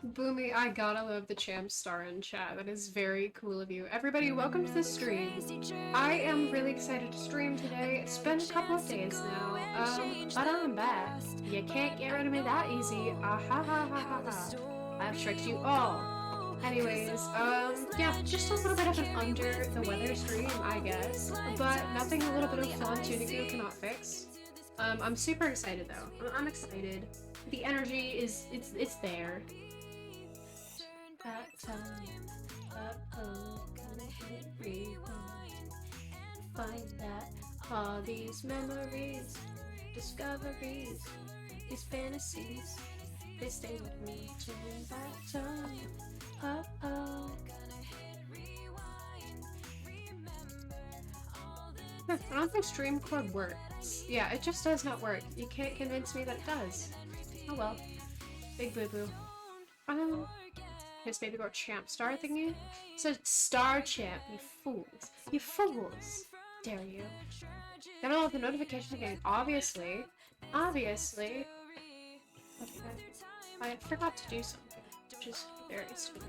Boomy, I gotta love the champ star in chat. That is very cool of you. Everybody, welcome to the stream. I am really excited to stream today. It's been a couple of days now, but I'm back. You can't get rid of me that easy. Ah ha ha ha ha ha. I've tricked you all. Anyways, yeah, just a little bit of an under the weather stream, I guess, but nothing a little bit of fun Tuniku cannot fix. I'm super excited though. I'm excited. The energy is, it's there. That time, gonna hit rewind and find that all these memories, discoveries, these fantasies, they stay with me till that time. Oh. I don't think StreamCord works. Yeah, it just does not work. You can't convince me that it does. Oh well. Big boo-boo. His baby girl champ star thingy? It said star champ, you fools. You fools! Dare you. Got all of the notifications again. Obviously. Obviously. Okay. I forgot to do something, which is very stupid.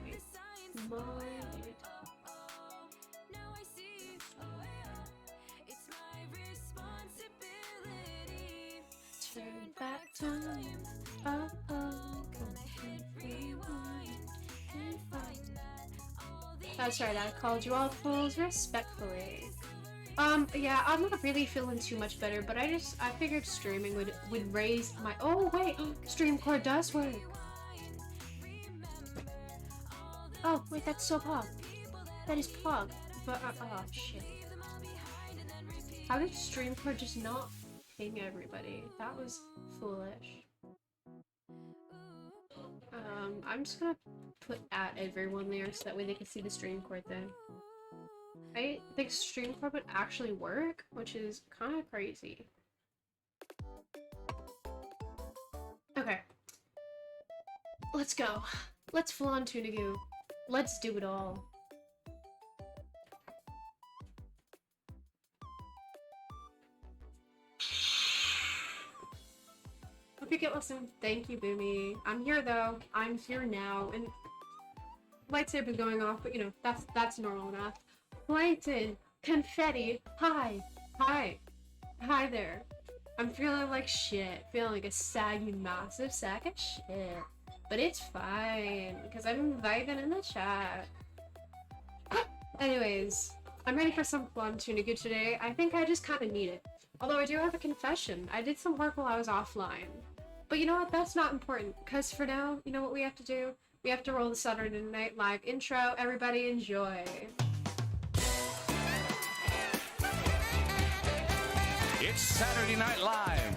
Turn back time. Oh, gonna hit rewind. That's right, I called you all fools respectfully. Yeah, I'm not really feeling too much better, but I figured streaming would raise my— oh wait, StreamCord does work! Oh wait, that's so Pog. That is Pog. But, oh shit. How did StreamCord just not ping everybody? That was foolish. I'm just gonna put at everyone there so that way they can see the StreamCord thing. I think StreamCord would actually work, which is kind of crazy. Okay. Let's go. Let's full on Tunigu. Let's do it all. Hope you get listened. Thank you, Boomy. I'm here though. I'm here now, and lightsaber's going off, but you know, that's normal enough. Plankton, confetti, hi, hi, hi there. I'm feeling like shit, feeling like a saggy, massive sack of shit, but it's fine because I'm vibing in the chat. Anyways, I'm ready for some fun Tunigu today. I think I just kind of need it. Although I do have a confession. I did some work while I was offline. But you know what? That's not important. Because for now, you know what we have to do? We have to roll the Saturday Night Live intro. Everybody enjoy. It's Saturday Night Live.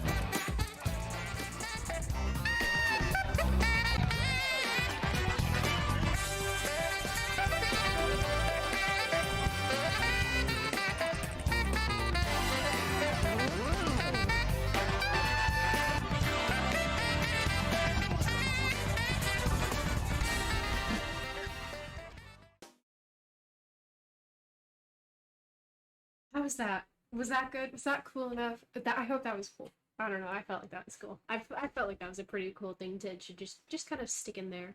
How was that? Was that good? Was that cool enough? I hope that was cool. I don't know. I felt like that was cool. I felt like that was a pretty cool thing to just kind of stick in there.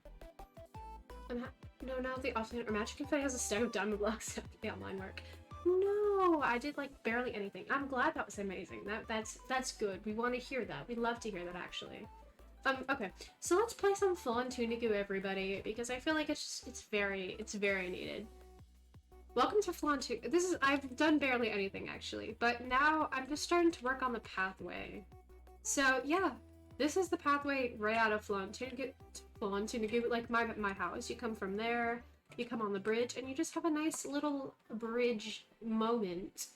No, now the offline or Magic Confetti has a stack of diamond blocks after the online work. No, I did like barely anything. I'm glad that was amazing. That's good. We want to hear that. We'd love to hear that actually. Okay. So let's play some full-on Tunigu, everybody, because I feel like it's very needed. Welcome to Flan 2. I've done barely anything actually, but now I'm just starting to work on the pathway. So yeah, this is the pathway right out of Flan 2, like my house. You come from there, you come on the bridge, and you just have a nice little bridge moment.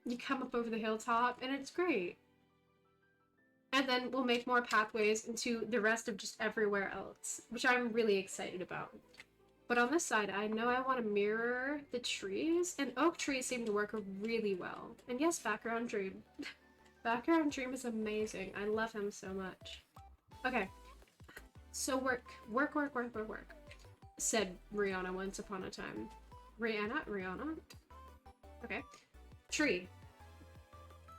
You come up over the hilltop, and it's great. And then we'll make more pathways into the rest of just everywhere else, which I'm really excited about. But on this side, I know I want to mirror the trees, and oak trees seem to work really well. And yes, Background Dream. Background Dream is amazing. I love him so much. Okay. So work, said Rihanna once upon a time. Rihanna? Okay. Tree.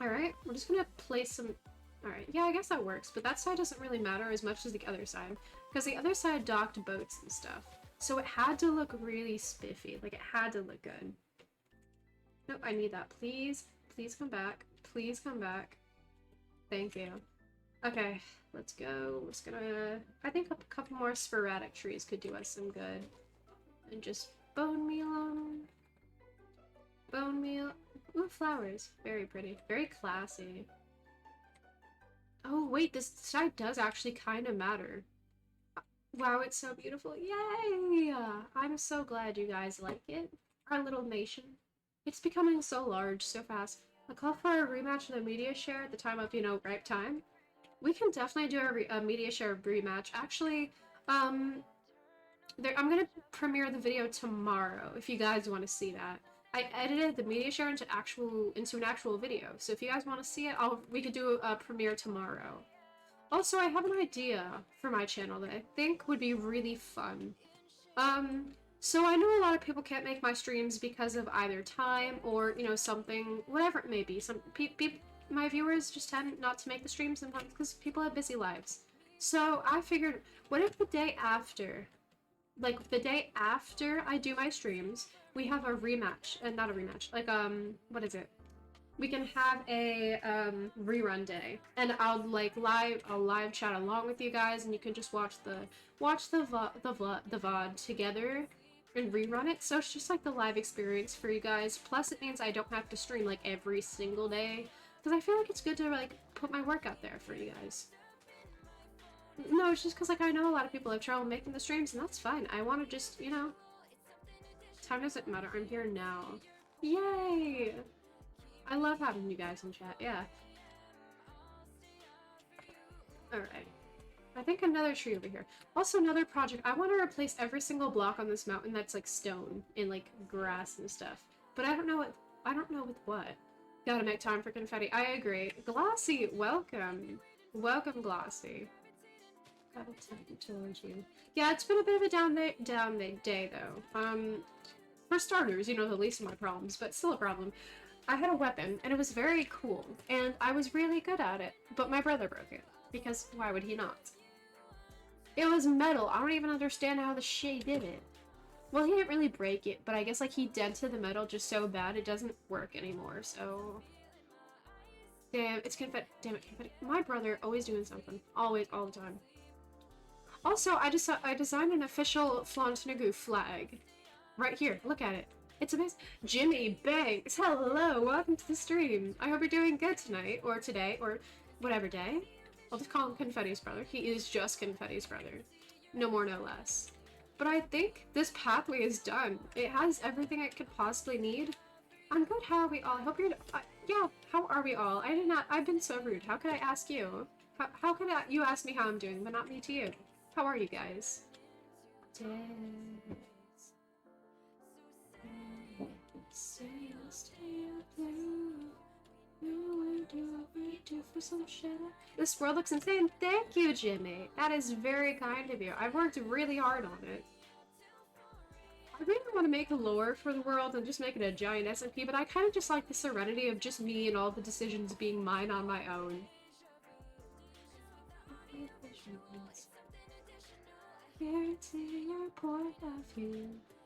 Alright, we're just gonna place some Alright, yeah, I guess that works, but that side doesn't really matter as much as the other side, because the other side docked boats and stuff. So it had to look really spiffy, like it had to look good. Nope, I need that. Please, please come back. Please come back. Thank you. Okay, let's go. We're just gonna... I think a couple more sporadic trees could do us some good. And just bone meal on them. Bone meal. Ooh, flowers. Very pretty. Very classy. Oh, wait, this side does actually kind of matter. Wow, it's so beautiful. Yay! I'm so glad you guys like it. Our little nation. It's becoming so large so fast. I call for a rematch of the media share at the time of, you know, right time. We can definitely do a media share rematch. Actually, I'm gonna premiere the video tomorrow if you guys want to see that. I edited the media share into an actual video, so if you guys want to see it, we could do a premiere tomorrow. Also, I have an idea for my channel that I think would be really fun. So I know a lot of people can't make my streams because of either time or, you know, something, whatever it may be. Some my viewers just tend not to make the streams sometimes because people have busy lives. So I figured, what if the day after, like the day after I do my streams, we have a rematch, and not a rematch, like, what is it? We can have a, rerun day, and I'll live chat along with you guys, and you can just watch the VOD together and rerun it, so it's just like the live experience for you guys, plus it means I don't have to stream like every single day, because I feel like it's good to like put my work out there for you guys. No, it's just because like I know a lot of people have trouble making the streams, and that's fine. I want to just, you know, time doesn't matter. I'm here now. Yay! I love having you guys in chat, yeah. Alright. I think another tree over here. Also another project. I want to replace every single block on this mountain that's like stone and like grass and stuff. But I don't know with what. Gotta make time for confetti. I agree. Glossy, welcome. Welcome, Glossy. Told you. Yeah, it's been a bit of a down day though. For starters, you know, the least of my problems, but still a problem. I had a weapon, and it was very cool, and I was really good at it, but my brother broke it, because why would he not? It was metal. I don't even understand how the shit did it. Well, he didn't really break it, but I guess like he dented the metal just so bad it doesn't work anymore, so... Damn, it's confetti. Damn it, confetti. My brother always doing something. Always, all the time. Also, I designed an official Flauntnagoo flag. Right here, look at it. It's amazing. Jimmy Banks, hello, welcome to the stream. I hope you're doing good tonight, or today, or whatever day. I'll just call him Confetti's brother. He is just Confetti's brother. No more, no less. But I think this pathway is done. It has everything it could possibly need. I'm good, how are we all? I hope you're, yeah, how are we all? I've been so rude. How could I ask you? How could you ask me how I'm doing, but not me to you? How are you guys? This world looks insane. Thank you, Jimmy. That is very kind of you. I've worked really hard on it. I really want to make a lore for the world and just make it a giant SMP, but I kind of just like the serenity of just me and all the decisions being mine on my own.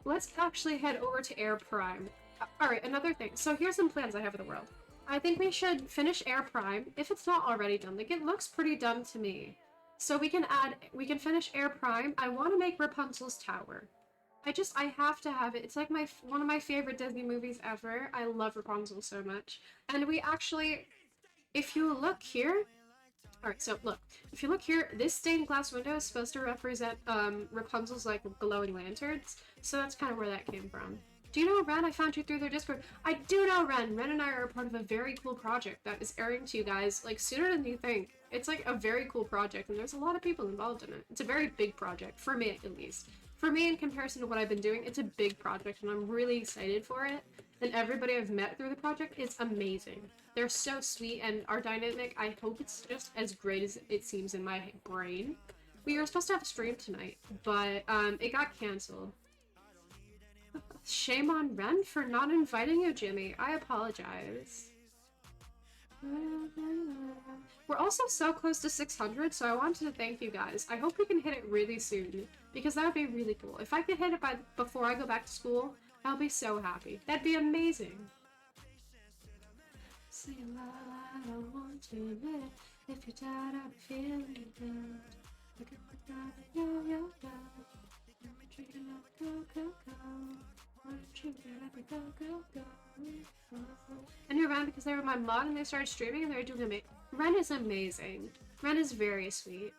Let's actually head over to Air Prime. Alright, another thing. So here's some plans I have for the world. I think we should finish Air Prime, if it's not already done. Like, it looks pretty done to me. So we can finish Air Prime. I want to make Rapunzel's Tower. I have to have it. It's like one of my favorite Disney movies ever. I love Rapunzel so much. And we actually, if you look here, alright, so look, if you look here, this stained glass window is supposed to represent Rapunzel's like glowing lanterns. So that's kind of where that came from. Do you know Ren? I found you through their Discord. I do know Ren. Ren and I are a part of a very cool project that is airing to you guys like sooner than you think. It's like a very cool project and there's a lot of people involved in it. It's a very big project, for me at least. For me, in comparison to what I've been doing, it's a big project and I'm really excited for it. And everybody I've met through the project is amazing. They're so sweet and our dynamic, I hope it's just as great as it seems in my brain. We were supposed to have a stream tonight, but it got canceled. Shame on Ren for not inviting you, Jimmy. I apologize. We're also so close to 600, so I wanted to thank you guys. I hope we can hit it really soon, because that would be really cool. If I could hit it before I go back to school, I'll be so happy. That'd be amazing. Sing la la, I don't want to admit it. If you're tired, I'm feeling good. Look at the guy, yo, yo, yo. I'm drinking up, go, go, go. I'm drinking up, go, go, go. I knew Ren because they were my mod and they started streaming and they were doing amazing. Ren is amazing. Ren is very sweet.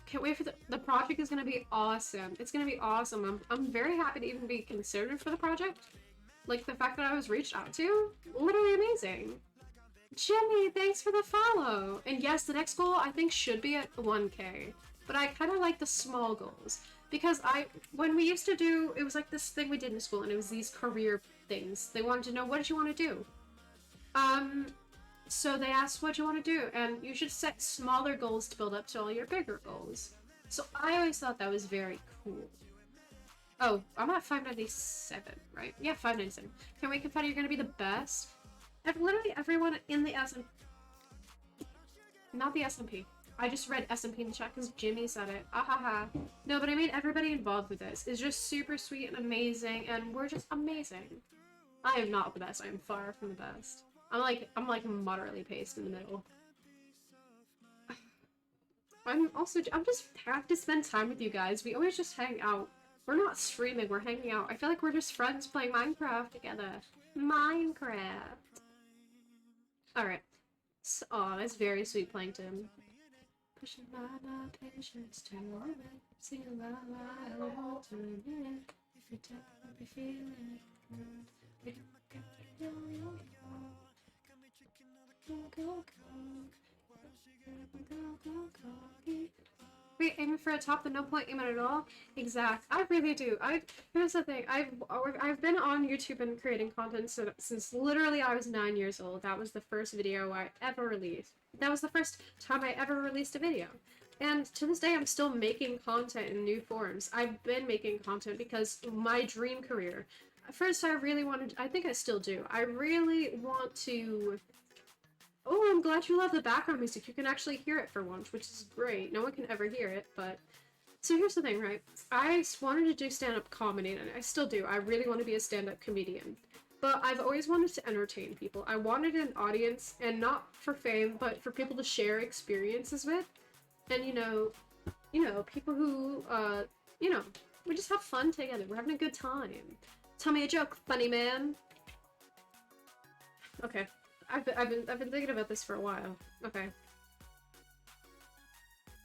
Can't wait for the project is gonna be awesome. It's gonna be awesome. I'm very happy to even be considered for the project. Like the fact that I was reached out to, literally amazing. Jimmy, thanks for the follow. And yes, the next goal I think should be at 1K, but I kind of like the small goals. Because when we used to do, it was like this thing we did in school, and it was these career things. They wanted to know, what did you want to do? So they asked, what do you want to do? And you should set smaller goals to build up to all your bigger goals. So I always thought that was very cool. Oh, I'm at 597, right? Yeah, 597. Can't wait, Confetti, you're gonna be the best. Literally everyone in the SMP. Not the SMP. I just read SMP in the chat because Jimmy said it. Ahaha. No, but I mean everybody involved with this is just super sweet and amazing, and we're just amazing. I am not the best. I am far from the best. I'm like moderately paced in the middle. I'm just happy to spend time with you guys. We always just hang out. We're not streaming, we're hanging out. I feel like we're just friends playing Minecraft together. Minecraft. Alright. So, aw, that's very sweet, Plankton. Pushing my patience to a limit. Sing a la la, I won't do it. If you're tired, be feeling it. We can look at the yo yo yo. Go go go. Wait, aiming for a top, but no point aiming at all? Exact. I really do. Here's the thing. I've been on YouTube and creating content since literally I was 9 years old. That was the first video I ever released. That was the first time I ever released a video. And to this day, I'm still making content in new forms. I've been making content because my dream career. At first, I really wanted, I think I still do. I really want to. Oh, I'm glad you love the background music. You can actually hear it for once, which is great. No one can ever hear it, but... So here's the thing, right? I wanted to do stand-up comedy, and I still do. I really want to be a stand-up comedian. But I've always wanted to entertain people. I wanted an audience, and not for fame, but for people to share experiences with. And, you know, people who, we just have fun together. We're having a good time. Tell me a joke, funny man. Okay. I've been thinking about this for a while. Okay.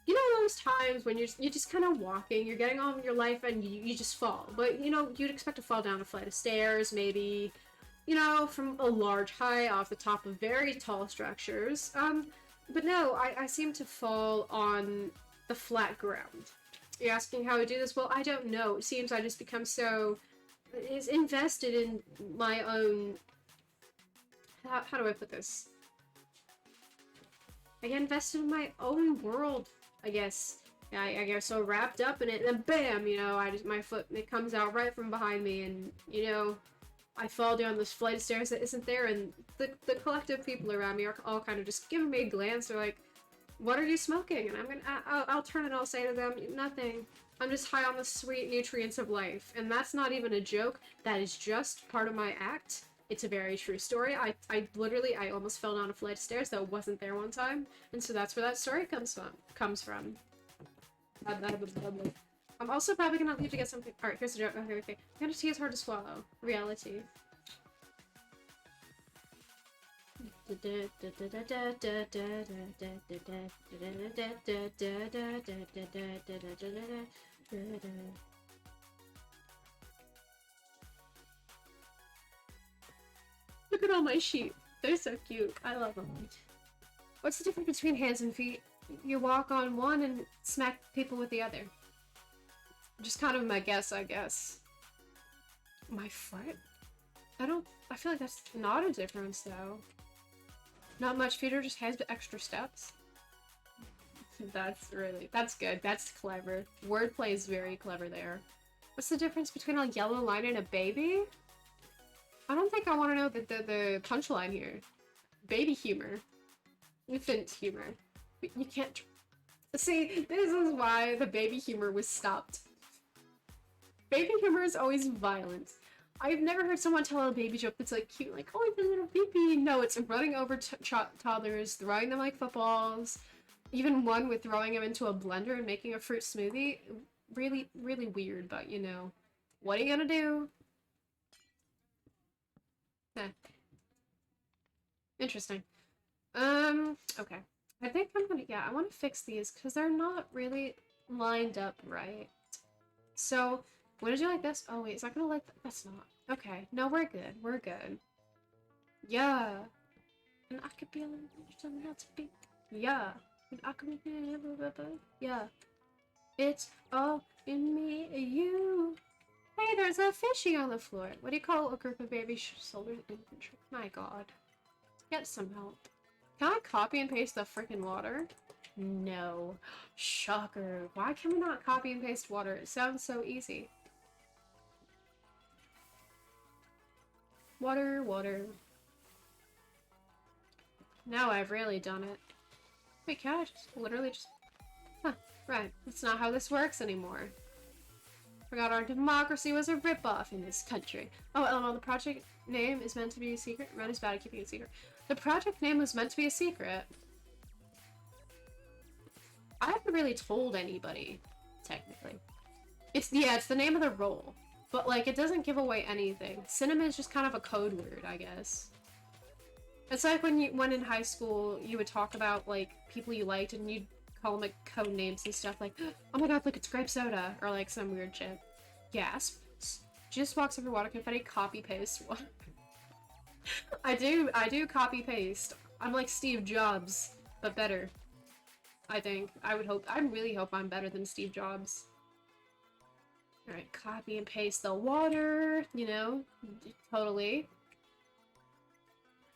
You know those times when you're just kind of walking, you're getting on with your life, and you just fall. But, you know, you'd expect to fall down a flight of stairs, maybe, you know, from a large height off the top of very tall structures. But no, I seem to fall on the flat ground. You're asking how I do this? Well, I don't know. It seems I just become so invested in my own... How do I put this? I get invested in my own world, I guess. I get so wrapped up in it, and then bam, you know, my foot, it comes out right from behind me, and, you know, I fall down this flight of stairs that isn't there, and the collective people around me are all kind of just giving me a glance. They're like, what are you smoking? And I'll turn and I'll say to them, nothing. I'm just high on the sweet nutrients of life. And that's not even a joke. That is just part of my act. It's a very true story. I almost fell down a flight of stairs that wasn't there one time, and so that's where that story comes from. I'm also probably gonna leave to get something. Alright, here's the joke. Okay. Fantasy is hard to swallow. Reality. Look at all my sheep. They're so cute. I love them. What's the difference between hands and feet? You walk on one and smack people with the other. Just kind of my guess, I guess. My foot? I feel like that's not a difference, though. Not much. Feet are just hands, but extra steps. That's good. That's clever. Wordplay is very clever there. What's the difference between a yellow line and a baby? I don't think I want to know the punchline here. Baby humor. Infant humor. You can't... See, this is why the baby humor was stopped. Baby humor is always violent. I've never heard someone tell a baby joke that's like cute, like, oh, the little baby. No, it's running over toddlers, throwing them like footballs. Even one with throwing them into a blender and making a fruit smoothie. Really, really weird, but you know, what are you gonna do? Eh. Interesting. Okay. I think I'm gonna, yeah, I want to fix these because they're not really lined up right. So, I'm gonna do like this. Oh wait, is that gonna that's not. Okay, no, we're good. We're good. Yeah. And I could be a little something not to be. Yeah. And I could be yeah. It's all in me, you. Hey, there's a fishy on the floor. What do you call a group of baby soldiers infantry? My god. Get some help. Can I copy and paste the freaking water? No. Shocker. Why can we not copy and paste water? It sounds so easy. Water, water. Now I've really done it. Wait, can I just literally just... Huh, right. That's not how this works anymore. Forgot our democracy was a ripoff in this country. Oh, Eleanor, the project name is meant to be a secret. Red is bad at keeping it a secret. The project name was meant to be a secret. I haven't really told anybody, technically. It's the name of the role. But, like, it doesn't give away anything. Cinema is just kind of a code word, I guess. It's like when in high school, you would talk about, like, people you liked, and you'd call them, like, code names and stuff, like, oh my god, look, it's grape soda, or, like, some weird shit. Gasp. Just walks over water confetti, copy paste. What? I do copy paste. I'm like Steve Jobs, but better. I think. I really hope I'm better than Steve Jobs. Alright, copy and paste the water, you know, totally.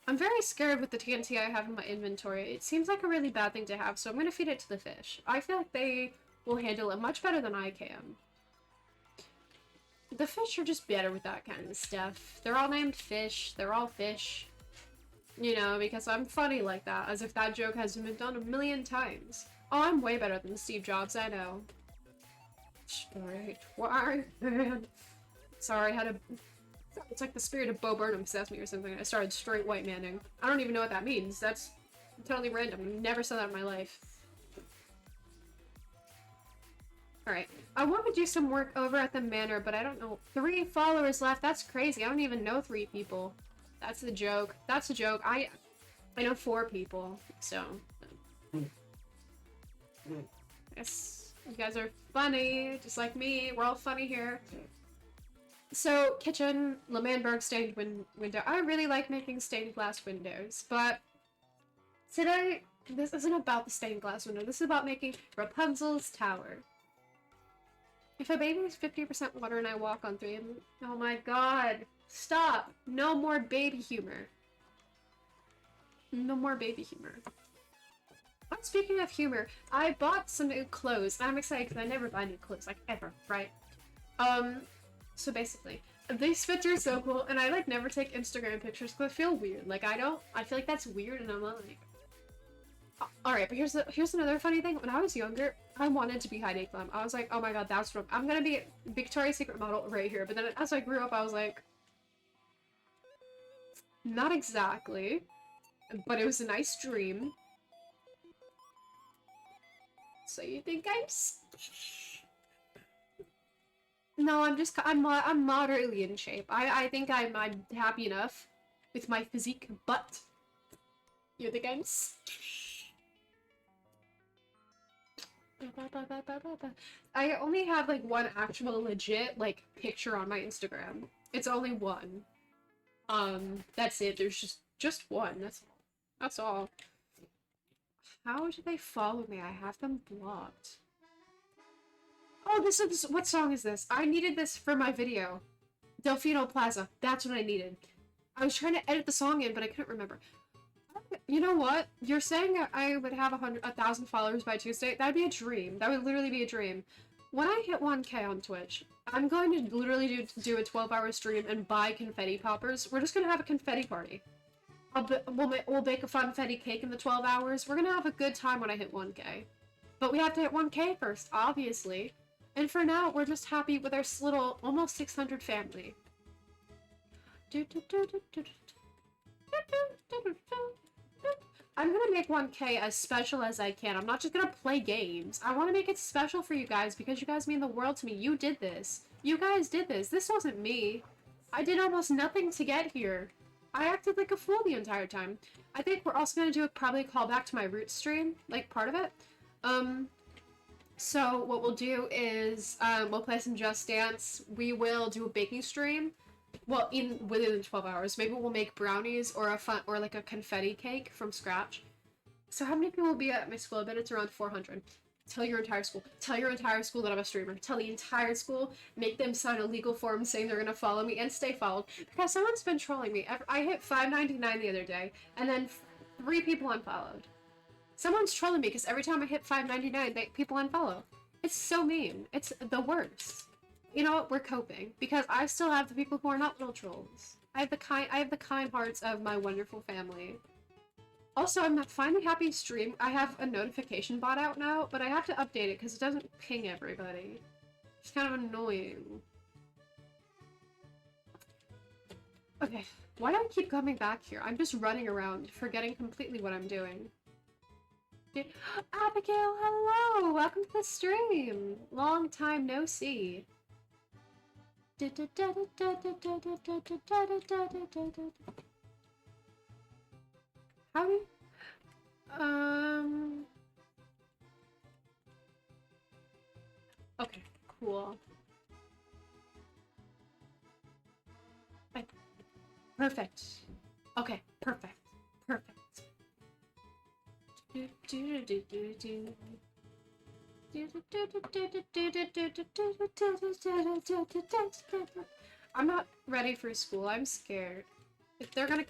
I'm very scared with the TNT I have in my inventory. It seems like a really bad thing to have, so I'm gonna feed it to the fish. I feel like they will handle it much better than I can. The fish are just better with that kind of stuff. They're all named Fish. They're all fish. You know, because I'm funny like that, as if that joke hasn't been done a million times. Oh, I'm way better than Steve Jobs, I know. Straight white man. Sorry, I had a... It's like the spirit of Bo Burnham possessed me or something. I started straight white manning. I don't even know what that means. That's totally random. I've never said that in my life. Alright. I want to do some work over at the manor, but I don't know. 3 followers left. That's crazy. I don't even know 3 people. That's the joke. That's a joke. I know 4 people, so... Yes. You guys are funny, just like me. We're all funny here. So, kitchen, L'Manberg stained window. I really like making stained glass windows, but today, this isn't about the stained glass window. This is about making Rapunzel's tower. If a baby is 50% water and I walk on 3, oh my god. Stop! No more baby humor. No more baby humor. Oh, speaking of humor, I bought some new clothes, and I'm excited because I never buy new clothes, like, ever, right? So basically, these fits are so cool, and I, like, never take Instagram pictures because I feel weird. Like, I feel like that's weird, and I'm not, like... Alright, but here's another funny thing. When I was younger, I wanted to be Heidi Klum. I was like, oh my god, that's what I'm gonna be a Victoria's Secret model right here. But then as I grew up, I was like... Not exactly. But it was a nice dream. So you think I'm... No, I'm moderately in shape. I think I'm happy enough with my physique, but you think I'm... I only have like one actual legit like picture on my Instagram. It's only one. That's it. There's just one. That's all. How do they follow me? I have them blocked. Oh, this is... What song is this? I needed this for my video. Delfino Plaza. That's what I needed. I was trying to edit the song in, but I couldn't remember. You know what? You're saying I would have 1,000 followers by Tuesday? That'd be a dream. That would literally be a dream. When I hit 1K on Twitch, I'm going to literally do a 12-hour stream and buy confetti poppers. We're just gonna have a confetti party. We'll bake a confetti cake in the 12 hours. We're gonna have a good time when I hit 1K. But we have to hit 1K first, obviously. And for now, we're just happy with our little, almost 600 family. I'm gonna make 1K as special as I can. I'm not just gonna play games. I want to make it special for you guys because you guys mean the world to me. You did this. You guys did this. This wasn't me. I did almost nothing to get here. I acted like a fool the entire time. I think we're also gonna do probably a callback to my Roots stream, like part of it. So what we'll do is we'll play some Just Dance. We will do a baking stream. Well, within the 12 hours. Maybe we'll make brownies or like a confetti cake from scratch. So how many people will be at my school? I bet it's around 400. Tell your entire school. Tell your entire school that I'm a streamer. Tell the entire school. Make them sign a legal form saying they're gonna follow me and stay followed. Because someone's been trolling me. I hit 599 the other day, and then 3 people unfollowed. Someone's trolling me because every time I hit 599, people unfollow. It's so mean. It's the worst. You know what? We're coping because I still have the people who are not little trolls. I have the kind hearts of my wonderful family. Also, I'm finally happy to stream. I have a notification bot out now, but I have to update it because it doesn't ping everybody. It's kind of annoying. Okay, why do I keep coming back here? I'm just running around, forgetting completely what I'm doing. Abigail, hello! Welcome to the stream! Long time no see. Howdy. Okay, cool. Perfect. Okay, perfect. Perfect. I'm not ready for school. I'm scared. If they're gonna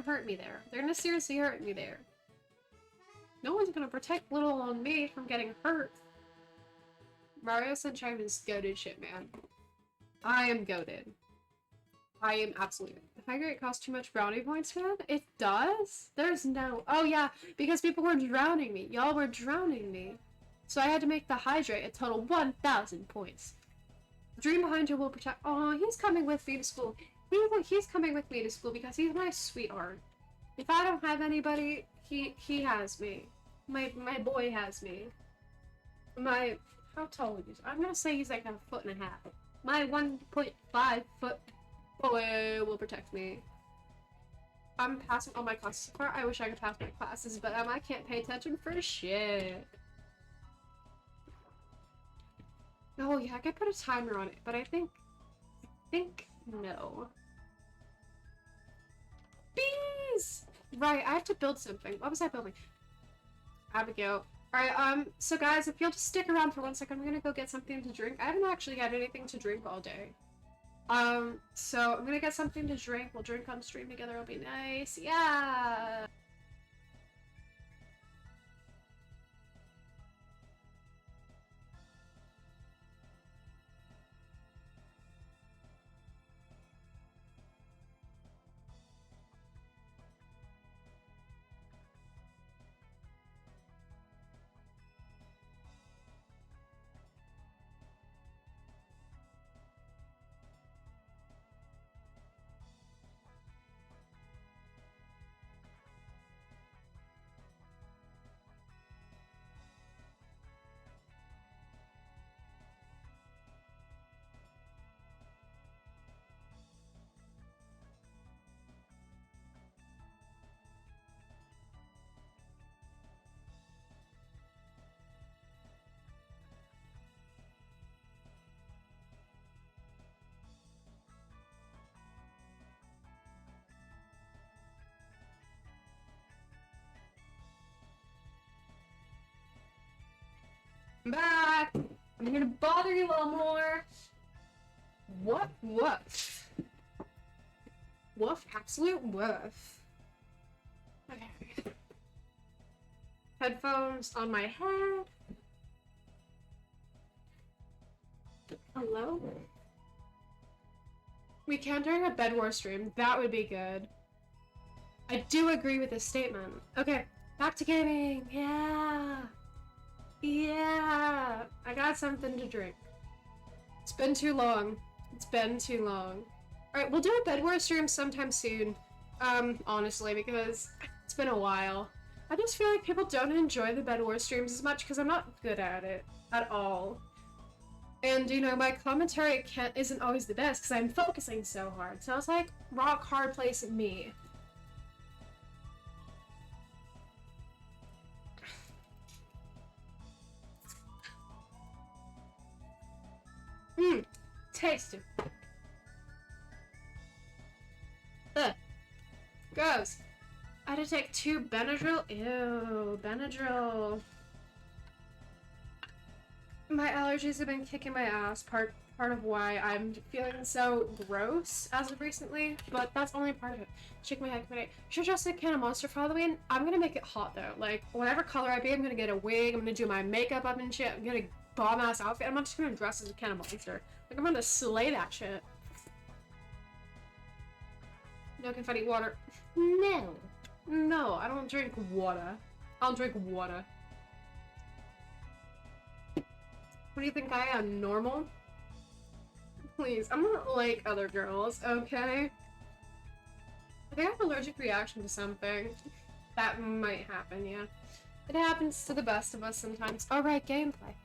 hurt me there. They're gonna seriously hurt me there. No one's gonna protect little old me from getting hurt. Mario Sunshine is goated shit, man. I am goated. I am absolutely. Hydrate costs too much brownie points, man? It does? There's no... Oh, yeah, because people were drowning me. Y'all were drowning me. So I had to make the hydrate a total 1,000 points. Dream Behind You will protect... Oh, he's coming with me to school. He's coming with me to school because he's my sweetheart. If I don't have anybody, he has me. My boy has me. How tall is he? I'm gonna say he's like 1.5 feet. My 1.5 foot boy will protect me. I'm passing all my classes so far. I wish I could pass my classes, but I can't pay attention for shit. Oh yeah, I could put a timer on it, but I think no. Bees! Right, I have to build something. What was I building? Abigail. Alright, so guys, if you'll just stick around for 1 second, I'm gonna go get something to drink. I haven't actually had anything to drink all day. So I'm gonna get something to drink. We'll drink on stream together. It'll be nice. Yeah! I'm back! I'm gonna bother you a little more. What? Woof. Woof? Absolute woof. Okay. Headphones on my head. Hello? We can during a Bed Wars stream. That would be good. I do agree with this statement. Okay, back to gaming. Yeah. Yeah. I got something to drink. It's been too long. It's been too long. Alright, we'll do a Bed Wars stream sometime soon. Honestly, because it's been a while. I just feel like people don't enjoy the Bed Wars streams as much because I'm not good at it at all. And, you know, my commentary isn't always the best because I'm focusing so hard. So I was like, rock hard place in me. Tasty. Ugh. Gross. I had to take 2 Benadryl. Ew, Benadryl. My allergies have been kicking my ass. Part of why I'm feeling so gross as of recently, but that's only part of it. Shake my head, should just a can of Monster for Halloween. I'm gonna make it hot though. Like whatever color I be, I'm gonna get a wig. I'm gonna do my makeup up and shit. I'm gonna bomb ass outfit. I'm not just gonna dress as a can of Monster. Like I'm gonna slay that shit. No confetti water. No. No, I don't drink water. I'll drink water. What do you think I am, normal? Please, I'm not like other girls, okay? I think I have an allergic reaction to something. That might happen, yeah. It happens to the best of us sometimes. Alright, gameplay.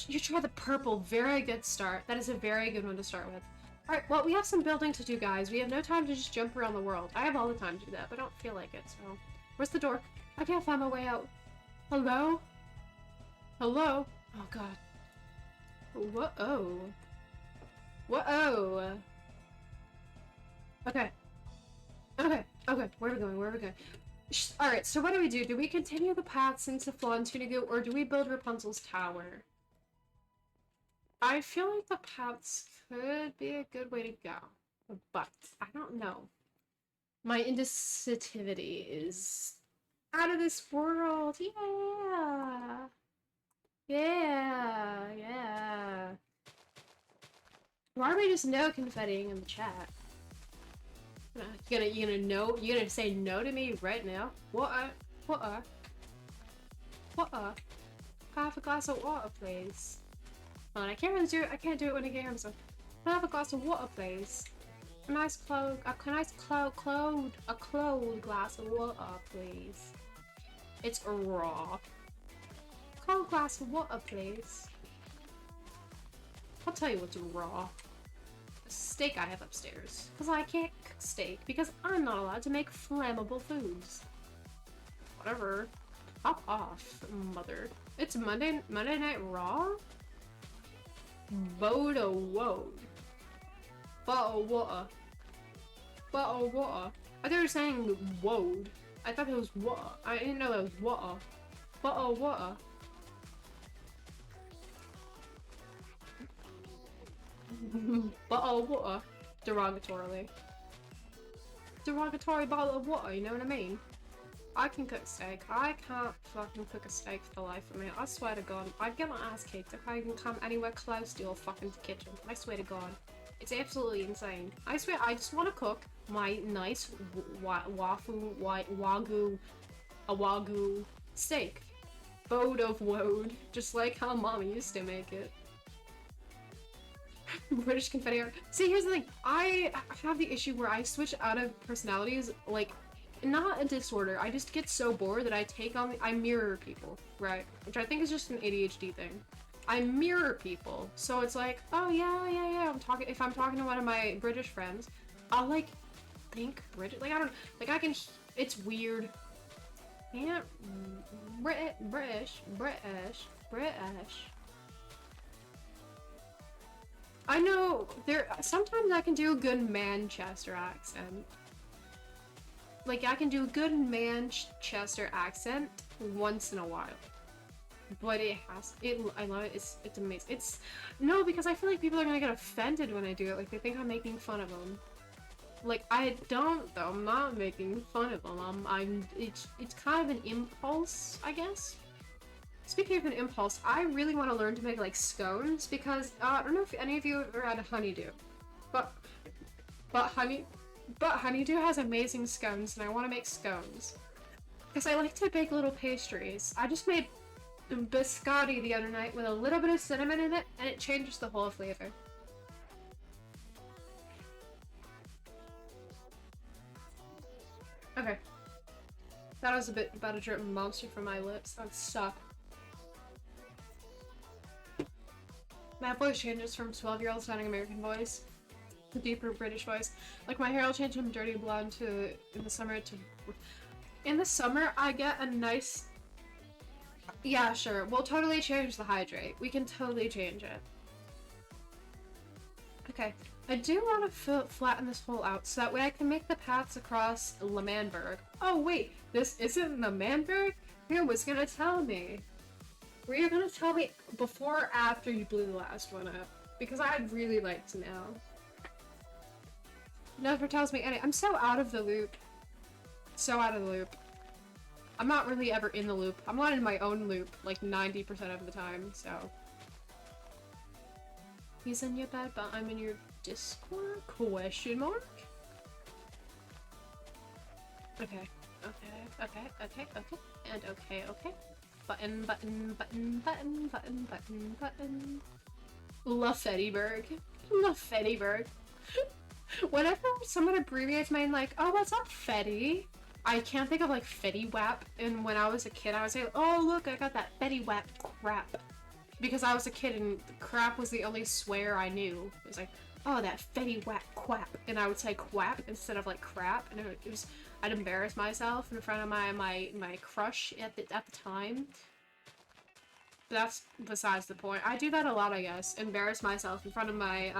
You try the purple. Very good start. That is a very good one to start with. Alright, well, we have some building to do, guys. We have no time to just jump around the world. I have all the time to do that, but I don't feel like it, so... Where's the door? I can't find my way out. Hello? Hello? Oh, God. Whoa-oh. Whoa-oh. Okay. Okay. Okay. Where are we going? Where are we going? Alright, so what do? Do we continue the paths into Flontunagu, or do we build Rapunzel's tower? I feel like the paths could be a good way to go, but I don't know. My indecisivity is out of this world. Yeah. Yeah. Yeah. Why are we just no confettiing in the chat? You gonna say no to me right now? What? Have a glass of water, please. Hold on, I can't really do it. I can't do it when I get home. So, can I have a glass of water, please? A nice cold glass of water, please. It's raw. Cold glass of water, please. I'll tell you what's raw. A steak I have upstairs. Because I can't cook steak. Because I'm not allowed to make flammable foods. Whatever. Pop off, mother. It's Monday Night Raw? Boda woad. Bottle water. Bottle water. I thought you were saying woad. I thought it was water. I didn't know that was water. Bottle water. Bottle of water. Derogatorily. Derogatory bottle of water, you know what I mean? I can cook steak. I can't fucking cook a steak for the life of me. I swear to God, I'd get my ass kicked if I can come anywhere close to your fucking kitchen. I swear to God. It's absolutely insane. I swear, I just want to cook my nice wagyu steak. Bode of woad. Just like how Mommy used to make it. British confetti art. See, here's the thing. I have the issue where I switch out of personalities, like, not a disorder. I just get so bored that I mirror people, right? Which I think is just an ADHD thing. I mirror people. So it's like, oh yeah. If I'm talking to one of my British friends, I'll like think British. Like, I don't, like I can, it's weird. Yeah, British. I know, sometimes I can do a good Manchester accent. Like, I can do a good Manchester accent once in a while. But I love it, it's amazing. No, because I feel like people are gonna get offended when I do it, like, they think I'm making fun of them. Like, I don't, though, I'm not making fun of them, it's kind of an impulse, I guess. speaking of an impulse, I really want to learn to make like scones because I don't know if any of you have ever had a honeydew, but honeydew has amazing scones, and I want to make scones because I like to bake little pastries. I just made biscotti the other night with a little bit of cinnamon in it, and it changes the whole flavor. Okay. That was a bit about a drip monster from my lips. That sucked. My voice changes from 12-year-old sounding American voice to deeper British voice. Like my hair will change from dirty blonde to in the summer to. In the summer, I get a nice. Yeah, sure. We'll totally change the hydrate. We can totally change it. Okay. I do want to flatten this hole out so that way I can make the paths across L'Manberg. Oh wait, this isn't L'Manberg? Who was gonna tell me? Were you gonna tell me before or after you blew the last one up? Because I'd really like to know. Never tells me any. I'm so out of the loop. So out of the loop. I'm not really ever in the loop. I'm not in my own loop like 90% of the time, so. He's in your bed, but I'm in your Discord? Question mark? Okay. And okay. Button. Lafettiberg. Whenever someone abbreviates my name like, oh, what's up, Fetty? I can't think of like Fetty Wap, and when I was a kid I would say, oh look, I got that Fetty Wap crap. Because I was a kid and crap was the only swear I knew. It was like, oh, that Fetty Wap quap. And I would say quap instead of like crap, and it was, I'd embarrass myself in front of my crush at the time. But that's besides the point. I do that a lot, I guess. Embarrass myself in front of my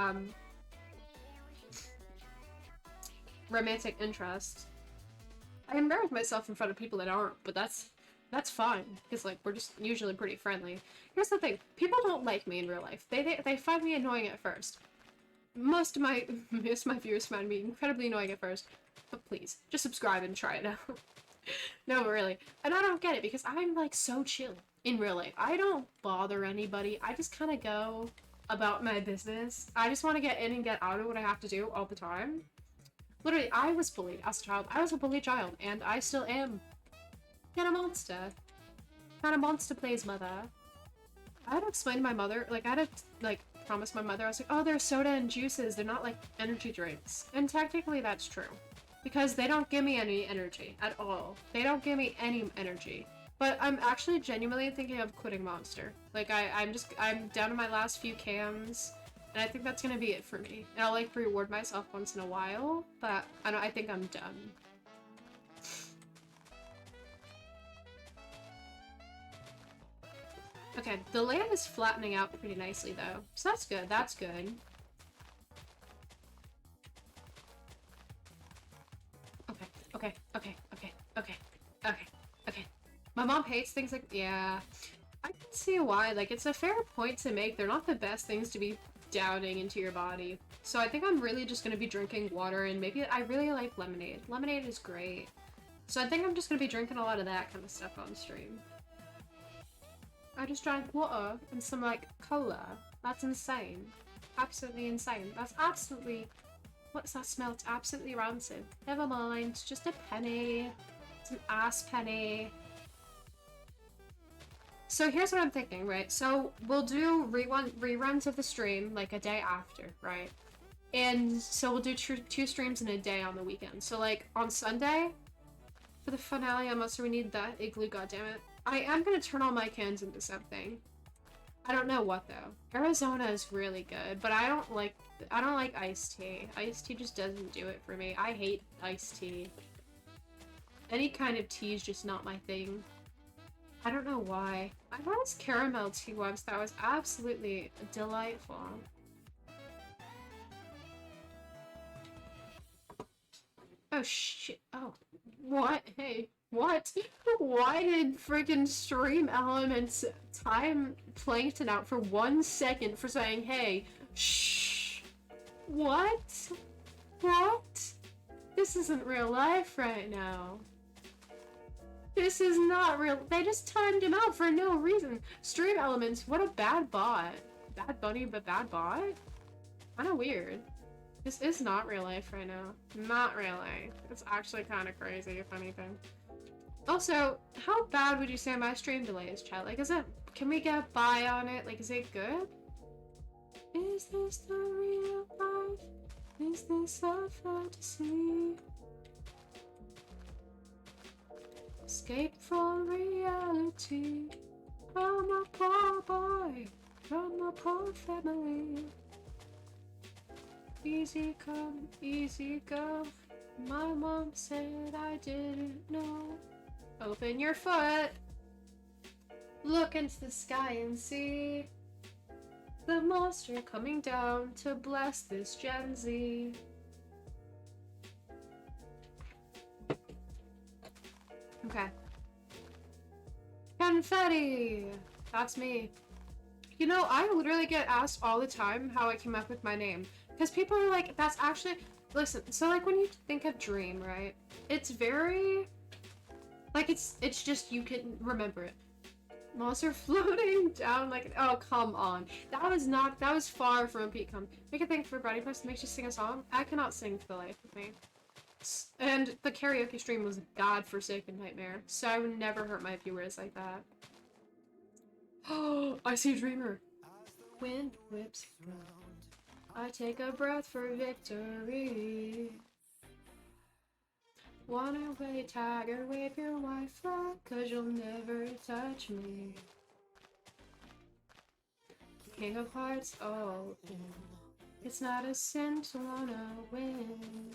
romantic interest. I embarrass myself in front of people that aren't, but that's fine, because like we're just usually pretty friendly. Here's the thing, people don't like me in real life. They find me annoying at first. Most of my viewers find me incredibly annoying at first, but please, just subscribe and try it out. No, but really. And I don't get it, because I'm like so chill in real life. I don't bother anybody. I just kind of go about my business. I just want to get in and get out of what I have to do all the time. Literally, I was bullied as a child. I was a bullied child, and I still am. Kind of monster. Kind of monster plays mother. I had to explain to my mother, like, I had to, like, promise my mother, I was like, oh, they're soda and juices, they're not, like, energy drinks. And technically that's true. Because they don't give me any energy at all. They don't give me any energy. But I'm actually genuinely thinking of quitting Monster. Like, I'm down to my last few cans, and I think that's gonna be it for me. And I'll, like, reward myself once in a while, but I think I'm done. Okay, the land is flattening out pretty nicely though, so that's good, that's good. Okay. My mom hates things like, yeah, I can see why, like, it's a fair point to make. They're not the best things to be downing into your body. So I think I'm really just gonna be drinking water, and maybe I really like lemonade. Lemonade is great. So I think I'm just gonna be drinking a lot of that kind of stuff on stream. I just drank water and some, like, cola. That's insane. Absolutely insane. That's absolutely... What's that smell? It's absolutely rancid. Never mind. Just a penny. It's an ass penny. So here's what I'm thinking, right? So we'll do reruns of the stream, like, a day after, right? And so we'll do two streams in a day on the weekend. So, like, on Sunday, for the finale, we need that igloo, goddammit. I am gonna turn all my cans into something. I don't know what though. Arizona is really good, but I don't like iced tea. Iced tea just doesn't do it for me. I hate iced tea. Any kind of tea is just not my thing. I don't know why. I had this caramel tea once that was absolutely delightful. Oh shit. Oh. What? Hey. What? Why did freaking Stream Elements time Plankton out for 1 second for saying, hey, shh? What? What? This isn't real life right now. This is not real. They just timed him out for no reason. Stream Elements, what a bad bot. Bad bunny, but bad bot? Kinda weird. This is not real life right now. Not really. It's actually kind of crazy, if anything. Also, how bad would you say my stream delay is, chat? Like, is it... Can we get by on it? Like, is it good? Is this the real life? Is this a fantasy? Escape from reality. I'm a poor boy from a poor family. Easy come, easy go. My mom said I didn't know. Open your foot. Look into the sky and see the monster coming down to bless this Gen Z. Okay. Confetti! That's me. You know, I literally get asked all the time how I came up with my name. Because people are like, that's actually... Listen, so like when you think of Dream, right? It's very... Like it's just, you can remember it. Monster floating down like... Oh, come on. That was far from a peak. Make a thing for Brownie Post makes you sing a song. I cannot sing for the life of me. And the karaoke stream was a godforsaken nightmare, so I would never hurt my viewers like that. Oh, I see Dreamer. Wind whips round. I take a breath for victory. Wanna play Tiger, wave your white flag, 'cause you'll never touch me. King of Hearts, oh, it's not a sin to wanna win.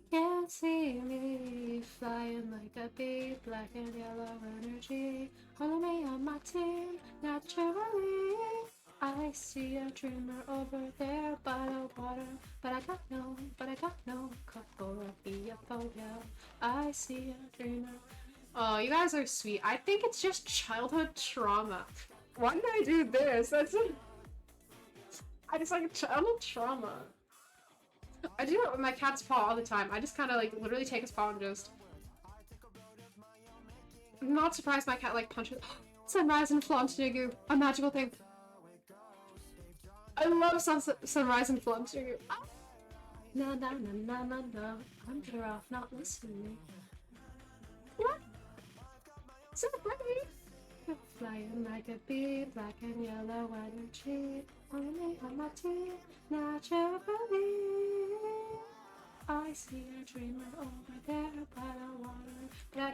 Can't see me flying like a bee, black and yellow energy. Only on my team, naturally. I see a dreamer over there by the water, but I got no cophobia. I see a dreamer. Oh, you guys are sweet. I think it's just childhood trauma. Why did I do this? I just like childhood trauma. I do it with my cat's paw all the time. I just kind of like literally take his paw and just... I'm not surprised my cat like punches... Sunrise and Flauntigu, a magical thing. I love Sunrise and Flauntigu. No, no, no, no, no, no. I'm better off not listening. What? So pretty. Flying like a bee, black and yellow energy. Only on my team, naturally. I see a dreamer over there by the water, but I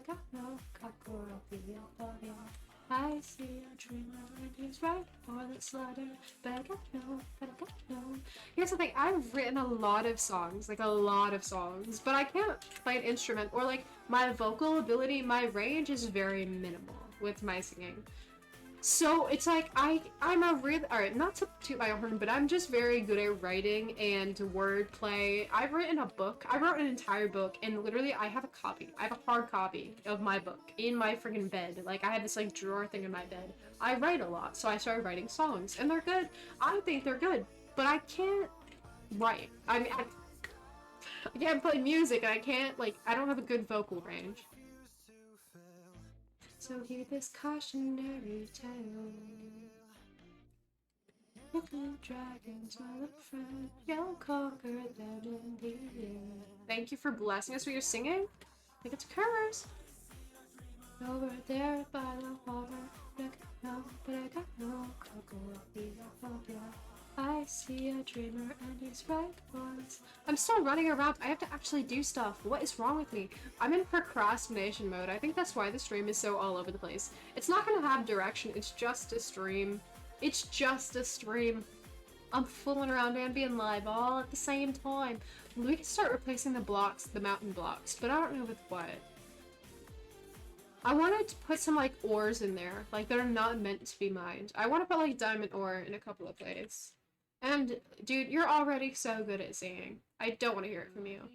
got no cockrophobia. I see a dreamer and he's right for the slaughter, but I got no. Here's the thing, I've written a lot of songs, but I can't play an instrument, or like my vocal ability, my range is very minimal with my singing. So it's like I'm a real, alright, not to toot my own horn, but I'm just very good at writing and wordplay. I've written a book. I wrote an entire book, and literally I have a copy. I have a hard copy of my book in my freaking bed. Like, I have this like drawer thing in my bed. I write a lot, so I started writing songs, and they're good. I think they're good, but I can't write. I mean, I can't play music, and I can't, like, I don't have a good vocal range. So hear this cautionary tale. Look the dragons, my little friend, you'll conquer them in the end. Thank you for blessing us with your singing. I think it's curse. Over there by the water, but I got no cockrophobia. I see a dreamer and he's right once. I'm still running around. I have to actually do stuff. What is wrong with me? I'm in procrastination mode. I think that's why the stream is so all over the place. It's not gonna have direction. It's just a stream. It's just a stream. I'm fooling around and being live all at the same time. We can start replacing the blocks, the mountain blocks, but I don't know with what. I wanted to put some like ores in there, like that are not meant to be mined. I want to put like diamond ore in a couple of places. And dude, you're already so good at singing. I don't want to hear it from you.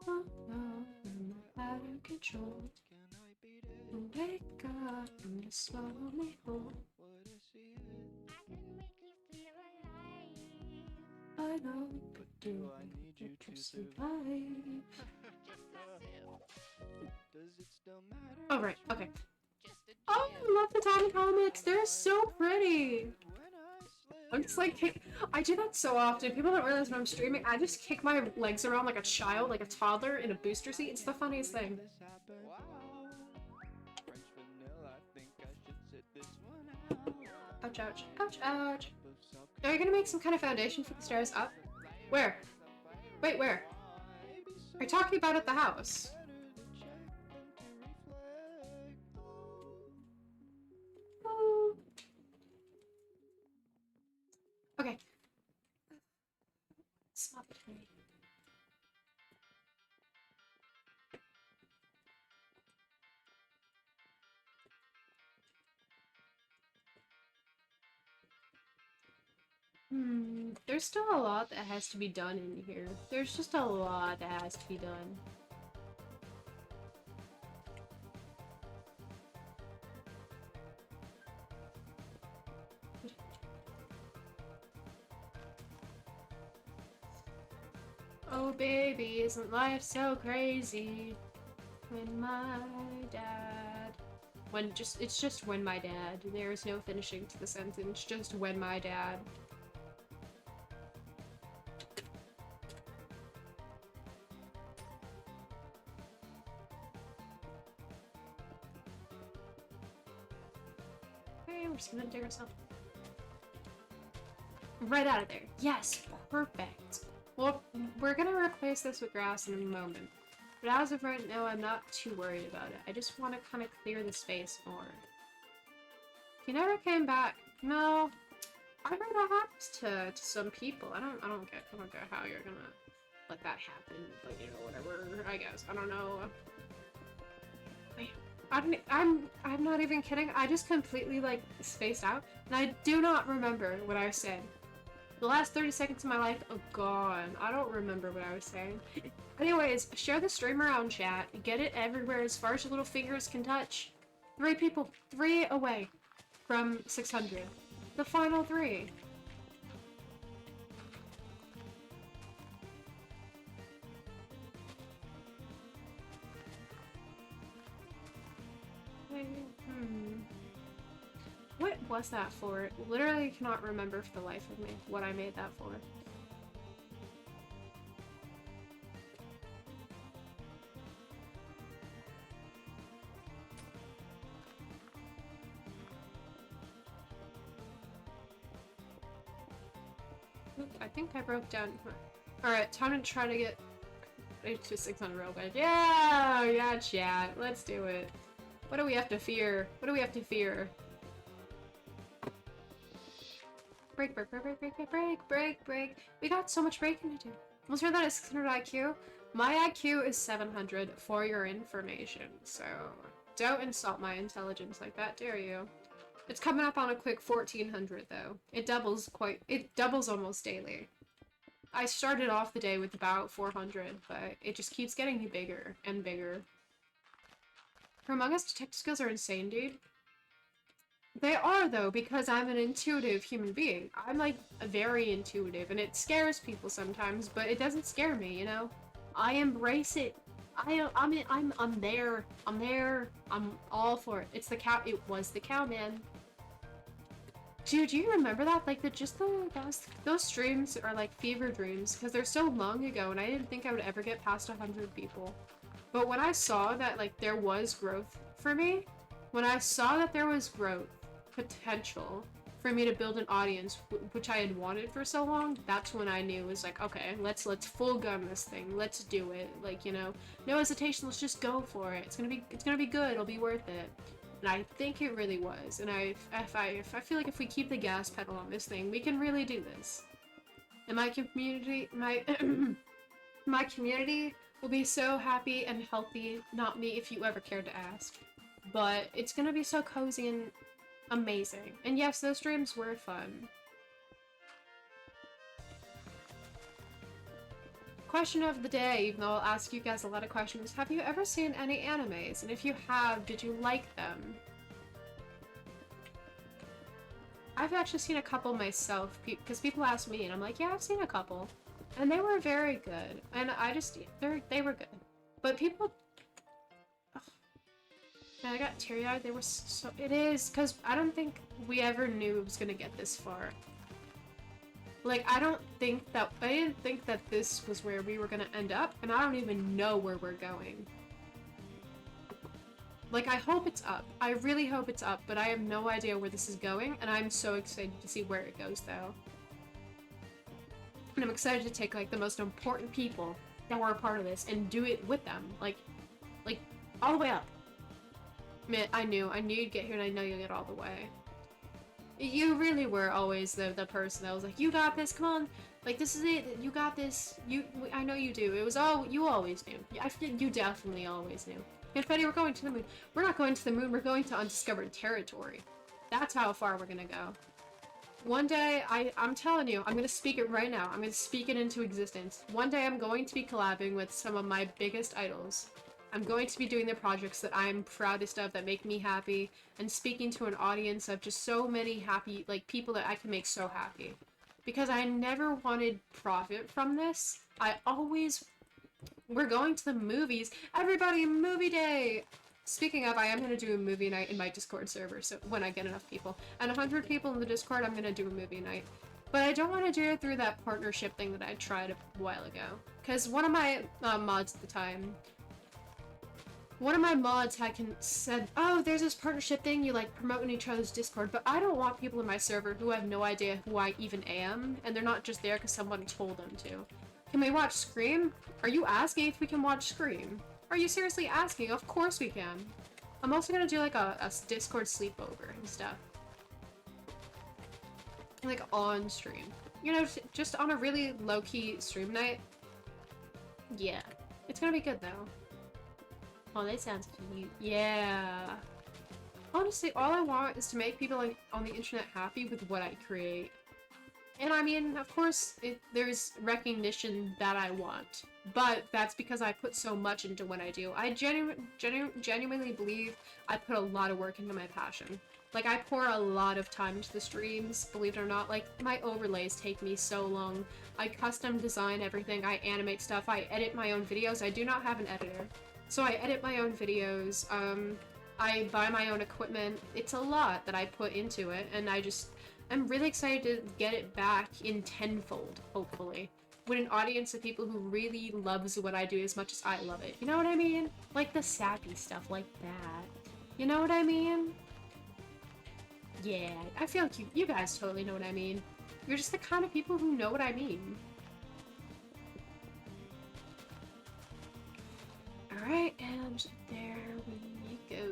Oh, no, I'm out of control. Wake up and just swallow me whole. I know, but do I need you to survive? Does Oh, right. Okay. Oh, I love the Tiny Comics. They're so pretty. I'm just like, I do that so often. People don't realize when I'm streaming, I just kick my legs around like a child, like a toddler in a booster seat. It's the funniest thing. Ouch, ouch, ouch, ouch. Are you gonna make some kind of foundation for the stairs up? Where? Wait, where? Are you talking about at the house? Oh. Okay. Stop it. There's still a lot that has to be done in here. There's just a lot that has to be done. Oh baby, isn't life so crazy? When my dad... it's just when my dad. There is no finishing to the sentence, just when my dad. Okay, we're just gonna dig ourselves right out of there. Yes, perfect. Well, we're gonna replace this with grass in a moment. But as of right now, I'm not too worried about it. I just want to kind of clear the space more. He never came back. No, I heard that happens to some people. I don't get how you're gonna let that happen. But you know, whatever. I guess I don't know. Wait, I'm not even kidding. I just completely like spaced out, and I do not remember what I said. The last 30 seconds of my life are gone. I don't remember what I was saying. Anyways, share the stream around, chat. Get it everywhere as far as your little fingers can touch. 3 people. 3 away from 600. The final 3. What was that for? Literally cannot remember for the life of me what I made that for. I think I broke down. Alright, time to try to get to 600 real quick. Yeah, chat. Let's do it. What do we have to fear? What do we have to fear? Break, break, break, break, break, break, break, break, break. We got so much breaking to do. Let's hear that is 600 IQ. My IQ is 700 for your information, so don't insult my intelligence like that, dare you? It's coming up on a quick 1400 though. It doubles almost daily. I started off the day with about 400, but it just keeps getting bigger and bigger. For Among Us, detective skills are insane, dude. They are, though, because I'm an intuitive human being. I'm, like, very intuitive, and it scares people sometimes, but it doesn't scare me, you know? I embrace it. I'm there. I'm there. I'm all for it. It's the cow. It was the cow, man. Dude, do you remember that? Like, those streams are like fever dreams, because they're so long ago, and I didn't think I would ever get past 100 people. But when I saw that, like, there was growth for me, when I saw that there was growth, potential for me to build an audience, which I had wanted for so long, that's when I knew it was like, okay, let's full gun this thing, let's do it, like, you know, no hesitation, let's just go for it. It's gonna be good, it'll be worth it. And I think it really was, and I feel like if we keep the gas pedal on this thing, we can really do this. And my community, my community will be so happy and healthy, not me if you ever cared to ask. But it's gonna be so cozy and amazing. And yes, those streams were fun. Question of the day, even though I'll ask you guys a lot of questions. Have you ever seen any animes? And if you have, did you like them? I've actually seen a couple myself, because people ask me, and I'm like, yeah, I've seen a couple. And they were very good. And they were good. But people... Ugh. And I got teary-eyed. They were so... It is, because I don't think we ever knew it was going to get this far. Like, I didn't think that this was where we were going to end up, and I don't even know where we're going. Like, I hope it's up. I really hope it's up, but I have no idea where this is going, and I'm so excited to see where it goes, though. And I'm excited to take, like, the most important people that were a part of this and do it with them. Like, all the way up. Man, I knew you'd get here, and I know you'll get all the way. You really were always the person that was like, you got this, come on. Like, this is it, you got this. I know you do. It was all, you always knew. I think you definitely always knew. Confetti, we're going to the moon. We're not going to the moon, we're going to undiscovered territory. That's how far we're gonna go. One day, I'm telling you, I'm gonna speak it right now. I'm gonna speak it into existence. One day I'm going to be collabing with some of my biggest idols. I'm going to be doing the projects that I'm proudest of, that make me happy, and speaking to an audience of just so many happy, like, people that I can make so happy. Because I never wanted profit from this. We're going to the movies. Everybody, movie day! Speaking of, I am going to do a movie night in my Discord server, so when I get enough people. And 100 people in the Discord, I'm going to do a movie night. But I don't want to do it through that partnership thing that I tried a while ago. Because one of my mods at the time... One of my mods said, oh, there's this partnership thing, you like promote in each other's Discord, but I don't want people in my server who have no idea who I even am, and they're not just there because someone told them to. Can we watch Scream? Are you asking if we can watch Scream? Are you seriously asking? Of course we can. I'm also gonna do like a Discord sleepover and stuff. Like on stream. You know, just on a really low-key stream night. Yeah. It's gonna be good though. Oh, that sounds cute. Yeah. Honestly, all I want is to make people like on the internet happy with what I create. And I mean, of course, there's recognition that I want. But that's because I put so much into what I do. I genuinely believe I put a lot of work into my passion. Like, I pour a lot of time into the streams, believe it or not. Like, my overlays take me so long. I custom design everything, I animate stuff, I edit my own videos. I do not have an editor. So I edit my own videos, I buy my own equipment. It's a lot that I put into it, and I'm really excited to get it back in tenfold, hopefully. With an audience of people who really loves what I do as much as I love it. You know what I mean? Like the sappy stuff like that. You know what I mean? Yeah, I feel like you guys totally know what I mean. You're just the kind of people who know what I mean. Alright, and there we go.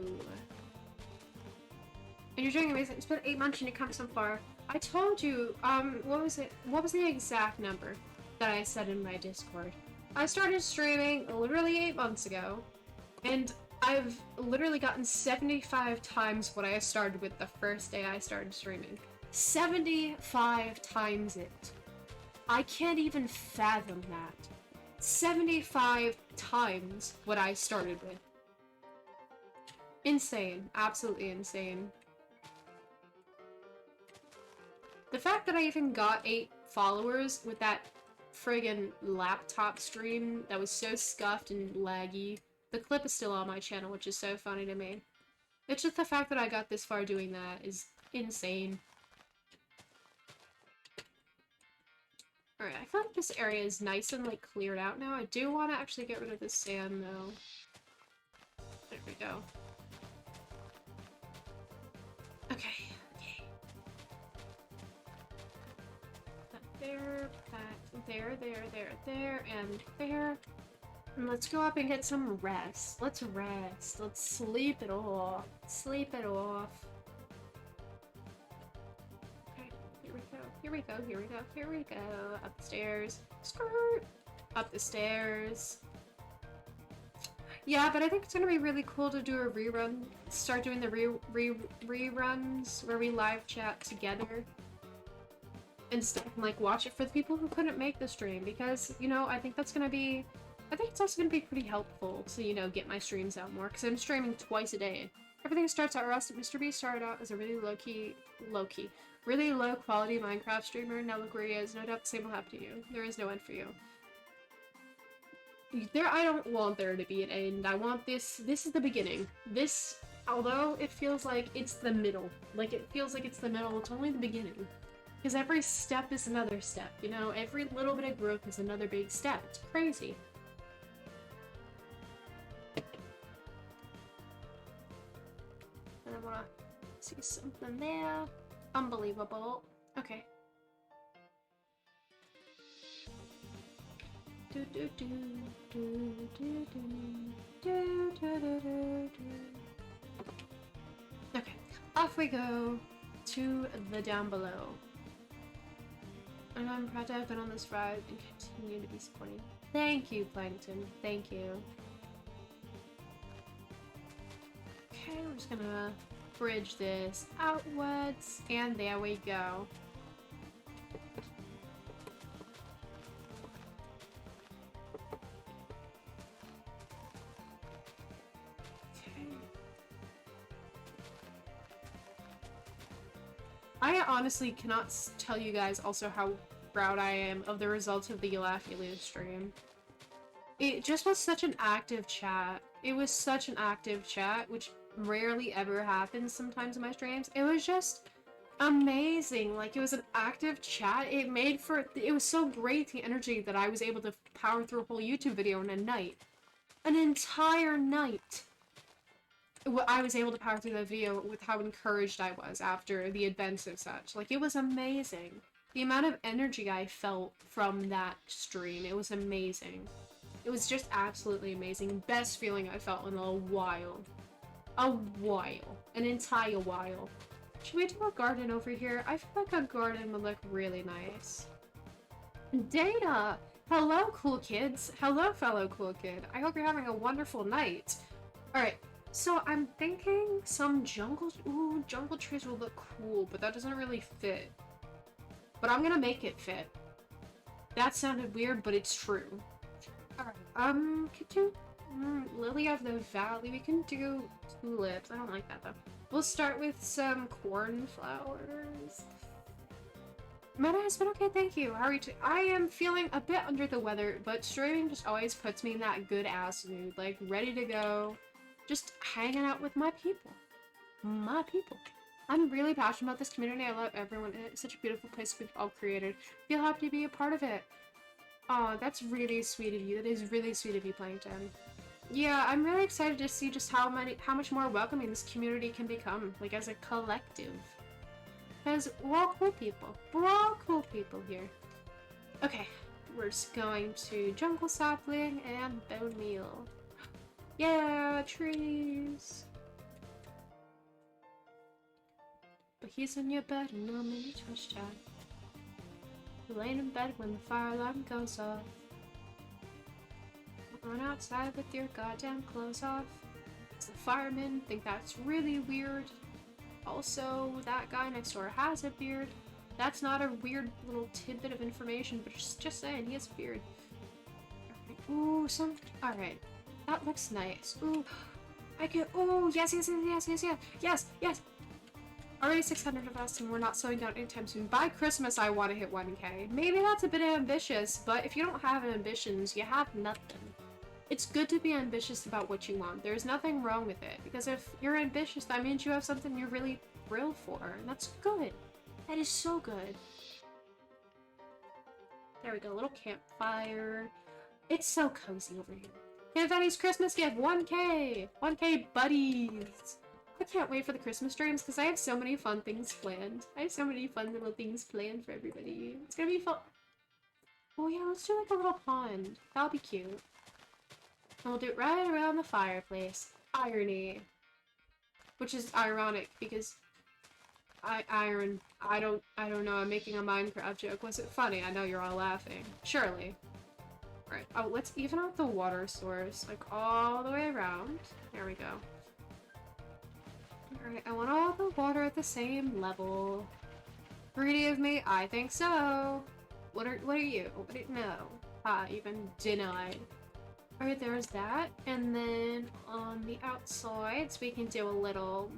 And you're doing amazing. It's been 8 months and you come so far. I told you, what was it? What was the exact number that I said in my Discord? I started streaming literally 8 months ago, and I've literally gotten 75 times what I started with the first day I started streaming. 75 times it. I can't even fathom that. 75 times what I started with. Insane. Absolutely insane. The fact that I even got 8 followers with that friggin' laptop stream that was so scuffed and laggy. The clip is still on my channel, which is so funny to me. It's just the fact that I got this far doing that is insane. Alright, I feel like this area is nice and like cleared out now. I do want to actually get rid of this sand though. There we go. Okay. There, there, and there. And let's go up and get some rest. Let's rest. Let's sleep it off. Sleep it off. Okay, here we go. Here we go. Here we go. Here we go. Up the stairs. Skirt. Up the stairs. Yeah, but I think it's gonna be really cool to do a rerun. Start doing the reruns where we live chat together. And stuff, and like watch it for the people who couldn't make the stream, because, you know, I think it's also gonna be pretty helpful to, you know, get my streams out more, because I'm streaming twice a day. Everything starts out Rust. Mr. B started out as a really really low quality Minecraft streamer. Now look where he is. No doubt the same will happen to you. There is no end for you. I don't want there to be an end. I want this is the beginning. This Although it feels like it's the middle. Like, it feels like it's the middle, it's only the beginning. Because every step is another step, you know? Every little bit of growth is another big step. It's crazy. And I wanna see something there. Unbelievable. Okay. Do do do do do do do do do. Okay, off we go to the down below. And I'm proud to have been on this ride and continue to be supporting. Thank you, Plankton. Thank you. Okay, we're just gonna bridge this outwards, and there we go. I honestly cannot tell you guys also how proud I am of the results of the Yalafilu stream. It just was such an active chat. It was such an active chat, which rarely ever happens sometimes in my streams. It was just amazing. Like, it was an active chat. It was so great, the energy, that I was able to power through a whole YouTube video in a night. An entire night. I was able to power through that video with how encouraged I was after the events and such. Like, it was amazing. The amount of energy I felt from that stream, it was amazing. It was just absolutely amazing. Best feeling I felt in a while. A while. An entire while. Should we do a garden over here? I feel like a garden would look really nice. Data! Hello, cool kids. Hello, fellow cool kid. I hope you're having a wonderful night. Alright. So I'm thinking some jungle trees will look cool, but that doesn't really fit. But I'm gonna make it fit. That sounded weird, but it's true. Alright, could do Lily of the Valley. We can do tulips. I don't like that though. We'll start with some cornflowers. My day has been okay, thank you. How are you? I am feeling a bit under the weather, but streaming just always puts me in that good ass mood, like ready to go. Just hanging out with my people. My people. I'm really passionate about this community. I love everyone. It's such a beautiful place we've all created. Feel happy to be a part of it. Oh, that's really sweet of you. That is really sweet of you, Plankton. Yeah, I'm really excited to see just how much more welcoming this community can become, like as a collective. Because we're all cool people. We're all cool people here. Okay, we're just going to jungle sapling and bone meal. Yeah, trees. But he's in your bed and no mini twitch chat. You're laying in bed when the fire alarm goes off. Run outside with your goddamn clothes off. The firemen think that's really weird. Also, that guy next door has a beard. That's not a weird little tidbit of information, but just saying, he has a beard. Ooh, alright. That looks nice. Ooh, ooh, yes. Already 600 of us and we're not slowing down anytime soon. By Christmas, I want to hit 1K. Maybe that's a bit ambitious, but if you don't have ambitions, you have nothing. It's good to be ambitious about what you want. There's nothing wrong with it, because if you're ambitious, that means you have something you're really thrilled for, and that's good. That is so good. There we go, a little campfire. It's so cozy over here. Give Eddie's Christmas gift, 1K! 1K buddies! I can't wait for the Christmas streams because I have so many fun things planned. I have so many fun little things planned for everybody. It's gonna be fun. Oh yeah, let's do like a little pond. That'll be cute. And we'll do it right around the fireplace. Irony. Which is ironic because I don't know, I'm making a Minecraft joke. Was it funny? I know you're all laughing. Surely. Right. Oh, let's even out the water source, like all the way around. There we go. Alright, I want all the water at the same level. Greedy of me? I think so. What are you? No. Even denied. Alright, there's that. And then on the outsides, we can do a little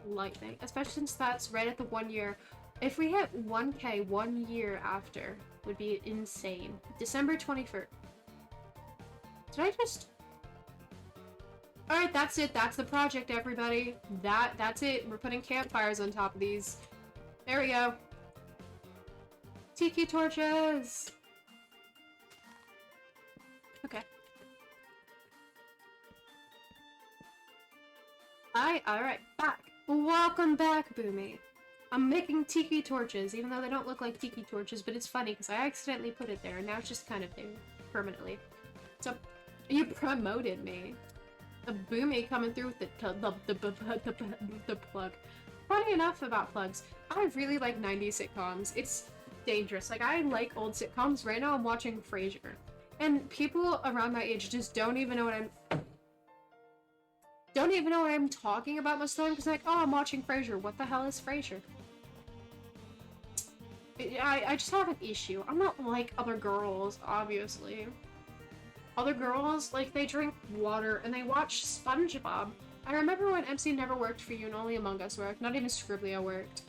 lightning. Especially since that's right at the 1 year. If we hit 1K 1 year after, would be insane. December 21st. Did I just... Alright, that's it. That's the project, everybody. That's it. We're putting campfires on top of these. There we go. Tiki torches! Okay. Alright, back. Welcome back, Boomy. I'm making tiki torches, even though they don't look like tiki torches, but it's funny because I accidentally put it there, and now it's just kind of there permanently. So, you promoted me. A Boomy coming through with the plug. Funny enough about plugs, I really like 90s sitcoms. It's dangerous. Like, I like old sitcoms. Right now I'm watching Frasier. And people around my age just don't even know what I'm talking about most of the time, because like, oh, I'm watching Frasier. What the hell is Frasier? I just have an issue. I'm not like other girls, obviously. Other girls, like, they drink water and they watch SpongeBob. I remember when MC Never Worked for You and only Among Us worked, not even Scribblia worked.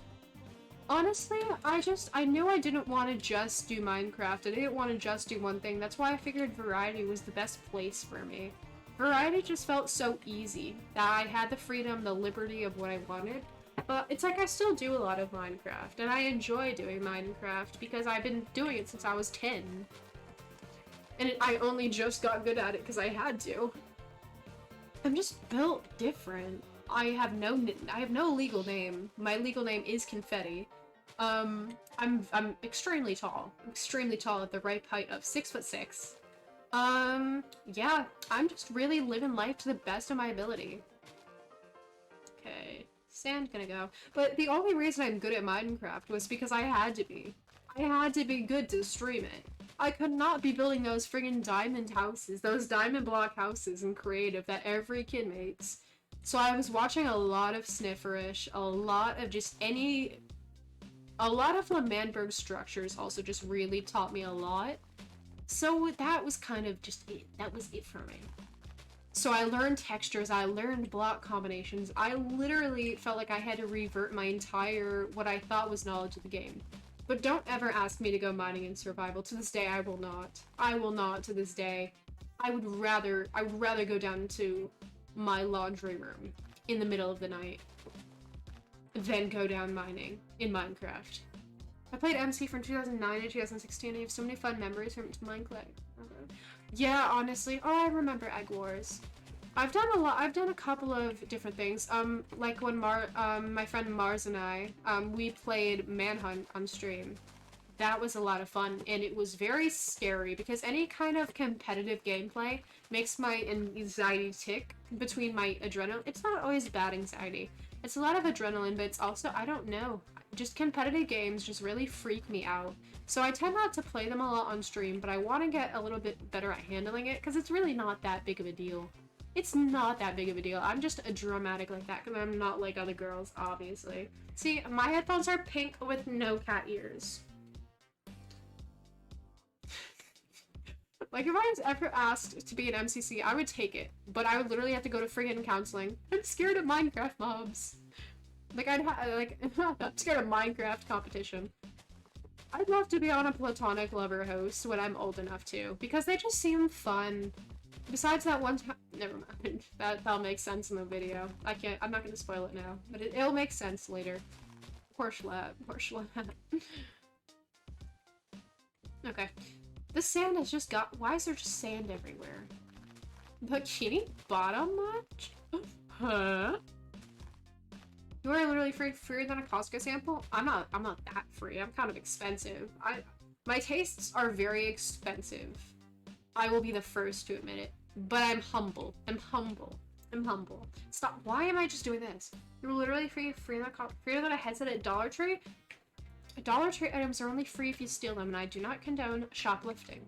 Honestly, I knew I didn't want to just do Minecraft. I didn't want to just do one thing. That's why I figured Variety was the best place for me. Variety just felt so easy, that I had the freedom, the liberty of what I wanted. But it's like I still do a lot of Minecraft, and I enjoy doing Minecraft because I've been doing it since I was 10. And I only just got good at it because I had to. I'm just built different. I have no legal name. My legal name is Confetti. I'm extremely tall. I'm extremely tall at the ripe height of 6'6". Yeah, I'm just really living life to the best of my ability. Okay, sand gonna go. But the only reason I'm good at Minecraft was because I had to be. I had to be good to stream it. I could not be building those friggin' diamond houses, those diamond block houses in creative that every kid makes. So I was watching a lot of Snifferish, a lot of L'Manberg structures also just really taught me a lot. So that was kind of just it. That was it for me. So I learned textures, I learned block combinations. I literally felt like I had to revert my entire, what I thought was knowledge of the game. But don't ever ask me to go mining in survival. To this day, I will not. I will not to this day. I would rather go down to my laundry room in the middle of the night than go down mining in Minecraft. I played MC from 2009 to 2016. I have so many fun memories from Minecraft. Yeah, honestly. Oh, I remember Egg Wars. I've done a couple of different things. Like when my friend Mars and I, we played Manhunt on stream. That was a lot of fun, and it was very scary because any kind of competitive gameplay makes my anxiety tick between my adrenaline. It's not always bad anxiety. It's a lot of adrenaline, but it's also, I don't know. Just competitive games just really freak me out. So I tend not to play them a lot on stream, but I want to get a little bit better at handling it because it's really not that big of a deal. It's not that big of a deal. I'm just a dramatic like that because I'm not like other girls, obviously. See, my headphones are pink with no cat ears. Like, if I was ever asked to be an MCC, I would take it. But I would literally have to go to friggin' counseling. I'm scared of Minecraft mobs. Like, I'm scared of Minecraft competition. I'd love to be on a platonic lover host when I'm old enough to, because they just seem fun. Besides that one time, never mind. That'll make sense in the video. I'm not gonna spoil it now, but it'll make sense later. Poor Schlatt. Okay. The sand has just got, why is there just sand everywhere? Bikini Bottom much? Huh? You are literally freer than a Costco sample? I'm not that free. I'm kind of expensive. My tastes are very expensive. I will be the first to admit it. But I'm humble. I'm humble. Stop. Why am I just doing this? You're literally freer than a headset at Dollar Tree? Dollar Tree items are only free if you steal them, and I do not condone shoplifting.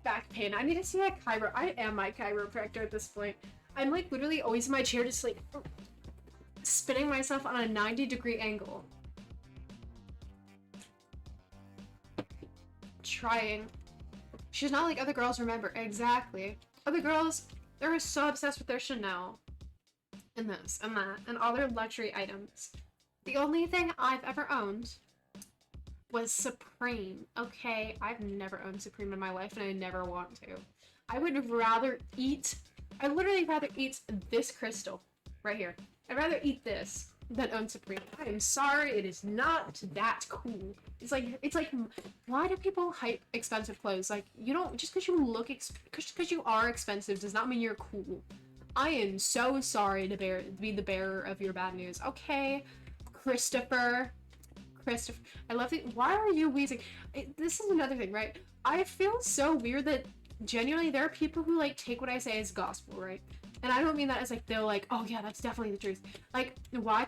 Back pain. I need to see my chiro. I am my chiropractor at this point. I'm like literally always in my chair just like spinning myself on a 90-degree angle. Trying. She's not like other girls, remember. Exactly. Other girls, they're so obsessed with their Chanel. And this, and that, and all their luxury items. The only thing I've ever owned was Supreme. Okay, I've never owned Supreme in my life, and I never want to. I would rather eat, I'd literally rather eat this crystal right here. I'd rather eat this than own Supreme. I am sorry, it is not that cool. It's like, why do people hype expensive clothes? Like, you don't, just because you look, because you are expensive does not mean you're cool. I am so sorry to be the bearer of your bad news. Okay, Christopher, I love it. Why are you wheezing? This is another thing, right? I feel so weird that genuinely there are people who like take what I say as gospel, right? And I don't mean that as like they're like, oh yeah, that's definitely the truth. Like, why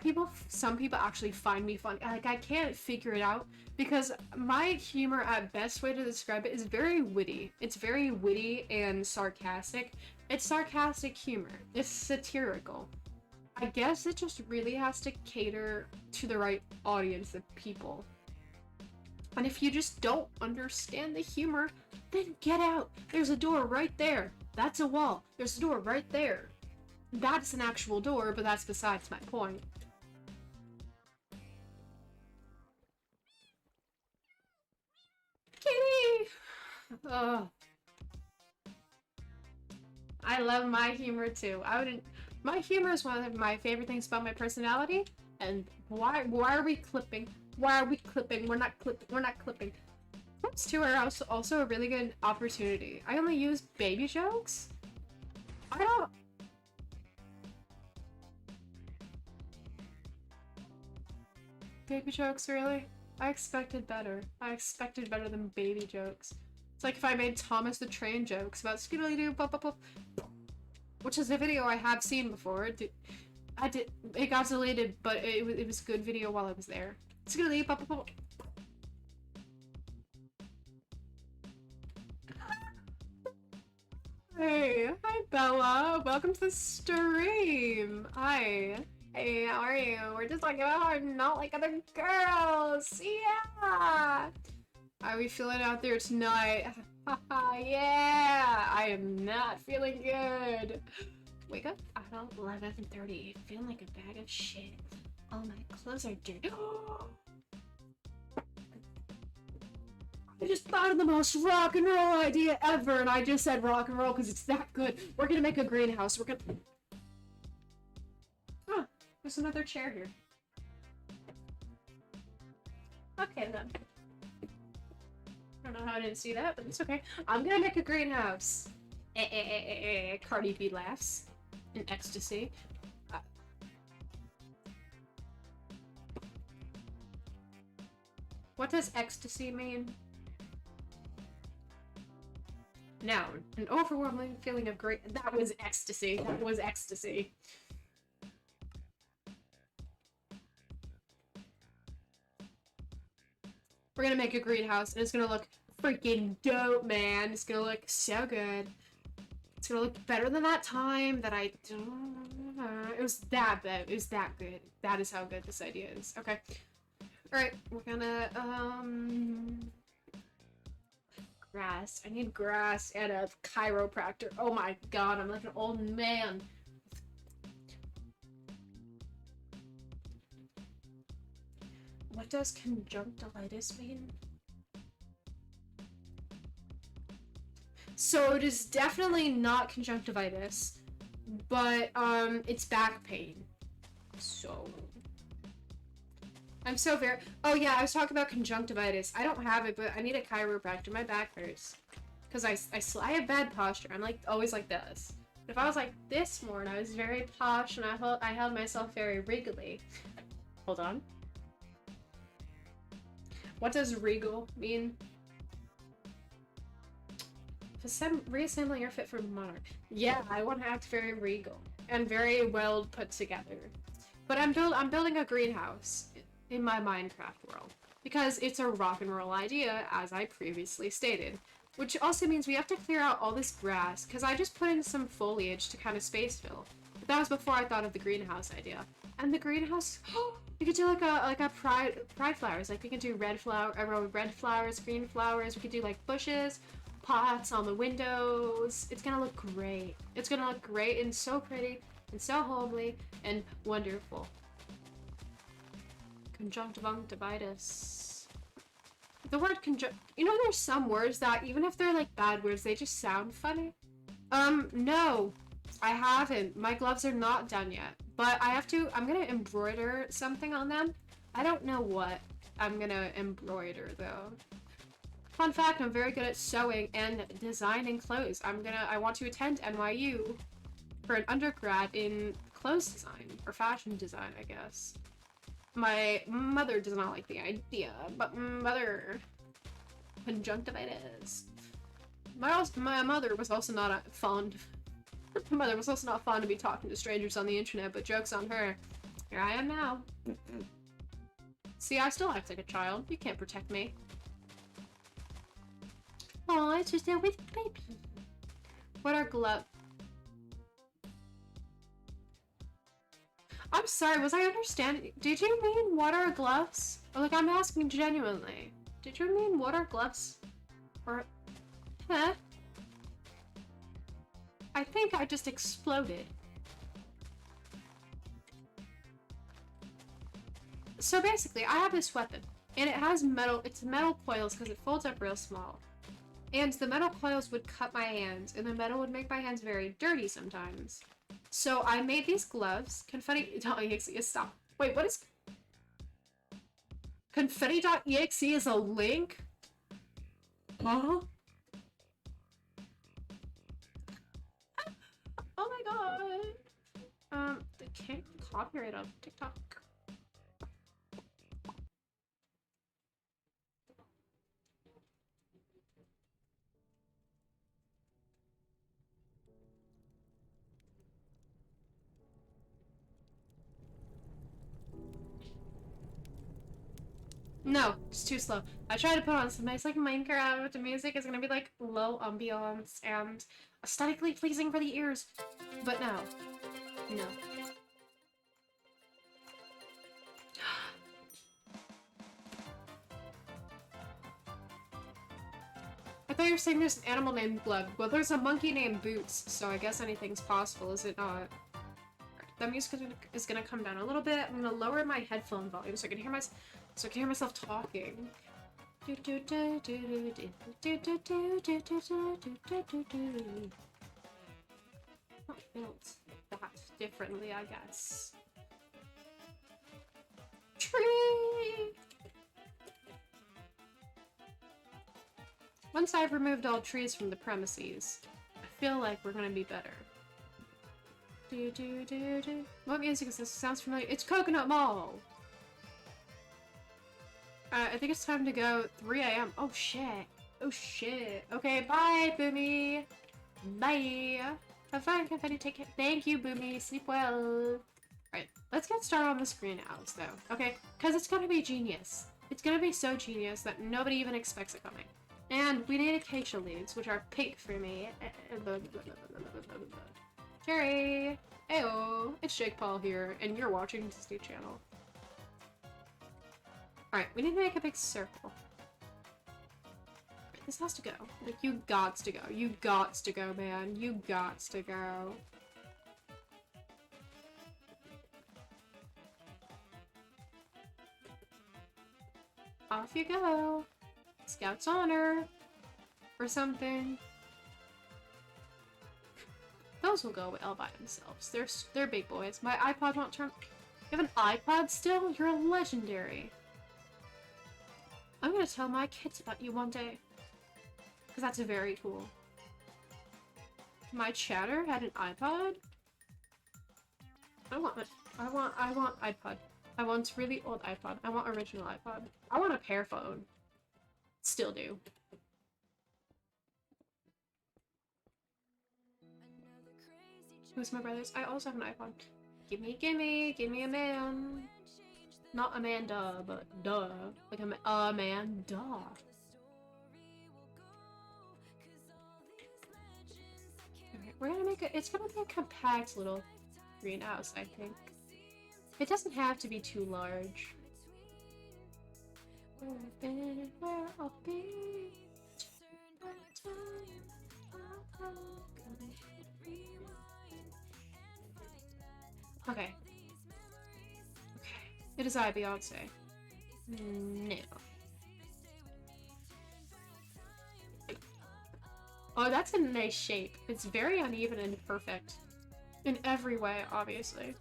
some people actually find me funny. Like, I can't figure it out because my humor, at best way to describe it, is very witty. It's very witty and sarcastic. It's sarcastic humor. It's satirical. I guess it just really has to cater to the right audience of people. And if you just don't understand the humor, then get out. There's a door right there. That's a wall. There's a door right there. That's an actual door, but that's besides my point. Kitty! Oh. I love my humor too. My humor is one of my favorite things about my personality. And why are we clipping? Why are we clipping? We're not clipping. Clips too are also a really good opportunity. I only use baby jokes. I don't. Baby jokes, really? I expected better. I expected better than baby jokes. It's like if I made Thomas the Train jokes about skiddly-doo, pop, pop, pop, which is a video I have seen before. It got deleted, but it was a good video while I was there. Skiddly-doo, pop, pop, pop. Hey, hi Bella. Welcome to the stream. Hi. Hey, how are you? We're just talking about how I'm not like other girls. Yeah. How are we feeling out there tonight? Yeah. I am not feeling good. Wake up at 11:30, feeling like a bag of shit. All my clothes are dirty. I just thought of the most rock and roll idea ever, and I just said rock and roll because it's that good. We're gonna make a greenhouse. We're gonna... Huh, there's another chair here. Okay, then. I don't know how I didn't see that, but it's okay. I'm gonna make a greenhouse. Cardi B laughs in ecstasy. What does ecstasy mean? Noun. An overwhelming feeling of great... That was ecstasy. That was ecstasy. We're gonna make a greenhouse, and it's gonna look freaking dope, man. It's gonna look so good. It's gonna look better than that time that I... It was that bad. It was that good. That is how good this idea is. Okay. Alright, we're gonna, grass. I need grass and a chiropractor. Oh my god, I'm like an old man. What does conjunctivitis mean? So it is definitely not conjunctivitis, but it's back pain. So I'm so very... Oh yeah, I was talking about conjunctivitis. I don't have it, but I need a chiropractor. My back hurts. Because I have bad posture. I'm like always like this. If I was like this more and I was very posh and I held myself very regally. Hold on. What does regal mean? Reassembling your fit for monarch. Yeah, I want to act very regal and very well put together. But I'm building a greenhouse in my Minecraft world because it's a rock and roll idea, as I previously stated. Which also means we have to clear out all this grass because I just put in some foliage to kind of space fill. But that was before I thought of the greenhouse idea. And the greenhouse, you could do like a pride flowers. Like we could do red flowers, green flowers. We could do like bushes, pots on the windows. It's gonna look great. It's gonna look great and so pretty and so homely and wonderful. Conjunctivitis. The word you know, there's some words that even if they're like bad words, they just sound funny. No, I haven't. My gloves are not done yet, but I'm gonna embroider something on them. I don't know what I'm gonna embroider though. Fun fact, I'm very good at sewing and designing clothes. I want to attend NYU for an undergrad in clothes design, or fashion design, I guess. My mother does not like the idea, but mother, conjunctivitis. My mother was also not fond. My mother was also not fond of me talking to strangers on the internet, but joke's on her. Here I am now. See, I still act like a child. You can't protect me. Oh, it's just there with baby. What are gloves? I'm sorry, was I understanding? Did you mean what are gloves? Or, like, I'm asking genuinely. Did you mean what are gloves? Or, huh? I think I just exploded. So basically, I have this weapon, and it has it's metal coils because it folds up real small. And the metal coils would cut my hands, and the metal would make my hands very dirty sometimes. So I made these gloves. Confetti.exe, stop. Wait, what is... Confetti.exe is a link? Huh? Oh my god. They can't copyright on TikTok. No, it's too slow. I tried to put on some nice like Minecraft music. It's gonna be like low ambiance and aesthetically pleasing for the ears. But no. No. I thought you were saying there's an animal named Glove. Well, there's a monkey named Boots, so I guess anything's possible, is it not? The music is gonna come down a little bit. I'm gonna lower my headphone volume so I can hear myself talking. I built that differently, I guess. Tree! Once I've removed all trees from the premises, I feel like we're gonna be better. What music is this? Sounds familiar. It's Coconut Mall! I think it's time to go. 3 AM. Oh shit. Oh shit. Okay, bye, Boomy. Bye. Have fun, Confetti. Take care. Thank you, Boomy. Sleep well. Alright, let's get started on the screen house, though. Okay? Because it's gonna be genius. It's gonna be so genius that nobody even expects it coming. And we need acacia leaves, which are pink for me. Jerry! Heyo! It's Jake Paul here, and you're watching Disney Channel. Alright, we need to make a big circle. This has to go. Like, you gots to go. You gots to go, man. You gots to go. Off you go. Scout's honor. Or something. Those will go all by themselves. They're big boys. My iPod won't turn... You have an iPod still? You're legendary. I'm gonna tell my kids about you one day. Because that's very cool. My chatter had an iPod? I want iPod. I want really old iPod. I want original iPod. I want a pear phone. Still do. Who's my brothers? I also have an iPod. Give me a man. Not Amanda, but duh. Like a man, duh. Alright, we're gonna make it's gonna be a compact little greenhouse, I think. It doesn't have to be too large. Where I've been and where I'll be. Okay. It is I, Beyonce. No. Oh, that's a nice shape. It's very uneven and perfect. In every way, obviously.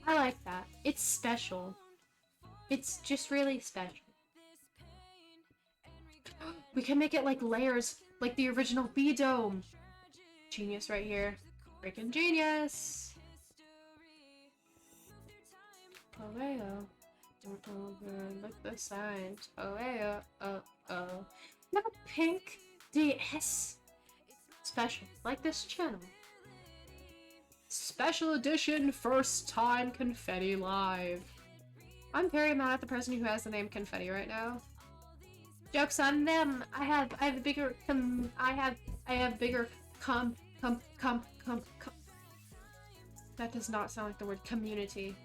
I like that. It's special. It's just really special. We can make it like layers, like the original B-Dome. Genius right here. Freaking genius! Oh, yeah. Don't overlook the signs. Oh, yeah. Oh. Now pink DS. Special, like this channel. Special edition first time Confetti Live. I'm very mad at the person who has the name Confetti right now. Joke's on them. I have a bigger I have bigger That does not sound like the word community.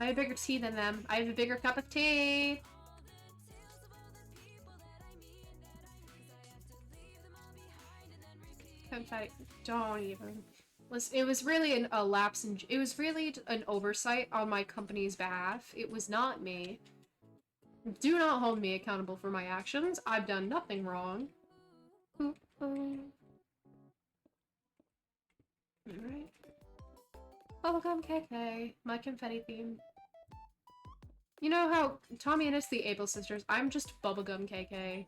I have a bigger tea than them. I have a bigger cup of tea. Confetti. Don't even. It was really a lapse in. It was really an oversight on my company's behalf. It was not me. Do not hold me accountable for my actions. I've done nothing wrong. Alright. Bubblegum KK. My confetti theme. You know how Tommy and it's the Able sisters. I'm just Bubblegum KK.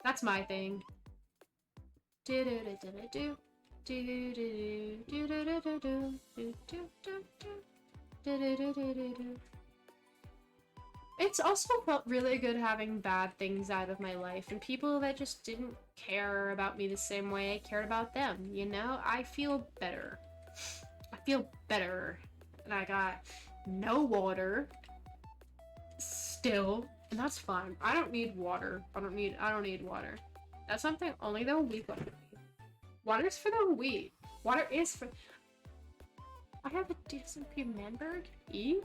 That's my thing. Do do do do do. Do do do do do do do do do do do do. It's also felt really good having bad things out of my life and people that just didn't care about me the same way I cared about them, you know? I feel better. I feel better. And I got no water. Still. And that's fine. I don't need water. I don't need water. That's something only the weak women need. Water's for the weak. Water is for... I have a DSMP Manberg? E?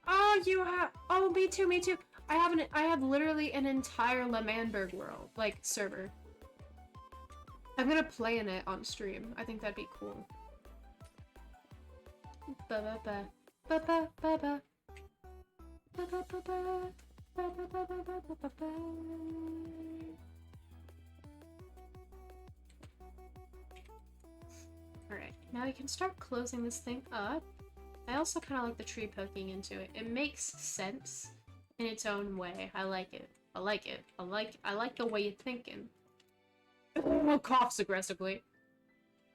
Oh, you have... Oh, me too, me too. I have literally an entire L'Manberg world, like, server. I'm gonna play in it on stream. I think that'd be cool. Ba-ba-ba. Ba-ba-ba-ba. Ba-ba-ba-ba. Ba-ba-ba-ba-ba-ba-ba. Alright, now we can start closing this thing up. I also kind of like the tree poking into it. It makes sense in its own way. I like it. I like it. I like the way you're thinking. Oh, coughs aggressively.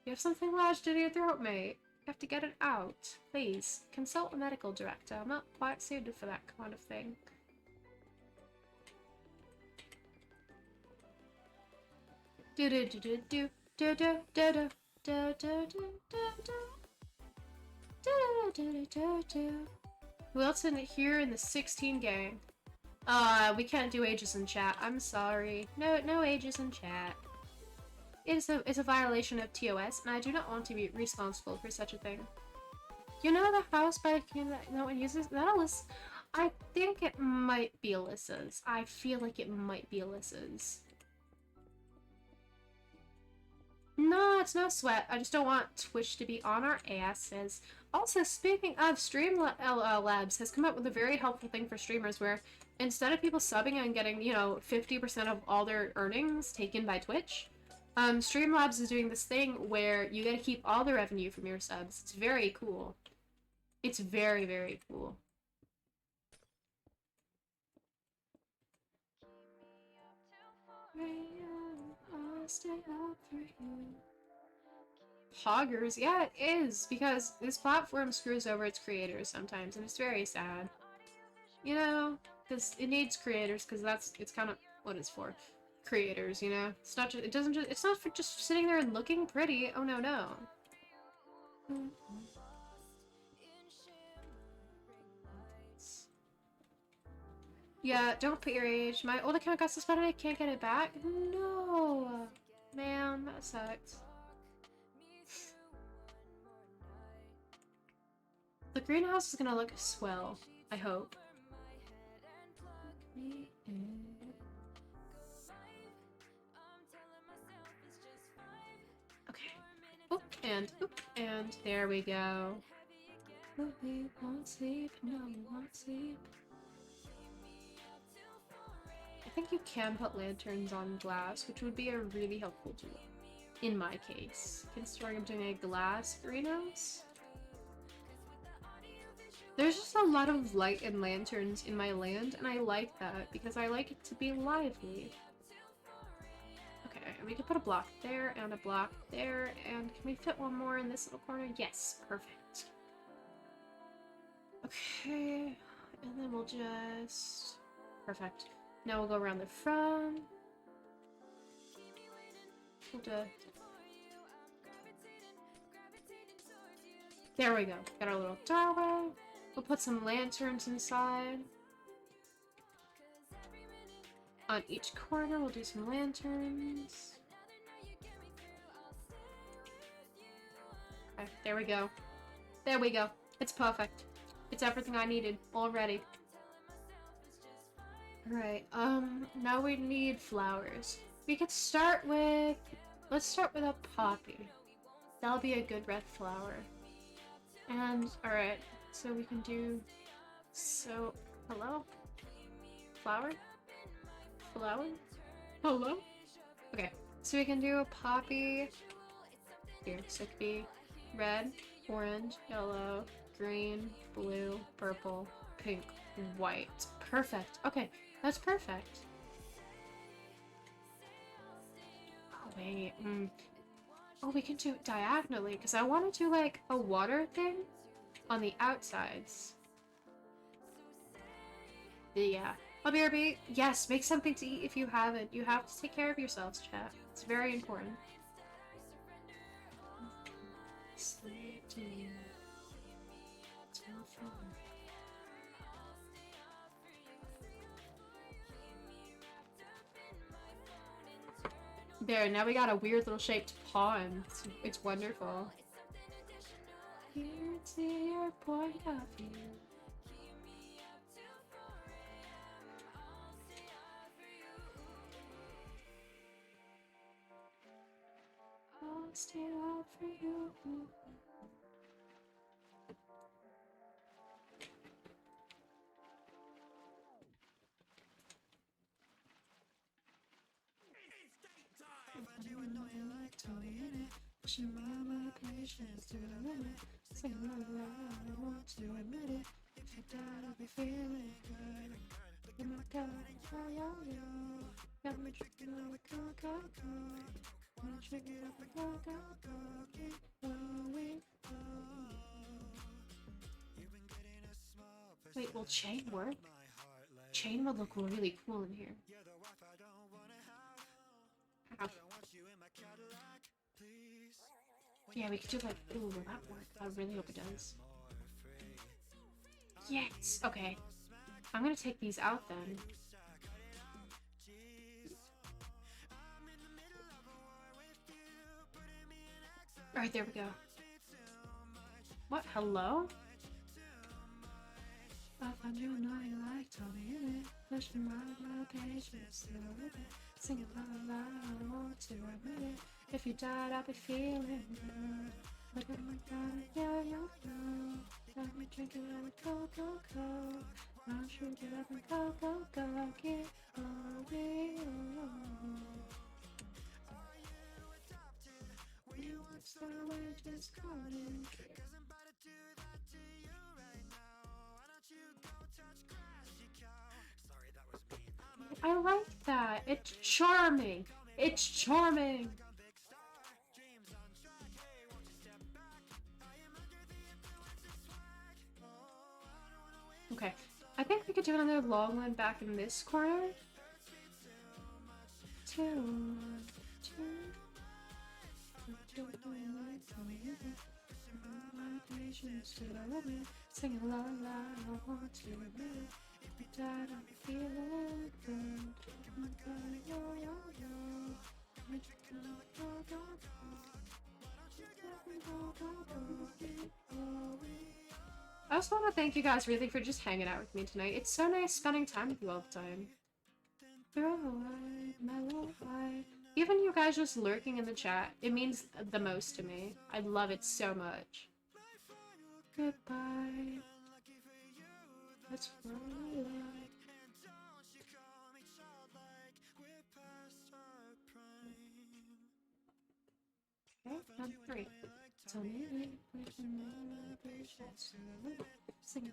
You have something lodged in your throat, mate. You have to get it out. Please, consult a medical director. I'm not quite suited for that kind of thing. Do do do do do do do do do do do do do do. Who else in here in the 16 gang? We can't do ages in chat. I'm sorry. No ages in chat. It's a violation of TOS, and I do not want to be responsible for such a thing. You know the house by the community that no one uses? That Alyssa? I think it might be Alyssa's. I feel like it might be Alyssa's. No, it's no sweat. I just don't want Twitch to be on our asses. Also, speaking of, Streamlabs has come up with a very helpful thing for streamers where instead of people subbing and getting, you know, 50% of all their earnings taken by Twitch, Streamlabs is doing this thing where you get to keep all the revenue from your subs. It's very cool. It's very, very cool. I'll stay up for you. Poggers? Yeah, it is, because this platform screws over its creators sometimes, and it's very sad. You know, because it needs creators, because it's kind of what it's for. Creators, you know? It's not just, it's not for just sitting there and looking pretty. Oh, no. Yeah, don't put your age. My old account got suspended, I can't get it back. No! Man, that sucks. The greenhouse is gonna look swell, I hope. Okay. Oop, and there we go. We won't sleep, no, we won't sleep. think you can put lanterns on glass, which would be a really helpful tool. In my case, considering I'm doing a glass greenhouse. There's just a lot of light and lanterns in my land, and I like that because I like it to be lively. Okay, we can put a block there and a block there, and can we fit one more in this little corner? Yes, perfect. Okay, and then we'll just... Perfect. Now we'll go around the front. We'll do... There we go. Got our little doorway. We'll put some lanterns inside. On each corner, we'll do some lanterns. Okay, there we go. There we go. It's perfect. It's everything I needed already. Alright, now we need flowers. We could start with... Let's start with a poppy. That'll be a good red flower. And, alright, so we can do... So, hello? Flower? Flower? Hello? Okay, so we can do a poppy. Here, so it could be red, orange, yellow, green, blue, purple, pink, white. Perfect. Okay, that's perfect. Oh, wait. Oh, we can do it diagonally, because I want to do, like, a water thing on the outsides. Yeah. I'll be right back. Yes, make something to eat if you haven't. You have to take care of yourselves, chat. It's very important. There, now we got a weird little shaped pond. It's wonderful. Here to your point of view. I'll stay out for you. Pushing my patience to the limit. Sing la la, I want to admit it. If you die, I'll be feeling good. Look at my God, yo yo yo. Got me drinking on the Coca-Cola. Wanna drink it up and go, keep going, Wait, will chain work? Chain would look really cool in here. Ow. Yeah, we could do like, ooh, will that work? I really hope it does. Yes! Okay. I'm gonna take these out then. Alright, there we go. What? Hello? I found you and I like Tony in it. Pushing my patience to the limit. Singing la la la, I want to admit it. If you died, I'll be feeling good. Look at my God, yo yo yo. Got me drinking on a Coca-Cola. I'll drink it up and go, keep going. We want so we're just calling. I like that. It's charming. It's charming. Okay. I think we could do another long one back in this corner. Two. Singing la la, I want to admit it. If you died, I'll be feeling good. Oh my God, yo yo yo. I'm drinking all the go. I also want to thank you guys really for just hanging out with me tonight. It's so nice spending time with you all the time. Even you guys just lurking in the chat, it means the most to me. I love it so much. Goodbye. That's what I like. Okay, on three. Tell me. Sing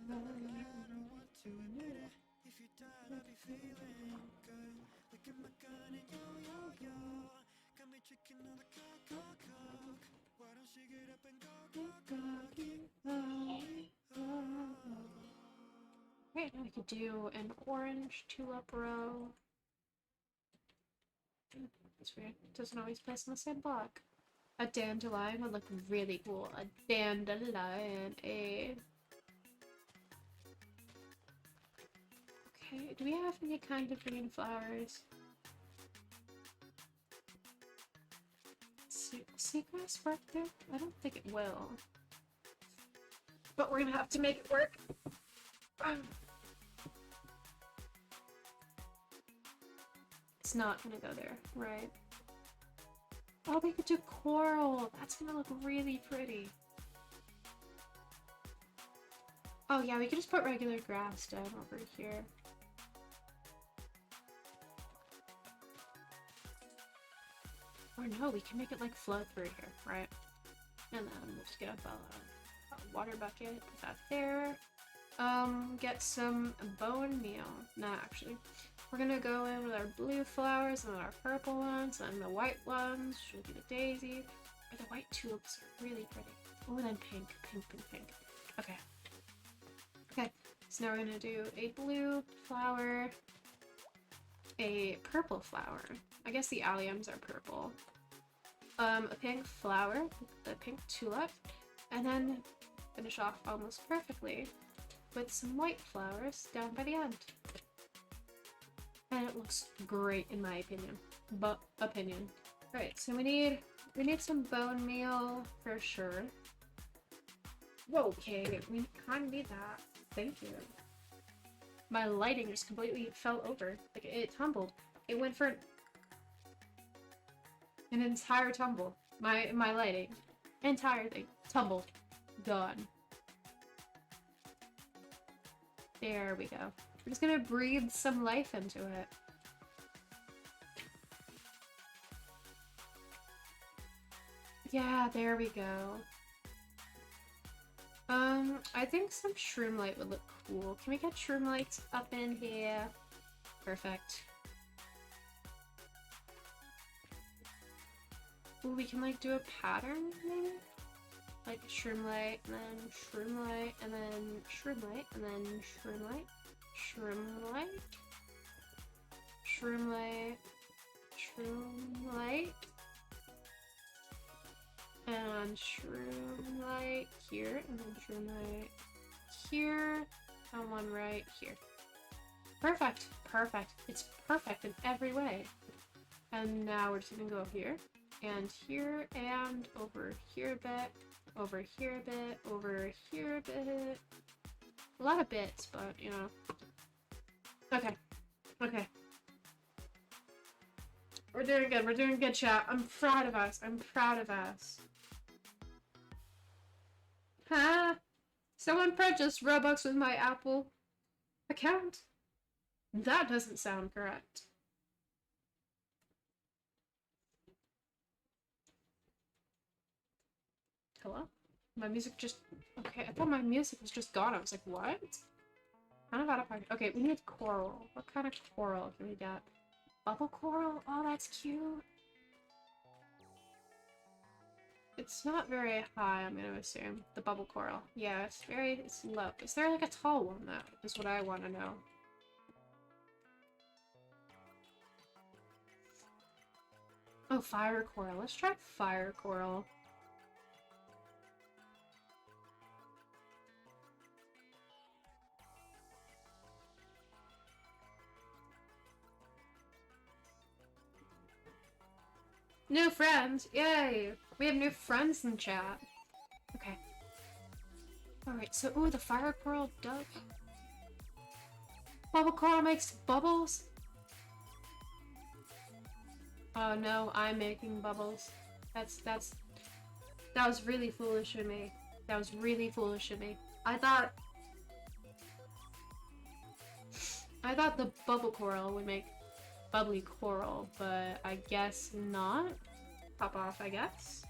Right, now we could do an orange tulip row. That's weird. It doesn't always place in the same block. A dandelion would look really cool. A dandelion. Okay, do we have any kind of green flowers? Seagrass work there? I don't think it will. But we're gonna have to make it work. It's not gonna go there, right? Oh, we could do coral! That's gonna look really pretty. Oh yeah, we could just put regular grass down over here. Or no, we can make it like flow through here, right? And then we'll just get a water bucket, put that there. Get some bone meal. Nah, actually. We're gonna go in with our blue flowers and then our purple ones and the white ones. Should be the daisy. Or the white tulips are really pretty. Oh, and then pink. Okay. Okay, so now we're gonna do a blue flower, a purple flower. I guess the alliums are purple. A pink flower, the pink tulip, and then finish off almost perfectly with some white flowers down by the end. And it looks great in my opinion. Right, so we need some bone meal for sure. Whoa, okay, we kind of need that. Thank you. My lighting just completely fell over. Like, it tumbled. It went for an entire tumble. My lighting. Entire thing. Tumbled. Gone. There we go. We're just gonna breathe some life into it. Yeah, there we go. I think some shroom light would look cool. Can we get shroom lights up in here? Perfect. Ooh, we can like do a pattern, maybe? Like shroom light, and then shroom light, and then shroom light, and then shroom light, shroom light, shroom light, shroom light, and shroom light here, and then shroom light here, and one right here. Perfect! Perfect. It's perfect in every way. And now we're just gonna go here, and over here a bit, over here a bit, over here a bit. A lot of bits, but, you know. Okay. Okay. We're doing good, chat. I'm proud of us. I'm proud of us. Huh? Someone purchased Robux with my Apple account? That doesn't sound correct. Hello? My music just... Okay, I thought my music was just gone. I was like, what? Kind of out of pocket. Okay, we need coral. What kind of coral can we get? Bubble coral? Oh, that's cute. It's not very high, I'm gonna assume. The bubble coral. Yeah, it's low. Is there like a tall one though? Is what I want to know. Oh, fire coral. Let's try fire coral. New friends! Yay! We have new friends in chat. Okay. Alright, so, ooh, the fire coral duck. Bubble coral makes bubbles? Oh no, I'm making bubbles. That was really foolish of me. That was really foolish of me. I thought the bubble coral would make bubbly coral, but I guess not. Pop off, I guess.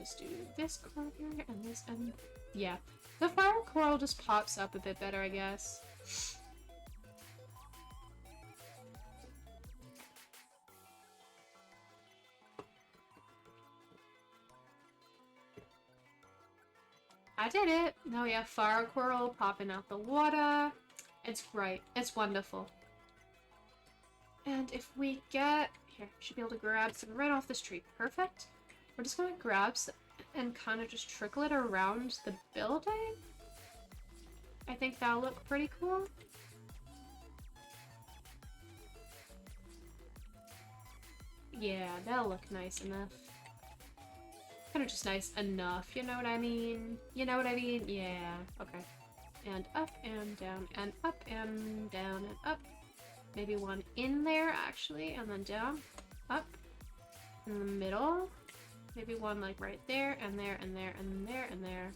just do this corner and this, and yeah. The fire coral just pops up a bit better, I guess. I did it! Now we have fire coral popping out the water. It's great. It's wonderful. And if we get... Here, we should be able to grab some right off this tree. Perfect. We're just gonna grab some and kind of just trickle it around the building. I think that'll look pretty cool. Yeah, that'll look nice enough. Kind of just nice enough, you know what I mean? You know what I mean? Yeah, okay. And up and down and up and down and up. Maybe one in there, actually, and then down, up, in the middle. Maybe one like right there, and there, and there, and there, and there.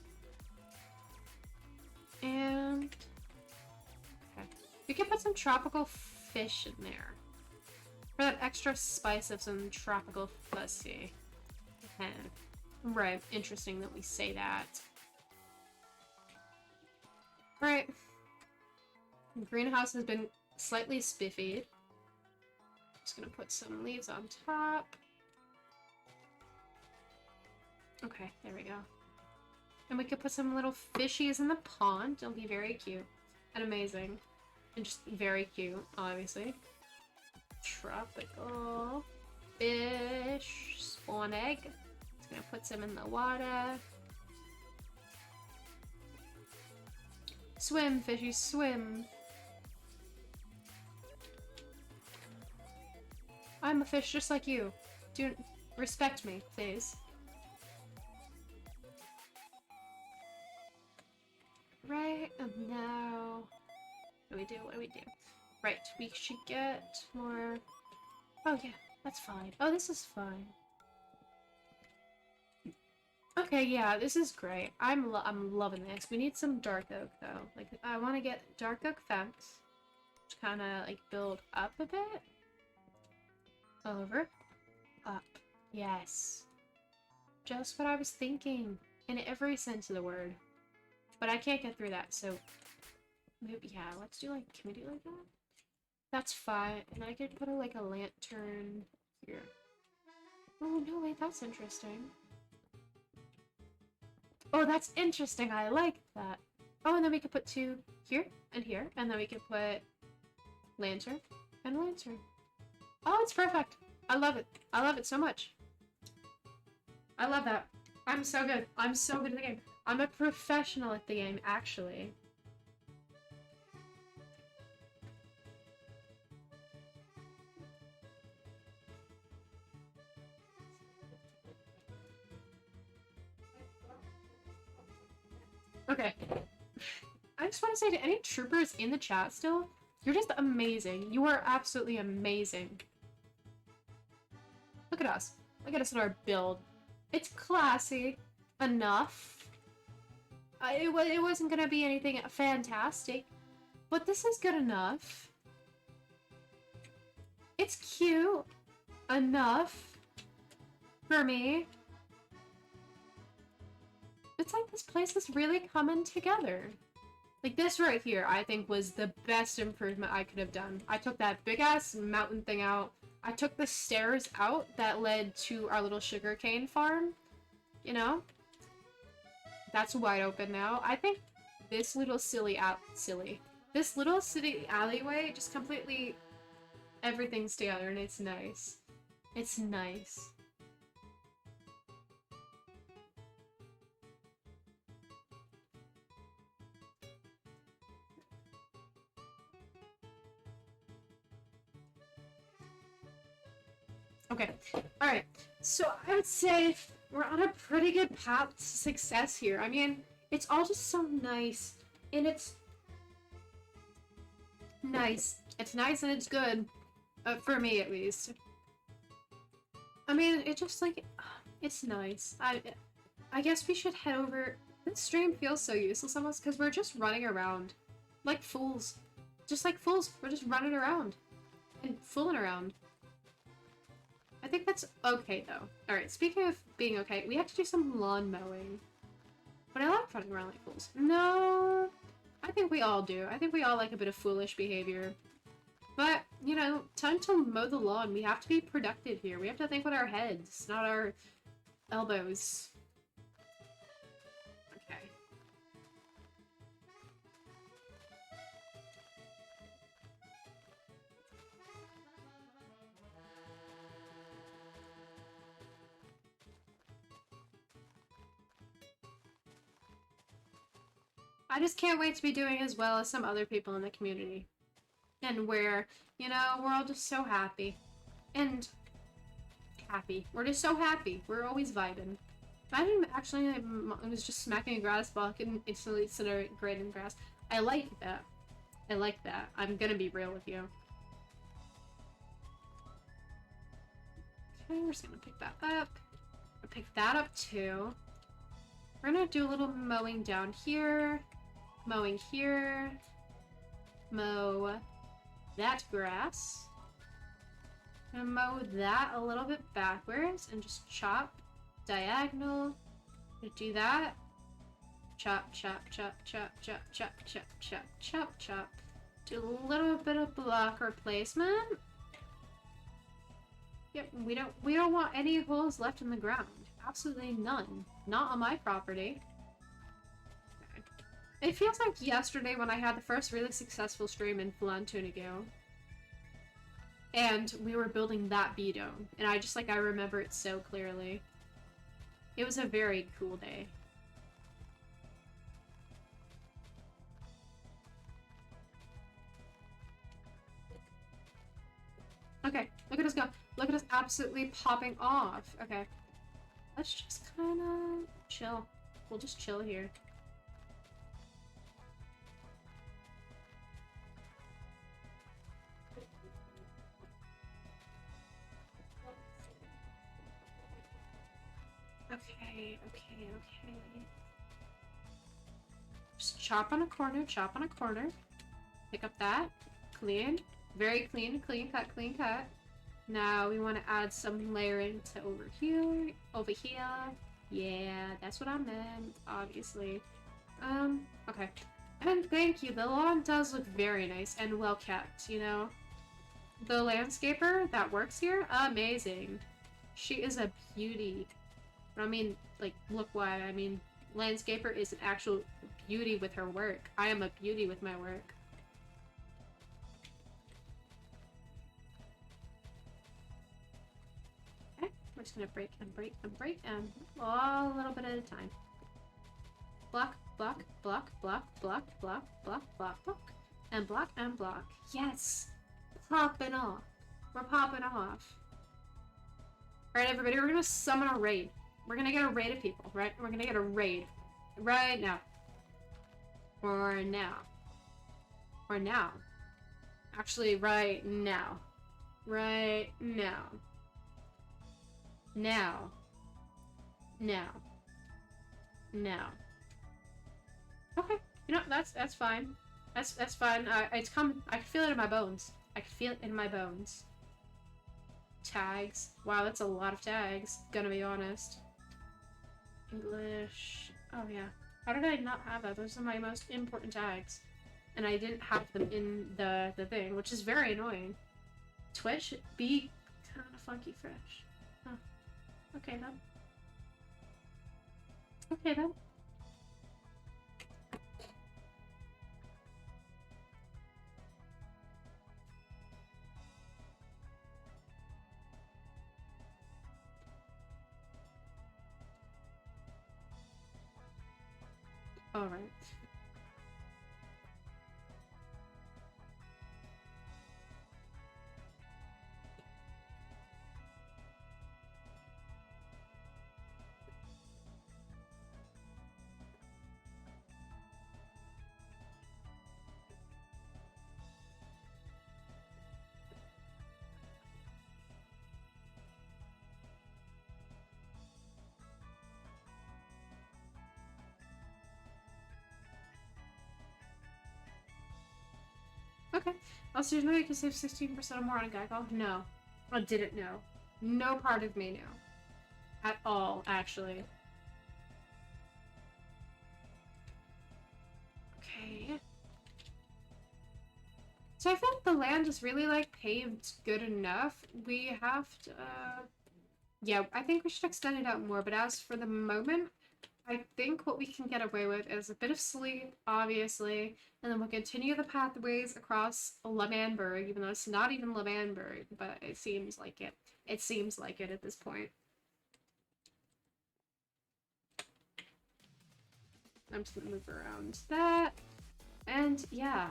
And... okay. We can put some tropical fish in there. For that extra spice of some tropical fussy. Okay. Right, interesting that we say that. Right. The greenhouse has been slightly spiffied. Just gonna put some leaves on top. Okay, there we go. And we could put some little fishies in the pond. It'll be very cute and amazing. And just very cute, obviously. Tropical fish spawn egg. Just gonna put some in the water. Swim, fishy, swim. I'm a fish just like you. Do respect me, please. Right, and now... what do we do? What do we do? Right, we should get more... oh yeah, that's fine. Oh, this is fine. Okay, yeah, this is great. I'm loving this. We need some dark oak, though. Like, I want to get dark oak fence. To kind of, like, build up a bit. Over. Up. Yes. Just what I was thinking. In every sense of the word. But I can't get through that, so... maybe, yeah, let's do, like, can we do like that? That's fine. And I could put, like, a lantern here. Oh, no, wait, that's interesting. Oh, that's interesting. I like that. Oh, and then we could put two here and here. And then we could put lantern and lantern. Oh, it's perfect. I love it. I love it so much. I love that. I'm so good. I'm so good at the game. I'm a professional at the game, actually. Okay. I just want to say to any troopers in the chat still, you're just amazing. You are absolutely amazing. Look at us. Look at us in our build. It's classy enough. It wasn't gonna be anything fantastic, but this is good enough. It's cute enough for me. It's like this place is really coming together. Like this right here, I think was the best improvement I could have done. I took that big ass mountain thing out. I took the stairs out that led to our little sugarcane farm. You know? That's wide open now. I think this little this little city alleyway just completely everything's together and it's nice. It's nice. Okay, alright. So I would say we're on a pretty good path to success here. I mean, it's all just so nice. And it's nice. It's nice and it's good. For me, at least. I mean, it just, like, it's nice. I guess we should head over... This stream feels so useless almost, because we're just running around. Like fools. Just like fools. We're just running around. And fooling around. think that's okay, though. Alright, speaking of being okay, we have to do some lawn mowing. But I like running around like fools. No, I think we all do. I think we all like a bit of foolish behavior. But, you know, time to mow the lawn. We have to be productive here. We have to think with our heads, not our elbows. Okay. I just can't wait to be doing as well as some other people in the community. And where, you know, we're all just so happy. And happy. We're just so happy. We're always vibing. Imagine actually I was just smacking a grass block and instantly disintegrating grass. I like that. I like that. I'm gonna be real with you. Okay, we're just gonna pick that up. I'll pick that up too. We're gonna do a little mowing down here. Mowing here. Mow that grass. I'm gonna mow that a little bit backwards and just chop diagonal. Gonna do that. Chop, chop, chop, chop, chop, chop, chop, chop, chop, chop. Do a little bit of block replacement. Yep, we don't want any holes left in the ground. Absolutely none. Not on my property. Okay. It feels like yesterday when I had the first really successful stream in Flan Tunigo. And we were building that bee dome. And I remember it so clearly. It was a very cool day. Okay, look at us go. Look at us absolutely popping off. Okay. Let's just kind of chill. We'll just chill here. Okay, okay, okay. Just chop on a corner, chop on a corner. Pick up that. Clean. Very clean, clean cut, clean cut. Now we want to add some layering to over here. Over here. Yeah, that's what I meant, obviously. Okay. And thank you, the lawn does look very nice and well kept, you know? The landscaper that works here, amazing. She is a beauty. I mean, like, look why. I mean, landscaper is an actual beauty with her work. I am a beauty with my work. Okay, we're just gonna break and break and break and a little bit at a time. Block, block, block, block, block, block, block, block, block, and block and block. Yes! Popping off. We're popping off. Alright, everybody, we're gonna summon a raid. We're gonna get a raid of people, right? We're gonna get a raid. Right now. Or now. Or now. Actually, right now. Right now. Now. Now. Now. Okay. You know, that's fine. That's fine. It's coming. I can feel it in my bones. I can feel it in my bones. Tags. Wow, that's a lot of tags. Gonna be honest. English. Oh yeah. How did I not have that? Those are my most important tags. And I didn't have them in the thing, which is very annoying. Twitch, be kind of funky fresh. Huh. Okay then. Okay then. All right. Okay. Also, you know you can save 16% or more on a Geico? No. I didn't know. No part of me knew. At all, actually. Okay. So I feel like the land is really, like, paved good enough. We have to, yeah, I think we should extend it out more, but as for the moment, I think what we can get away with is a bit of sleep, obviously, and then we'll continue the pathways across L'Manberg, even though it's not even L'Manberg, but it seems like it. It seems like it at this point. I'm just gonna move around that, and yeah.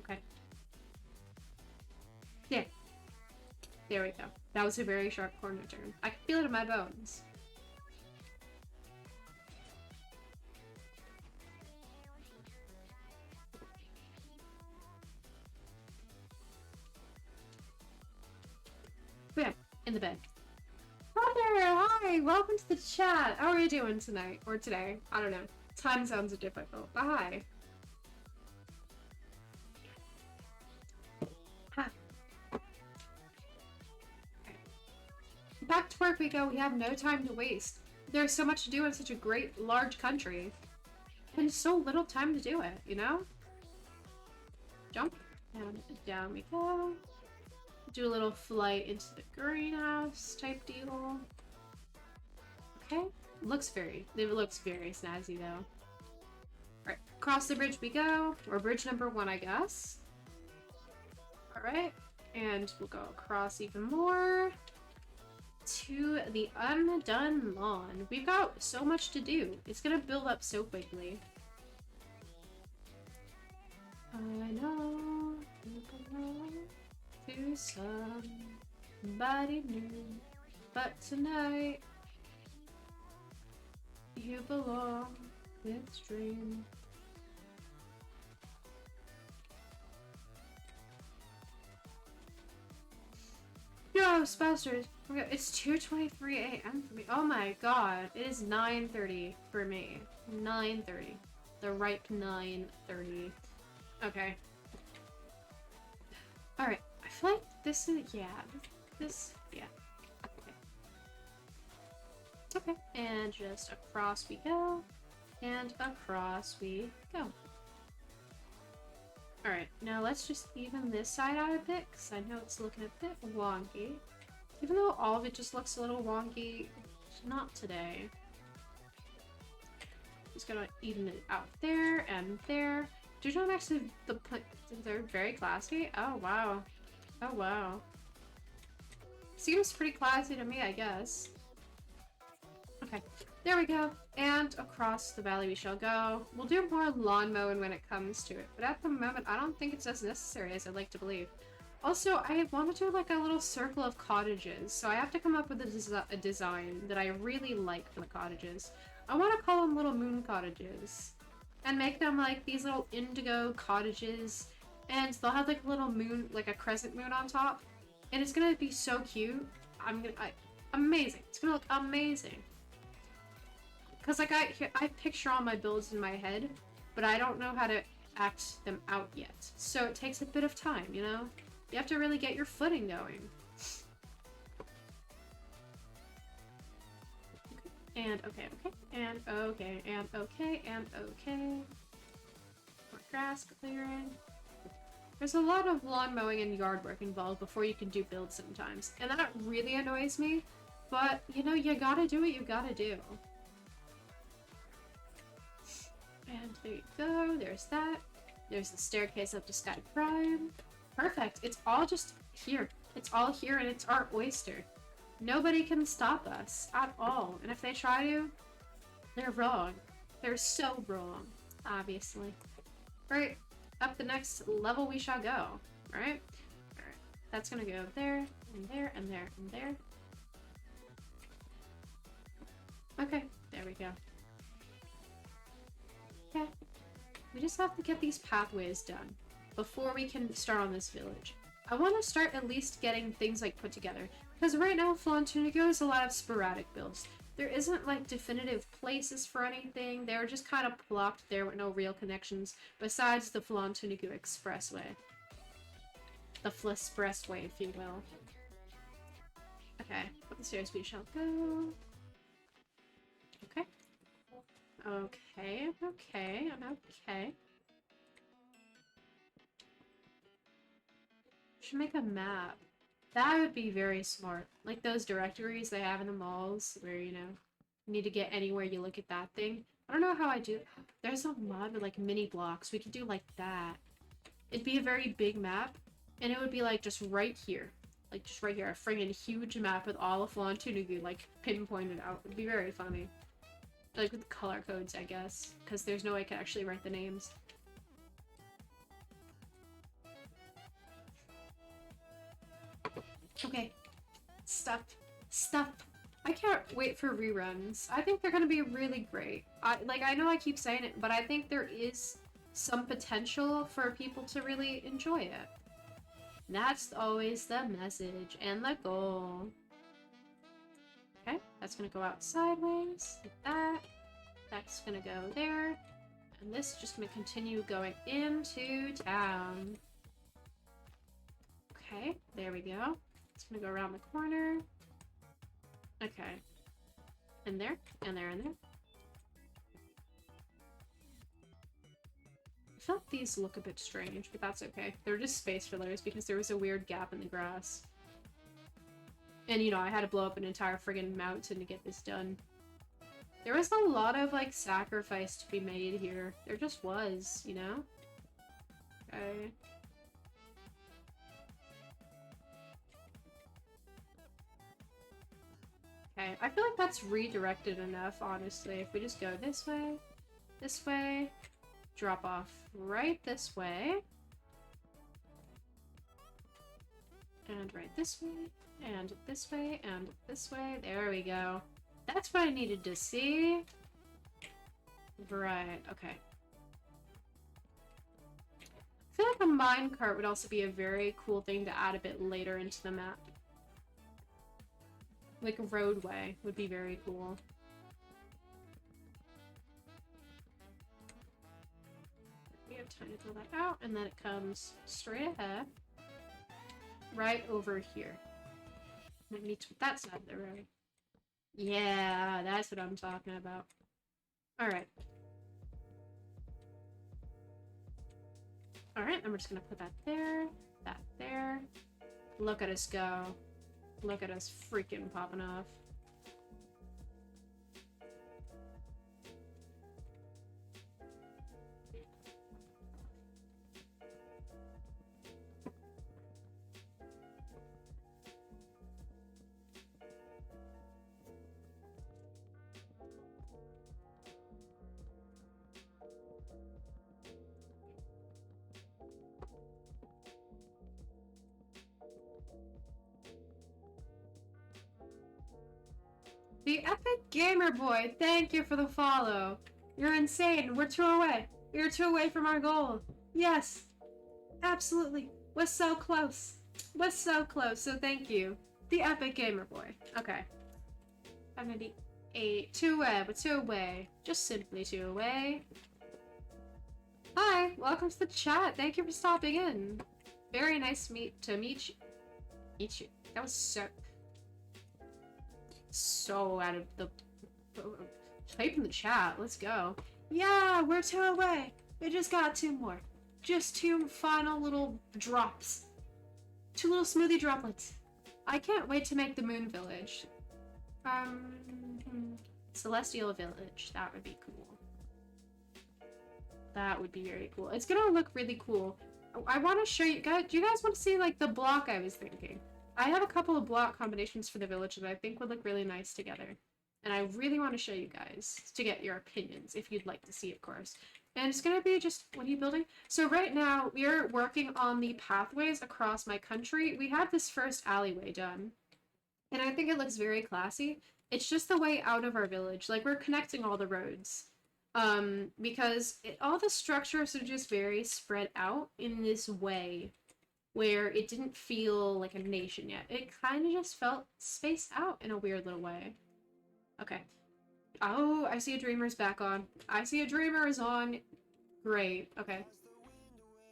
Okay. Yeah. There we go. That was a very sharp corner turn. I can feel it in my bones. Yeah, in the bed. Hi, hi, welcome to the chat. How are you doing tonight? Or today? I don't know. Time zones are difficult, but hi. Hi. Okay. Back to work we go. We have no time to waste. There's so much to do in such a great, large country. And so little time to do it, you know? Jump. And down we go. Do a little flight into the greenhouse type deal. Okay. It looks very snazzy though. Alright, across the bridge we go. Or bridge number 1, I guess. Alright. And we'll go across even more to the Undone Lawn. We've got so much to do. It's gonna build up so quickly. I know people belong to somebody new, but tonight you belong with Dream. Yo, Spasters! It's 2:23 a.m. for me. Oh my god, it is 9:30 for me. 9:30. The ripe 9:30. Okay. Alright, I feel like this is, yeah. Okay, and just across we go. And across we go. Alright, now let's just even this side out a bit, because I know it's looking a bit wonky. Even though all of it just looks a little wonky, not today. Just gonna even it out there and there. Do you know actually they're very classy? Oh wow. Oh wow. Seems pretty classy to me, I guess. Okay, there we go. And across the valley we shall go. We'll do more lawn mowing when it comes to it, but at the moment I don't think it's as necessary as I'd like to believe. Also, I want to do like a little circle of cottages, so I have to come up with a design that I really like for the cottages. I want to call them little moon cottages. And make them like these little indigo cottages, and they'll have like a little moon, like a crescent moon on top, and it's gonna be so cute. Amazing. It's gonna look amazing. Cause like I picture all my builds in my head, but I don't know how to act them out yet. So it takes a bit of time, you know. You have to really get your footing going. And okay, and okay, and okay, and okay. More grass clearing. There's a lot of lawn mowing and yard work involved before you can do builds sometimes, and that really annoys me, but you know, you gotta do what you gotta do. And there you go, there's that. There's the staircase up to Sky Prime. Perfect, it's all just here. It's all here and it's our oyster. Nobody can stop us at all, and if they try to, they're wrong. They're so wrong, obviously. Right, up the next level we shall go, right? Alright, that's gonna go there, and there, and there, and there. Okay, there we go. Okay, we just have to get these pathways done before we can start on this village. I want to start at least getting things like put together, because right now Flauntunigo is a lot of sporadic builds. there isn't like definitive places for anything. They're just kind of plopped there with no real connections besides the Flon-Tunuku Expressway. The Flespressway, if you will. Okay, up the stairs we shall go. Okay. Okay, I'm okay. Should make a map. That would be very smart. Like those directories they have in the malls where, you know, you need to get anywhere you look at that thing. I don't know how I do. There's a mod with like mini blocks. We could do like that. It'd be a very big map, and it would be like just right here. Like just right here. A friggin' huge map with all of Flon-Tunuku like pinpointed out. It'd be very funny. Like with color codes, I guess. Because there's no way I could actually write the names. Okay. Stuff. I can't wait for reruns. I think they're gonna be really great. I know I keep saying it, but I think there is some potential for people to really enjoy it. That's always the message and the goal. Okay, that's gonna go out sideways, like that. That's gonna go there. And this is just gonna continue going into town. Okay, there we go. It's gonna go around the corner. Okay. And there, and there, and there. I feel like these look a bit strange, but that's okay. They're just space fillers because there was a weird gap in the grass. And, you know, I had to blow up an entire friggin' mountain to get this done. There was a lot of, like, sacrifice to be made here. There just was, you know? Okay. Okay, I feel like that's redirected enough, honestly. If we just go this way, drop off right this way, and right this way, and this way, and this way. There we go. That's what I needed to see. Right, okay. I feel like a minecart would also be a very cool thing to add a bit later into the map. Like a roadway would be very cool. We have time to fill that out, and then it comes straight ahead. Right over here. And it meets with that side of the road. Yeah, that's what I'm talking about. Alright. Alright, and we're just gonna put that there, that there. Look at us go. Look at us freaking popping off. The Epic Gamer Boy, thank you for the follow. You're insane. We're 2 away. We're 2 away from our goal. Yes. Absolutely. We're so close. We're so close, so thank you. The Epic Gamer Boy. Okay. 598. 2 away. We're 2 away. Just simply 2 away. Hi. Welcome to the chat. Thank you for stopping in. Very nice to meet you. That was so out of the type in the chat. Let's go. Yeah, we're 2 away. We just got 2 more. Just 2 final little drops. 2 little smoothie droplets. I can't wait to make the moon village. Celestial village. That would be cool. That would be very cool. It's gonna look really cool. I want to show you guys. Do you guys want to see like the block I was thinking? I have a couple of block combinations for the village that I think would look really nice together. And I really want to show you guys to get your opinions, if you'd like to see, of course. And it's going to be just, what are you building? So right now, we are working on the pathways across my country. We have this first alleyway done. And I think it looks very classy. It's just the way out of our village. Like, we're connecting all the roads. Because all the structures are just very spread out in this way, where it didn't feel like a nation yet. It kind of just felt spaced out in a weird little way. Okay. Oh, I see a dreamer's back on. I see a dreamer is on. Great. Okay.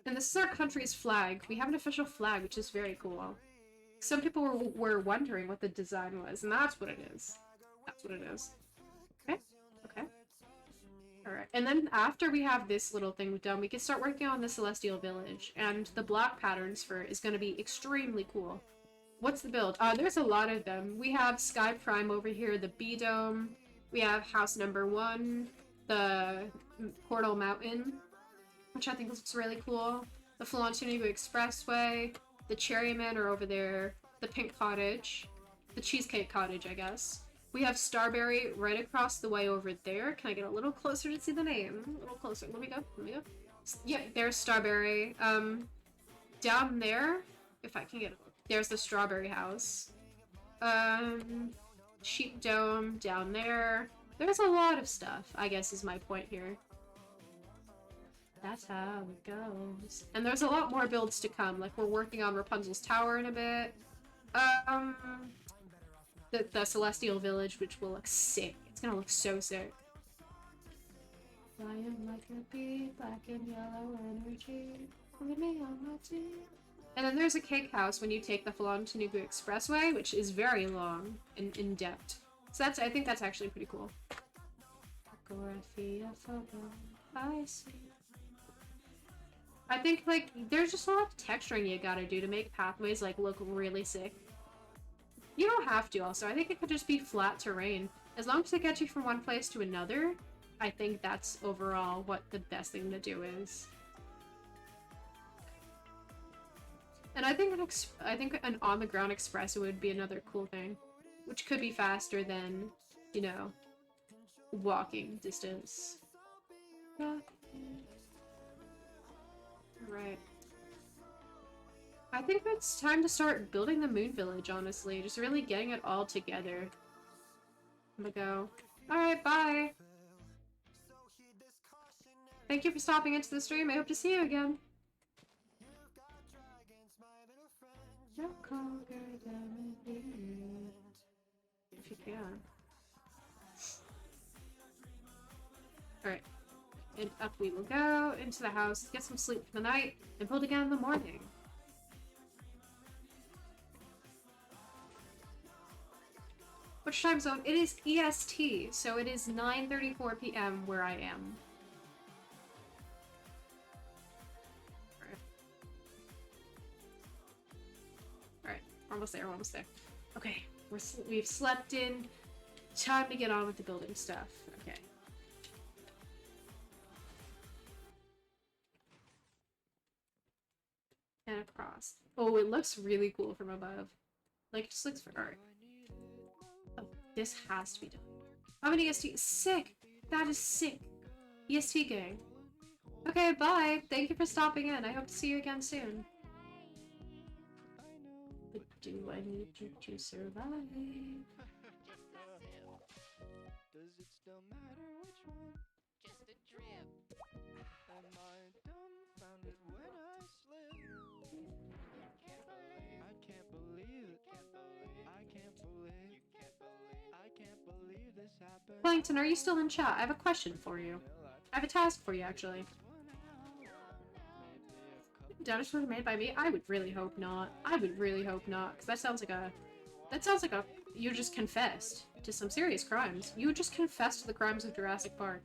And this is our country's flag. We have an official flag, which is very cool. Some people were wondering what the design was, and that's what it is. That's what it is. Okay. Okay. Alright. And then after we have this little thing done, we can start working on the Celestial Village. And the block patterns for it is going to be extremely cool. What's the build? There's a lot of them. We have Sky Prime over here, the B-Dome. We have house number 1, the Portal Mountain, which I think looks really cool. The Flauntonigo Expressway, the Cherrymen are over there, the Pink Cottage, the Cheesecake Cottage, I guess. We have Starberry right across the way over there. Can I get a little closer to see the name? A little closer. Let me go. Let me go. Yep, there's Starberry. Down there, if I can get it, there's the Strawberry House. Sheep Dome down there. There's a lot of stuff, I guess is my point here. That's how it goes. And there's a lot more builds to come. Like, we're working on Rapunzel's Tower in a bit. The Celestial Village, which will look sick. It's gonna look so sick. Flying like a bee, black and yellow energy. With me on my team. And then there's a cake house when you take the Flauntonigo Expressway, which is very long and in depth. So I think that's actually pretty cool. I see. I think, like, there's just a lot of texturing you gotta do to make pathways, like, look really sick. You don't have to, also. I think it could just be flat terrain. As long as it gets you from one place to another, I think that's overall what the best thing to do is. And I think an on-the-ground express would be another cool thing, which could be faster than, you know, walking distance. Right. I think it's time to start building the Moon Village, honestly. Just really getting it all together. I'm gonna go. Alright, bye! Thank you for stopping into the stream. I hope to see you again. If you can. Alright. And up we will go into the house, get some sleep for the night, and build again in the morning. Which time zone? It is EST, so it is 9:34 p.m. where I am. Alright, we're almost there, we're almost there. Okay, we've slept in. Time to get on with the building stuff. Okay. And across. Oh, it looks really cool from above. Like, it just looks for art. Oh, this has to be done. I'm an EST. Sick! That is sick. EST gang. Okay, bye. Thank you for stopping in. I hope to see you again soon. But do I need you to survive? Does it still matter which one? Just a drip. Am I dumbfounded when I slip? I can't believe it. I can't believe this happened. Wellington, are you still in chat? I have a question for you. I have a task for you, actually. Dinosaurs made by me? I would really hope not. I would really hope not, because that sounds like a... You just confessed to some serious crimes. You just confessed to the crimes of Jurassic Park.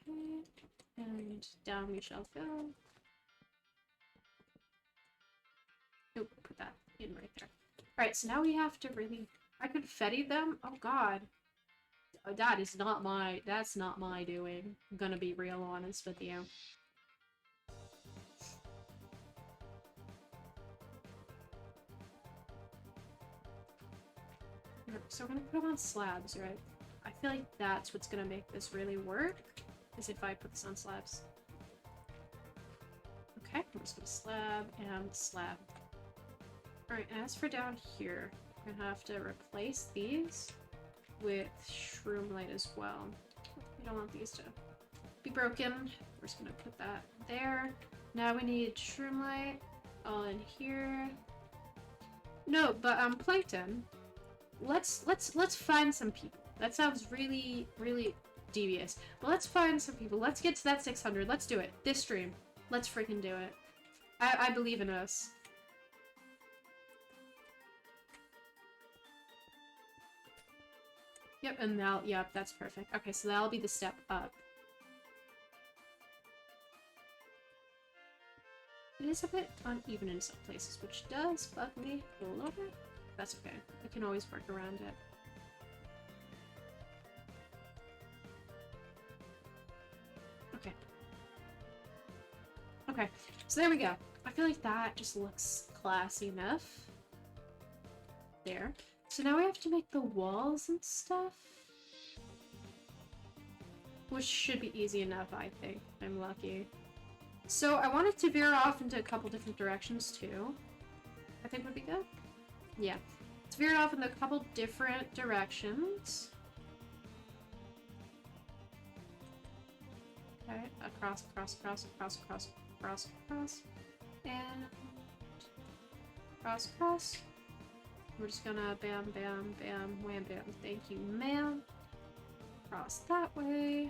Okay, and down we shall go. Nope, put that in right there. Alright, so now we have to really... I could confetti them? Oh god. That's not my doing. I'm gonna be real honest with you. So we're gonna put them on slabs, right? I feel like that's what's gonna make this really work, is if I put this on slabs. Okay, I'm just gonna slab and slab. Alright, as for down here, we're gonna have to replace these with Shroomlight as well. We don't want these to be broken. We're just gonna put that there. Now we need Shroomlight all in here. No, but Plankton. Let's find some people. That sounds really, really devious. But let's find some people. Let's get to that 600. Let's do it. This stream. Let's freaking do it. I believe in us. Yep, and now, yep, that's perfect. Okay, so that'll be the step up. It is a bit uneven in some places, which does bug me a little bit. That's okay. I can always work around it. Okay. Okay, so there we go. I feel like that just looks classy enough. There. So now we have to make the walls and stuff. Which should be easy enough, I think. I'm lucky. So I wanted to veer off into a couple different directions too. I think would be good. Yeah. Let's veer off in a couple different directions. Okay, across, across, across, across, across, across, across. And cross, cross. We're just gonna bam, bam, bam, wham, bam. Thank you, ma'am. Cross that way.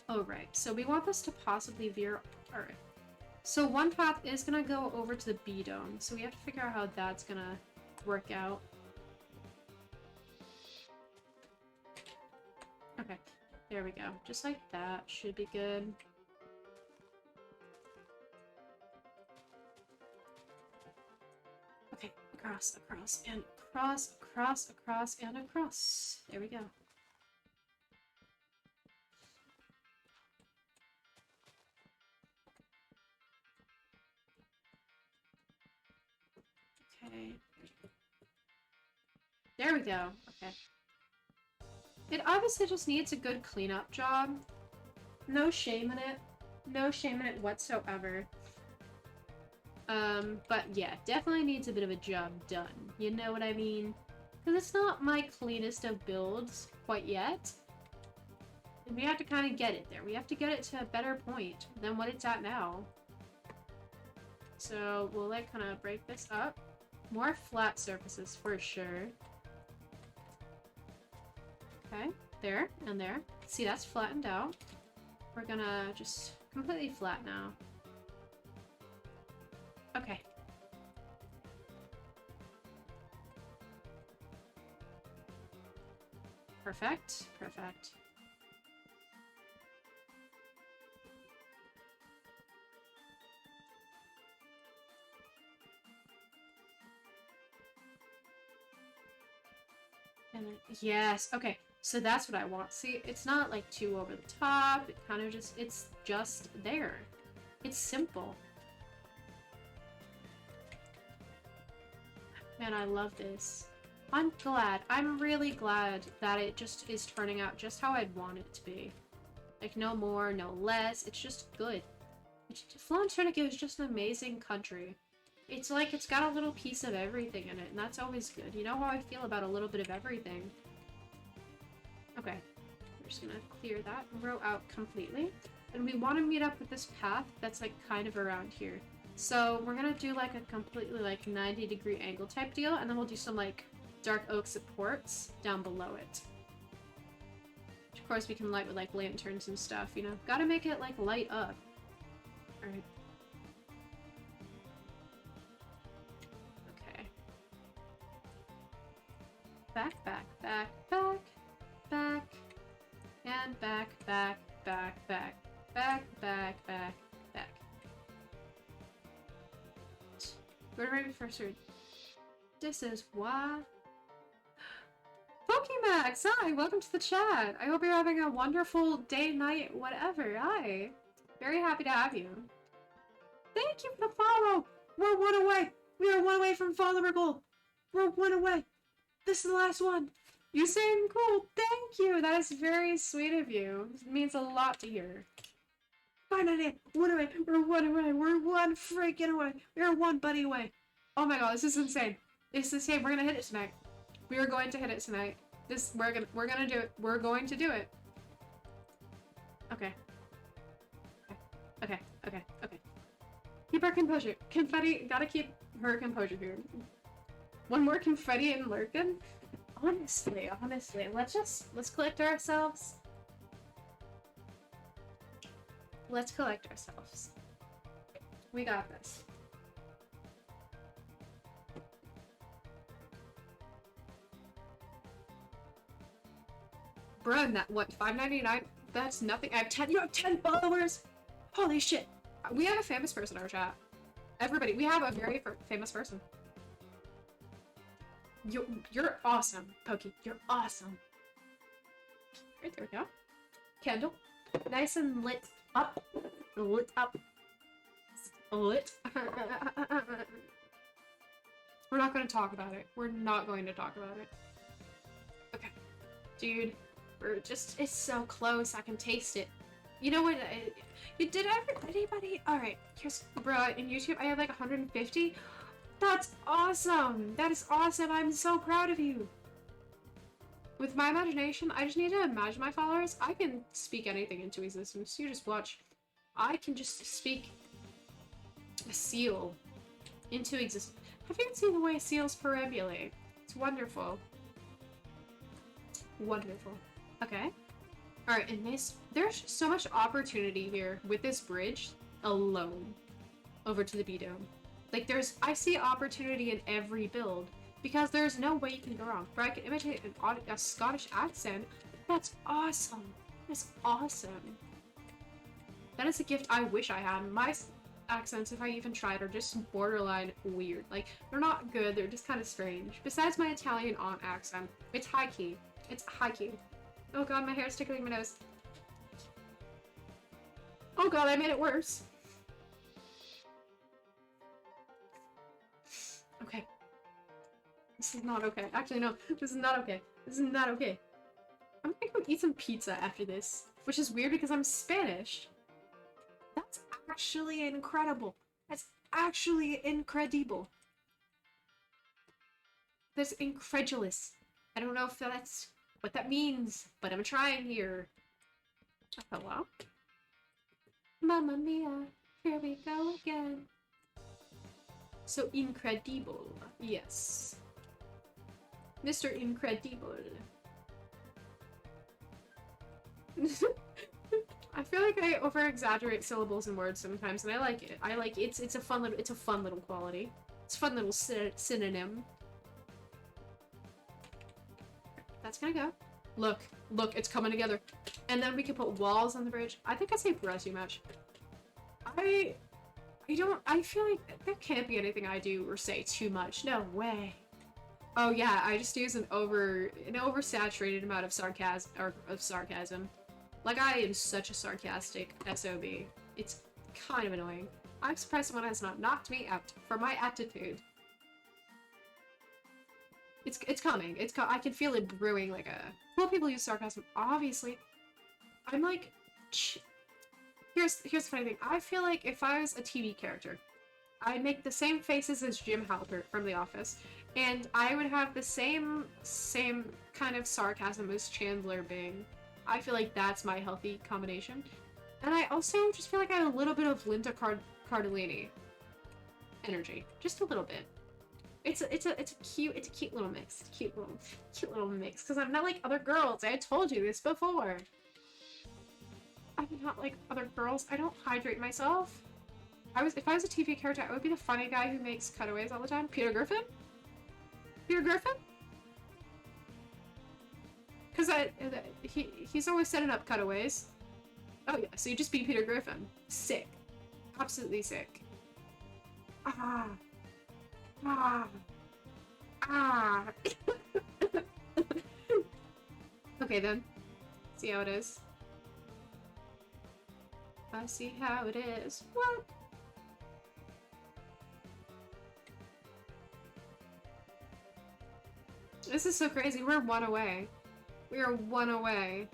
Oh, right. So we want this to possibly veer... Alright. So one path is gonna go over to the B dome. So we have to figure out how that's gonna work out. Okay. There we go. Just like that. Should be good. Okay. Across, across, and across, across, across, and across. There we go. Okay. There we go. Okay. It obviously just needs a good cleanup job. No shame in it. No shame in it whatsoever. But yeah, definitely needs a bit of a job done. You know what I mean? Because it's not my cleanest of builds quite yet. And we have to kind of get it there. We have to get it to a better point than what it's at now. So we'll like kind of break this up. More flat surfaces for sure. Okay, there and there. See, that's flattened out. We're gonna just completely flat now. Okay. Perfect, perfect. And then, yes, okay. So that's what I want. See, it's not like too over the top. It kind of just, it's just there. It's simple. Man, I love this. I'm glad. I'm really glad that it just is turning out just how I'd want it to be. Like, no more, no less. It's just good. Fallon Tunic is just an amazing country. It's like it's got a little piece of everything in it, and that's always good. You know how I feel about a little bit of everything. Okay. We're just gonna clear that row out completely. And we want to meet up with this path that's like kind of around here. So we're gonna do like a completely like 90-degree angle type deal, and then we'll do some like dark oak supports down below it. Which of course we can light with like lanterns and stuff, you know? Gotta make it like light up. Alright. Okay. Back, back, back, back, back, and back, back, back, back, back, back, back, back. We're ready for surgery. This is why. Pokemax, hi, welcome to the chat. I hope you're having a wonderful day, night, whatever. Hi. Very happy to have you. Thank you for the follow. We're one away. We are one away from following our goal. We're one away. This is the last one. You seem cool. Thank you. That is very sweet of you. It means a lot to hear. 598. One away. We're one away. We're one freaking away. We're one buddy away. Oh my god, this is insane. It's insane. We're gonna hit it tonight. We are going to hit it tonight. We're gonna do it. We're going to do it. Okay. Okay. Okay. Okay. Keep our composure. Confetti, gotta keep her composure here. One more confetti and Lurkin? Honestly, let's collect ourselves. Let's collect ourselves. We got this. Bruh, that what, $5.99? That's nothing. You have 10 followers! Holy shit! We have a famous person in our chat. Everybody, we have a very famous person. You're awesome, Pokey. You're awesome. Right, there we go. Candle. Nice and lit up. Lit up. Lit. We're not going to talk about it. We're not going to talk about it. Okay. Dude, we're just, it's so close. I can taste it. You know what? Anybody? Alright, here's, bruh, in YouTube, I have like 150. That's awesome! That is awesome! I'm so proud of you! With my imagination, I just need to imagine my followers. I can speak anything into existence. You just watch. I can just speak a seal into existence. Have you seen the way seals perambulate? It's wonderful. Wonderful. Okay. Alright, and there's so much opportunity here with this bridge alone over to the B-Dome. Like, I see opportunity in every build, because there's no way you can go wrong. But I can imitate a Scottish accent. That's awesome. That's awesome. That is a gift I wish I had. My accents, if I even tried, are just borderline weird. Like, they're not good, they're just kind of strange. Besides my Italian aunt accent, it's high key. It's high key. Oh god, my hair's tickling my nose. Oh god, I made it worse. Okay. This is not okay. Actually, no. This is not okay. This is not okay. I'm gonna go eat some pizza after this. Which is weird because I'm Spanish. That's actually incredible. That's actually incredible. That's incredulous. I don't know if that's what that means, but I'm trying here. Hello? Mamma mia, here we go again. So incredible, yes. Mr. Incredible. I feel like I over-exaggerate syllables and words sometimes, and I like it. It's a fun little quality. It's a fun little synonym. That's gonna go. Look, it's coming together. And then we can put walls on the bridge. I think I say bruh too much. I feel like there can't be anything I do or say too much. No way. Oh yeah, I just use an oversaturated amount of sarcasm. Like, I am such a sarcastic SOB. It's kind of annoying. I'm surprised someone has not knocked me out for my attitude. It's coming. I can feel it brewing like a... Well, people use sarcasm, obviously. I'm like... Here's the funny thing. I feel like if I was a TV character, I'd make the same faces as Jim Halpert from The Office, and I would have the same kind of sarcasm as Chandler Bing. I feel like that's my healthy combination. And I also just feel like I have a little bit of Linda Cardellini energy. Just a little bit. It's a cute little mix. Cute little mix. Because I'm not like other girls. I told you this before. I'm not like other girls. I don't hydrate myself. If I was a TV character, I would be the funny guy who makes cutaways all the time. Peter Griffin? Peter Griffin? Because he's always setting up cutaways. Oh yeah, so you just be Peter Griffin. Sick. Absolutely sick. Ah. Ah. Ah. Okay then. See how it is. I see how it is. What? This is so crazy. We're one away. We are one away.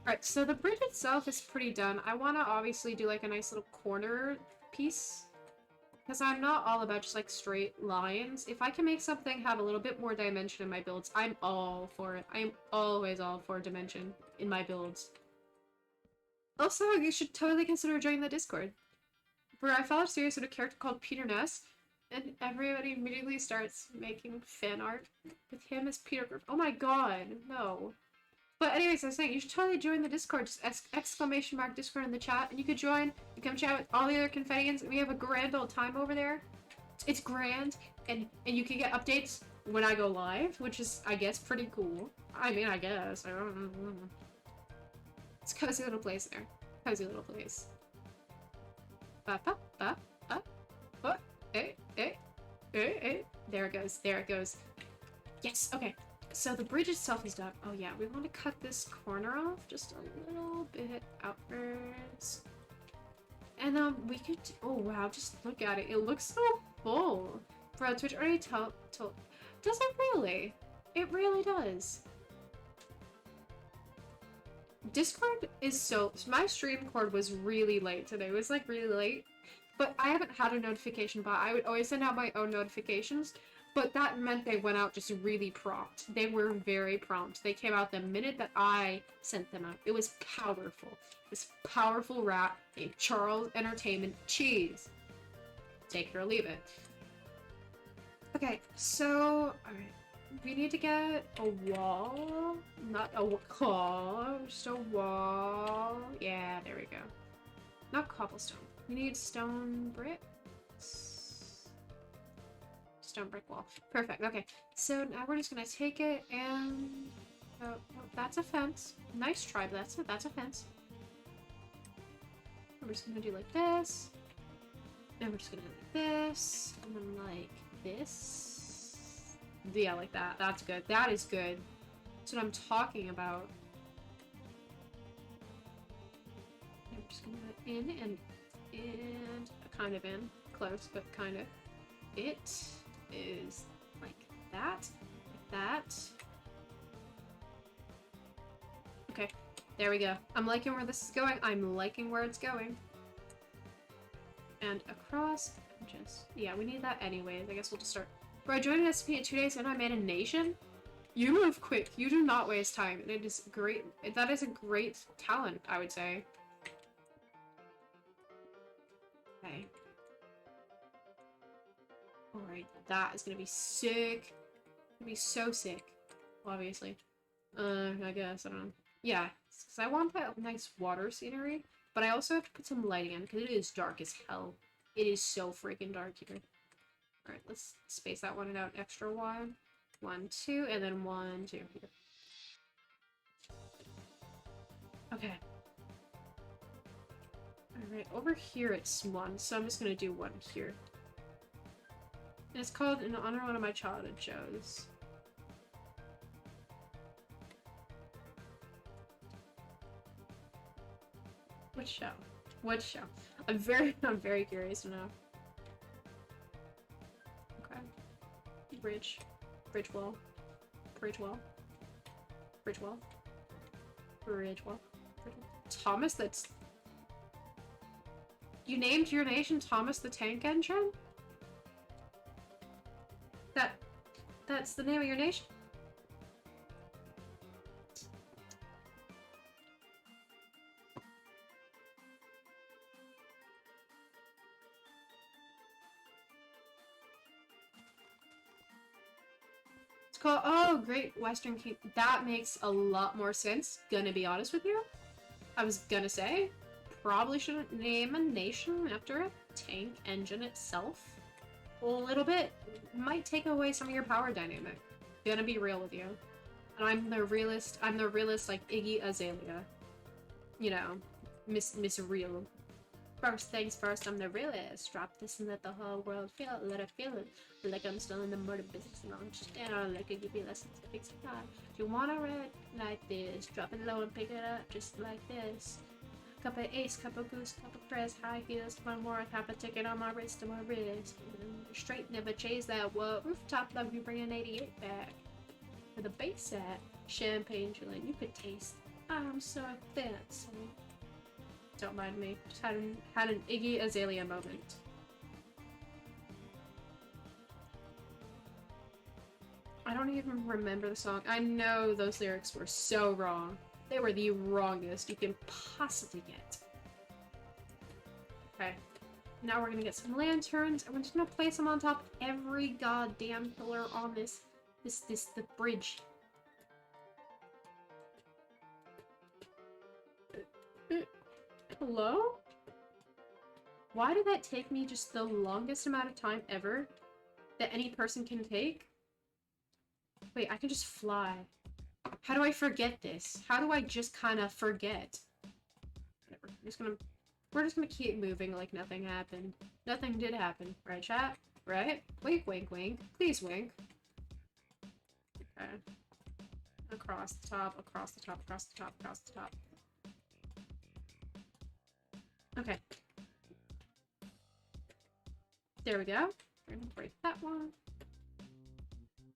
Alright, so the bridge itself is pretty done. I want to obviously do like a nice little corner piece. Because I'm not all about just like straight lines. If I can make something have a little bit more dimension in my builds, I'm all for it. I am always all for dimension in my builds. Also, you should totally consider joining the Discord. where I follow a series with a character called Peter Ness, and everybody immediately starts making fan art with him as Peter Griffin. Oh my god, no. But anyways, I was saying, you should totally join the Discord. Just exclamation mark Discord in the chat, and you could join and come chat with all the other Confettians. We have a grand old time over there. It's grand, and you can get updates when I go live, which is, I guess, pretty cool. I mean, I guess. I don't know. It's a cozy little place there. Cozy little place. Ba ba ba ba. What? Hey, hey, hey, hey. There it goes. There it goes. Yes. Okay. So the bridge itself is done. Oh yeah, we want to cut this corner off just a little bit outwards. And we could. Oh wow, just look at it. It looks so full. Bro, Twitch already told. Does it really? It really does. Discord is so. My stream cord was really late today. It was like really late. But I haven't had a notification bot. I would always send out my own notifications. But that meant they went out just really prompt. They were very prompt. They came out the minute that I sent them out. It was powerful. This powerful rat named Charles Entertainment Cheese. Take it or leave it. Okay, so, alright. We need to get a wall. Not a wall, just a wall. Yeah, there we go. Not cobblestone. We need stone bricks. Stone brick wall. Perfect. Okay. So now we're just gonna take it and oh, that's a fence. Nice try, but that's a fence. We're just gonna do like this. And we're just gonna do like this. And then like this. Yeah, like that. That's good. That is good. That's what I'm talking about. I'm just gonna go in and kind of in. Close, but kind of. It is like that, Okay, there we go. I'm liking where this is going. I'm liking where it's going. And across, just, yeah, we need that anyways. I guess we'll just start. Bro, I joined an SP in 2 days and I made a nation. You move quick. You do not waste time. And it is great. That is a great talent, I would say. Okay. Alright, that is gonna be sick. Gonna be so sick. Obviously. I guess, I don't know. Yeah, because I want that nice water scenery, but I also have to put some lighting in, because it is dark as hell. It is so freaking dark here. Alright, let's space that one out extra wide. 1, 2, and then 1, 2 here. Okay. Alright, over here it's 1, so I'm just gonna do 1 here. And it's called in honor of one of my childhood shows. What show? What show? I'm very curious to know. Okay. Bridge. Bridge wall. Bridge wall. Bridge wall. Bridge wall. Thomas, that's... You named your nation Thomas the Tank Engine? That's the name of your nation? It's called, oh, Great Western King. That makes a lot more sense, gonna be honest with you. I was gonna say, probably shouldn't name a nation after a tank engine itself. A little bit might take away some of your power dynamic. Gonna be real with you. And I'm the realist like Iggy Azalea. You know, Miss Real. First things first, I'm the realist. Drop this and let the whole world feel it. Let it feel it. Like I'm still in the murder business and I'm just down. Like I give you lessons to fix it up. Do you wanna read like this? Drop it low and pick it up just like this. Cup of ace, cup of goose, cup of press, high heels, one more, cup of ticket on my wrist to my wrist. Straight, never chase that. What? Rooftop love, you bring an 88 back. For the bass set, champagne chillin', you could taste. I'm so fancy. Don't mind me. Just had an Iggy Azalea moment. I don't even remember the song. I know those lyrics were so wrong. They were the wrongest you can possibly get. Okay. Now we're gonna get some lanterns, and we're just gonna place them on top of every goddamn pillar on the bridge. Hello? Why did that take me just the longest amount of time ever that any person can take? Wait, I can just fly. How do I forget this? How do I just kind of forget? Whatever. We're just gonna keep moving like nothing happened. Nothing did happen. Right, chat? Right? Wink, wink, wink. Please wink. Okay. Across the top, across the top, across the top, across the top. Okay. There we go. We're gonna break that one.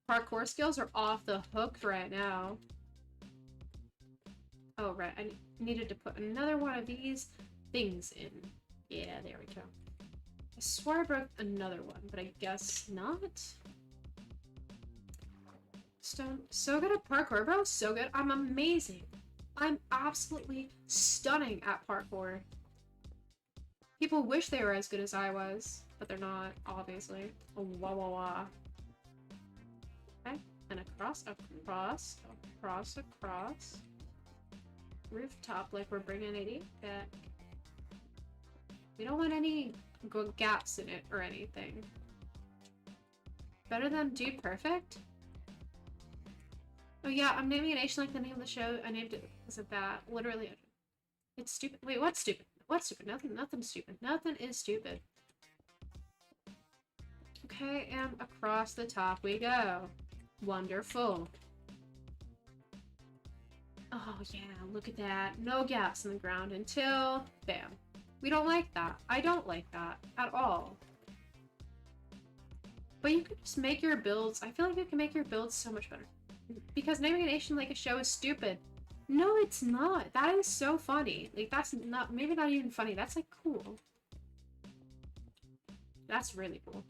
Parkour skills are off the hook right now. Oh, right. I needed to put another one of these things in. Yeah, there we go. I swore I broke another one, but I guess not. Stone. So good at parkour, bro. So good. I'm amazing. I'm absolutely stunning at parkour. People wish they were as good as I was, but they're not, obviously. Oh, wah wah wah. Okay, and across, across, across, across. Rooftop, like we're bringing it back. We don't want any gaps in it or anything. Better than Dude Perfect? Oh yeah, I'm naming a nation like the name of the show. I named it because of that. Literally, it's stupid. Wait, what's stupid? What's stupid? Nothing's stupid. Nothing is stupid. Okay, and across the top we go. Wonderful. Oh yeah, look at that. No gaps in the ground until... Bam. We don't like that. I don't like that at all. But you can just make your builds... I feel like you can make your builds so much better. Because naming a nation like a show is stupid. No, it's not. That is so funny. Like, that's not... Maybe not even funny. That's, like, cool. That's really cool.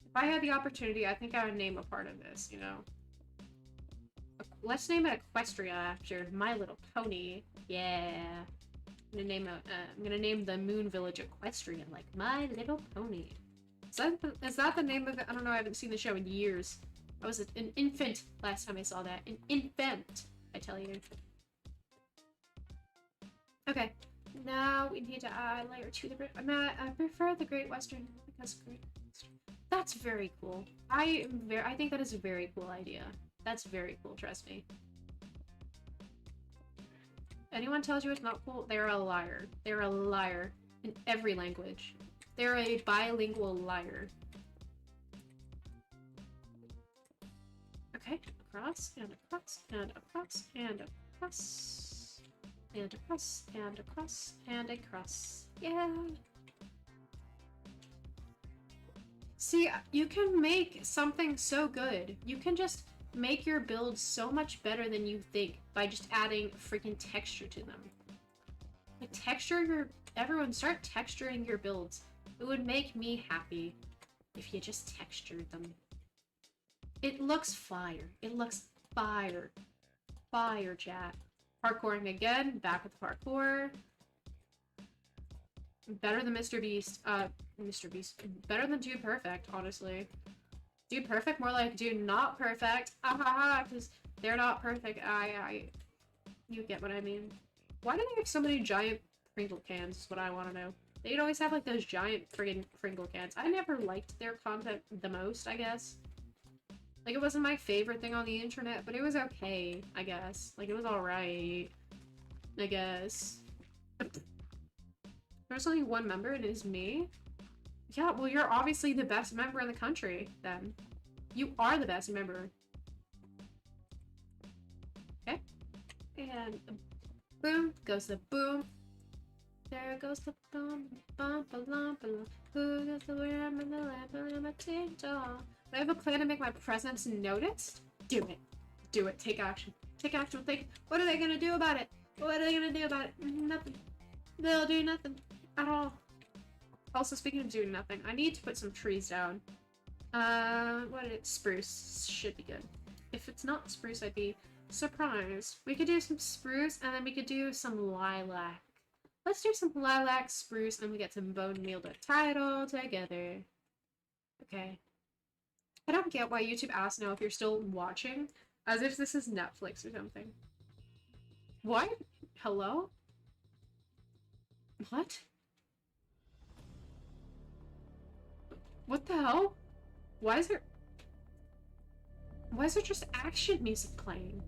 If I had the opportunity, I think I would name a part of this, you know? Let's name it Equestria after My Little Pony. Yeah. I'm gonna name the Moon Village Equestria, like My Little Pony. Is that the name of it? I don't know, I haven't seen the show in years. I was an infant last time I saw that. An infant, I tell you. Okay, now we need to add layer 2 the I prefer the Great Western because Great Western. That's very cool. I think that is a very cool idea. That's very cool, trust me. Anyone tells you it's not cool, they're a liar. They're a liar in every language. They're a bilingual liar. Okay, across, and across, and across, and across, and across, and across, and across. Yeah! See, you can make something so good. You can just make your builds so much better than you think by just adding freaking texture to them. Like, everyone start texturing your builds. It would make me happy if you just textured them. It looks fire. It looks fire. Fire, chat. Parkouring again. Back with parkour. Better than Mr. Beast. Mr. Beast. Better than Dude Perfect, honestly. Dude Perfect? More like Dude Not Perfect. Because they're not perfect. You get what I mean. Why do they have so many giant Pringle cans is what I want to know. They'd always have like those giant friggin' Pringle cans. I never liked their content the most, I guess. Like, it wasn't my favorite thing on the internet, but it was okay, I guess. Like, it was alright, I guess. There's only one member, and it is me? Yeah, well, you're obviously the best member in the country, then. You are the best member. Okay. And boom, goes the boom. There goes the boom, bump, a lump, who goes the lamp and the lamp and my ting-tong. I have a plan to make my presence noticed. Do it. Do it. Take action. Take action. Think, what are they gonna do about it? What are they gonna do about it? Nothing. They'll do nothing at all. Also, speaking of doing nothing, I need to put some trees down. What is it? Spruce should be good. If it's not spruce, I'd be surprised. We could do some spruce, and then we could do some lilac. Let's do some lilac, spruce, and we get some bone meal to tie it all together. Okay. I don't get why YouTube asks now if you're still watching, as if this is Netflix or something. What? Hello? What? What the hell? Why is there just action music playing?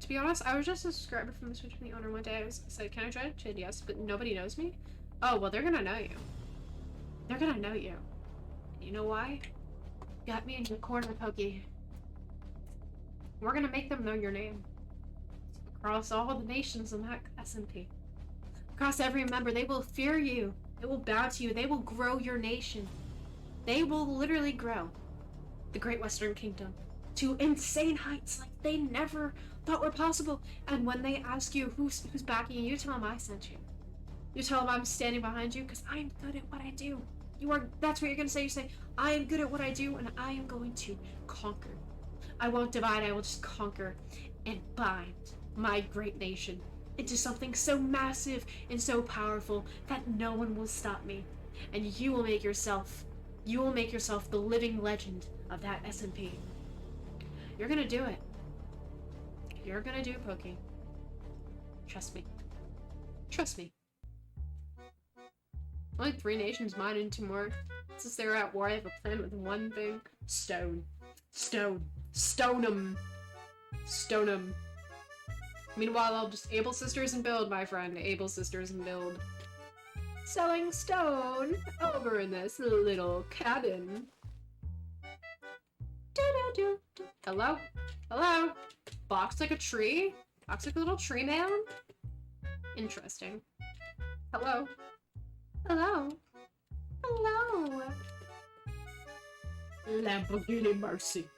To be honest, I was just a subscriber from the Switch from the owner one day. I said, can I try it? She said yes, but nobody knows me. Oh, well, they're gonna know you. They're gonna know you. You know why? Got me in your corner, Pokey. We're gonna make them know your name. Across all the nations in that SMP. Across every member, they will fear you. They will bow to you. They will grow your nation. They will literally grow the Great Western Kingdom to insane heights like they never thought were possible. And when they ask you who's backing you, you tell them I sent you. You tell them I'm standing behind you because I'm good at what I do. That's what you're gonna say. You say, I am good at what I do and I am going to conquer. I won't divide, I will just conquer and bind my great nation into something so massive and so powerful that no one will stop me. And you will make yourself the living legend of that SMP. You're gonna do it. You're gonna do it, Pokey. Trust me. Trust me. Only 3 nations mine and 2 more. Since they're at war, I have a plan with one thing. Stone. Stone. Stone 'em. Stone 'em. Meanwhile, I'll just Able Sisters and build, my friend. Able Sisters and build. Selling stone over in this little cabin. Do-do-do-do. Hello? Hello? Box like a tree? Box like a little tree man? Interesting. Hello? Hello? Hello? Lamborghini Mercy.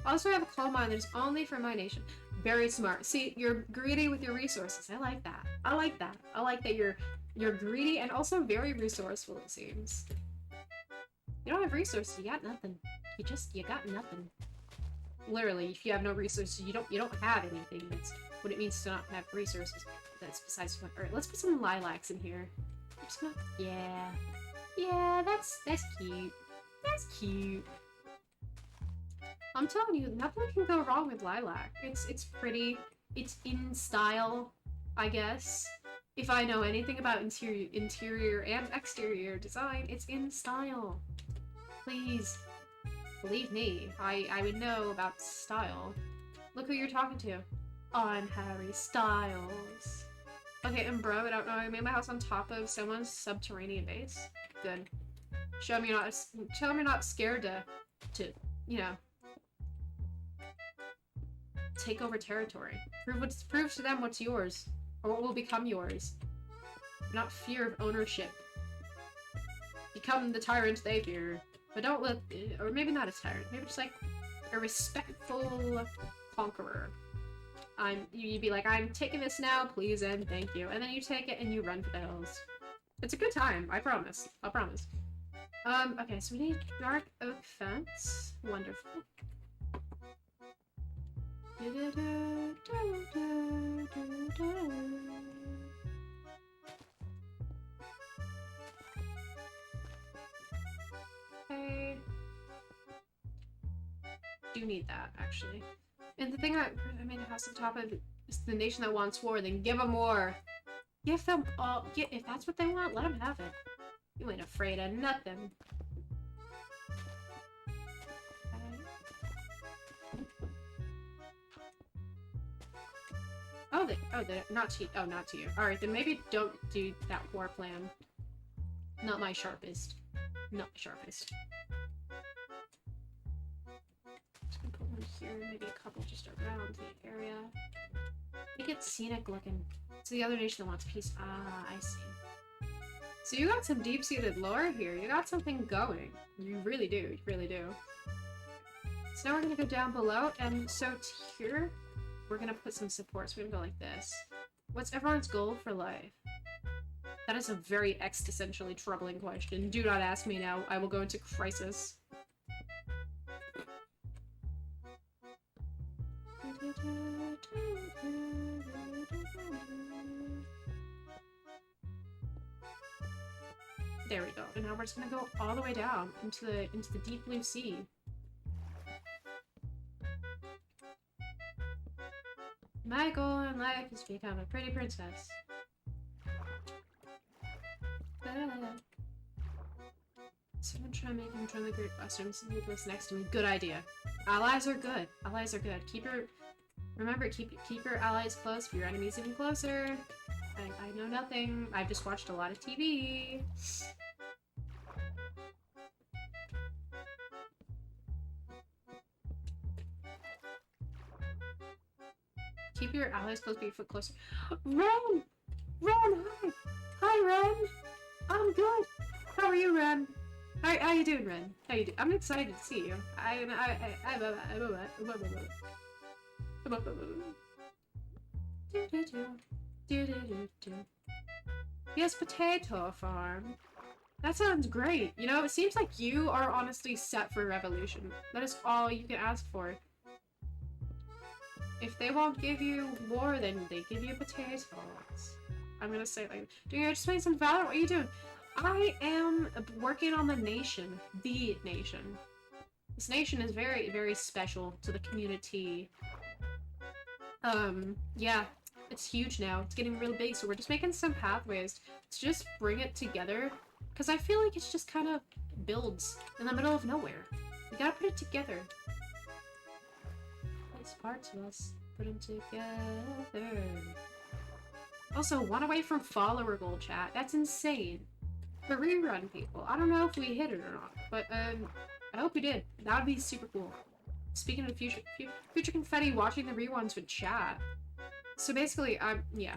Also, I have a coal mine that is only for my nation. Very smart. See, you're greedy with your resources. I like that. I like that. I like that you're greedy and also very resourceful, it seems. You don't have resources, you got nothing. You got nothing. Literally, if you have no resources, you don't have anything. That's what it means to not have resources. That's besides the point. Alright, let's put some lilacs in here. I'm just gonna, yeah. Yeah, that's cute. That's cute. I'm telling you, nothing can go wrong with lilac. It's pretty. It's in style, I guess. If I know anything about interior and exterior design, it's in style. Please, believe me, I would know about style. Look who you're talking to. I'm Harry Styles. Okay, and bro, I don't know, I made my house on top of someone's subterranean base. Good. Show me you're not scared to, you know, take over territory. Prove to them what's yours, or what will become yours. Not fear of ownership. Become the tyrant they fear. But don't let, or maybe not a tyrant, maybe just like a respectful conqueror. You'd be like, I'm taking this now, please and thank you. And then you take it and you run for the hills. It's a good time, I promise. I'll promise. Okay, so we need dark oak fence. Wonderful. Okay. Do need that, actually. And the thing that I made a house on top of is the nation that wants war, then give them war. Give them all. If that's what they want, let them have it. You ain't afraid of nothing. Okay. Not to you. Alright, then maybe don't do that war plan. Not my sharpest. Not my sharpest. Just gonna put one here, maybe a couple just around the area. Make it scenic looking. It's the other nation that wants peace. Ah, I see. So you got some deep-seated lore here. You got something going. You really do. You really do. So now we're gonna go down below, and so here, we're gonna put some support. So we're gonna go like this. What's everyone's goal for life? That is a very existentially troubling question. Do not ask me now. I will go into crisis. There we go. And now we're just gonna go all the way down into the deep blue sea. My goal in life is to become a pretty princess. Someone try to make him join the Great Western Sleepless next to me. Good idea. Allies are good. Allies are good. Remember, keep your allies close. For your enemies even closer. I know nothing. I've just watched a lot of TV. Keep your allies close, be a foot closer. Ren! Ren, hi! Hi, Ren! I'm good! How are you, Ren? How you doing, Ren? How you doing? I'm excited to see you. Yes, potato farm. That sounds great. You know, it seems like you are honestly set for revolution. That is all you can ask for. If they won't give you war, then they give you potatoes. I'm gonna say like, dude, you're just playing some Valorant. What are you doing? I am working on the nation. The nation. This nation is very, very special to the community. Yeah. It's huge now. It's getting really big, so we're just making some pathways to just bring it together. Because I feel like it's just kind of builds in the middle of nowhere. We gotta put it together. It's parts of us. Put them together. Also, 1 away from follower goal, chat. That's insane. For rerun people. I don't know if we hit it or not, but I hope we did. That would be super cool. Speaking of future confetti, watching the reruns with chat. So basically, yeah.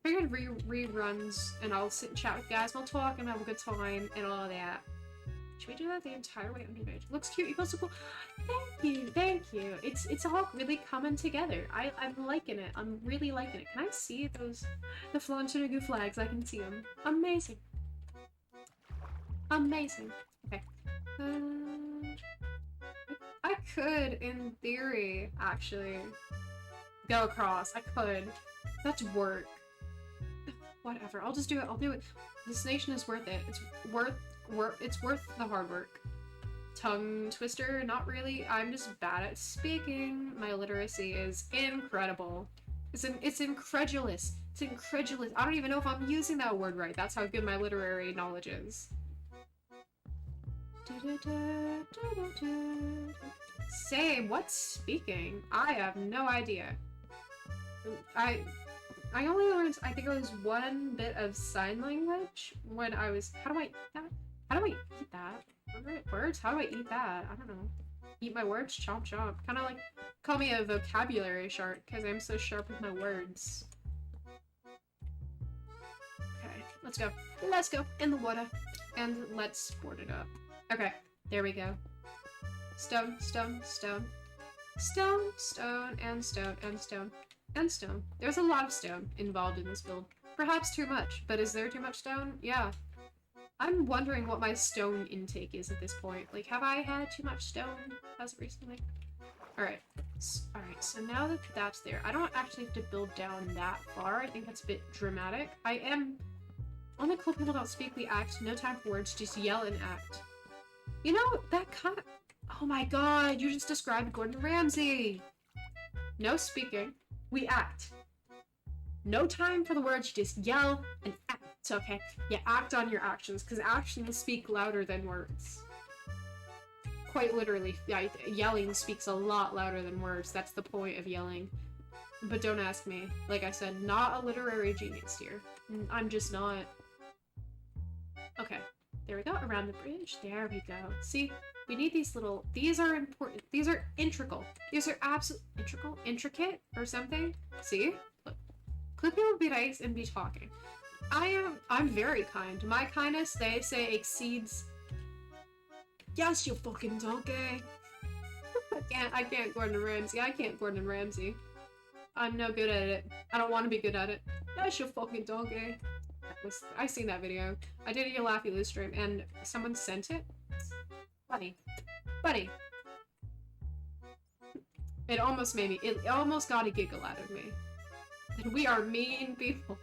Figured reruns, and I'll sit and chat with guys, we'll talk and have a good time, and all that. Should we do that the entire way under page? Looks cute, you feel so cool. Thank you. It's all really coming together. I'm liking it. I'm really liking it. Can I see the Flanchinagu flags? I can see them. Amazing. Amazing. Okay. I could, in theory, actually, go across. I could. That's work. Whatever. I'll just do it. I'll do it. This nation is worth it. It's worth the hard work. Tongue twister? Not really. I'm just bad at speaking. My literacy is incredible. It's incredulous. It's incredulous. I don't even know if I'm using that word right. That's how good my literary knowledge is. Same. What's speaking? I have no idea. I only learned, I think it was 1 bit of sign language when I was, how do I eat that? How do I eat that? Words? How do I eat that? I don't know. Eat my words? Chomp chomp. Kind of like, call me a vocabulary shark, because I'm so sharp with my words. Okay, let's go. Let's go in the water. And let's board it up. Okay, there we go. Stone, stone, stone. Stone, stone, and stone, and stone. And stone. There's a lot of stone involved in this build. Perhaps too much, but is there too much stone? Yeah. I'm wondering what my stone intake is at this point. Like, have I had too much stone as of recently? Alright. Alright, so now that that's there, I don't actually have to build down that far. I think that's a bit dramatic. I am... Only cool people don't speak, we act. No time for words, just yell and act. You know, that kind of... Oh my god, you just described Gordon Ramsay! No speaking. We act. No time for the words, you just yell and act, okay? Yeah, act on your actions, because actions speak louder than words. Quite literally, yeah, yelling speaks a lot louder than words. That's the point of yelling. But don't ask me. Like I said, not a literary genius here. I'm just not. Okay, there we go, around the bridge. There we go. See? We need these little, these are important, these are integral. These are intricate or something. See? Look. Could people be nice and be talking? I'm very kind. My kindness, they say, exceeds. Yes, you fucking donkey. I can't Gordon Ramsay. I can't Gordon Ramsay. I'm no good at it. I don't want to be good at it. Yes, you fucking donkey. I seen that video. I did a Laffy Lou stream and someone sent it. Buddy. It almost made me, it almost got a giggle out of me. And we are mean people.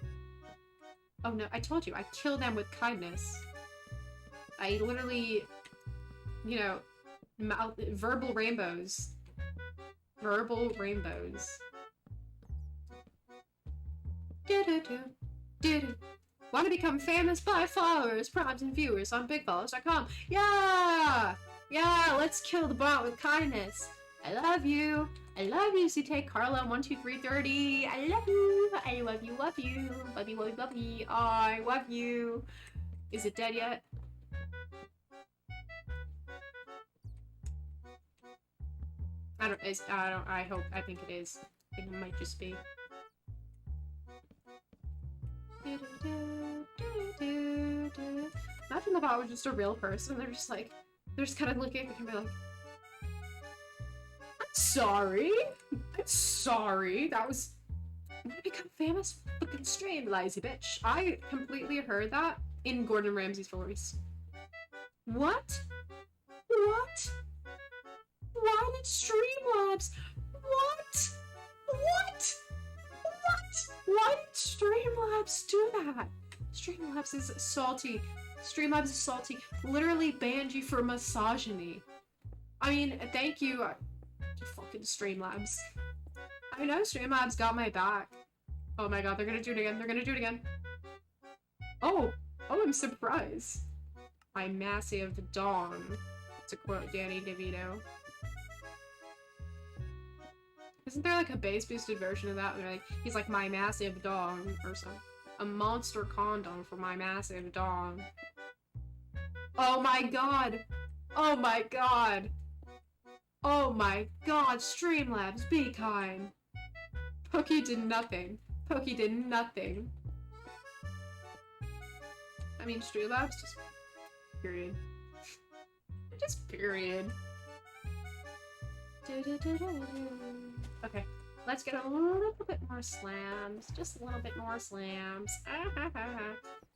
Oh no, I told you, I kill them with kindness. I literally, you know, verbal rainbows. Verbal rainbows. Do-do-do. Do-do. Want to become famous by followers, primes, and viewers on bigfollowers.com. Yeah! Yeah, let's kill the bot with kindness. I love you. I love you, CT Carlo 12330. I love you. I love you, love you. Love you, love you, love you. Oh, I love you. Is it dead yet? I think it is. I think it might just be. Imagine the bot was just a real person. They're just kind of looking at me and be like, I'm sorry. I'm sorry. That was. I'm gonna become famous fucking stream, lazy bitch. I completely heard that in Gordon Ramsay's voice. What? What? Why did Streamlabs? What? What? What? Why did Streamlabs do that? Streamlabs is salty. Streamlabs is salty. Literally banned you for misogyny. I mean, thank you, fucking Streamlabs. I know Streamlabs got my back. Oh my god, they're gonna do it again. They're gonna do it again. Oh, I'm surprised. My massive dong, to quote Danny DeVito. Isn't there like a bass boosted version of that? Where, like, he's like, my massive dong, or something. A monster condom for my massive dong. Oh my god! Oh my god! Oh my god, Streamlabs, be kind! Pokey did nothing. Pokey did nothing. I mean, Streamlabs, just period. Just period. Okay, let's get a little bit more slams. Just a little bit more slams.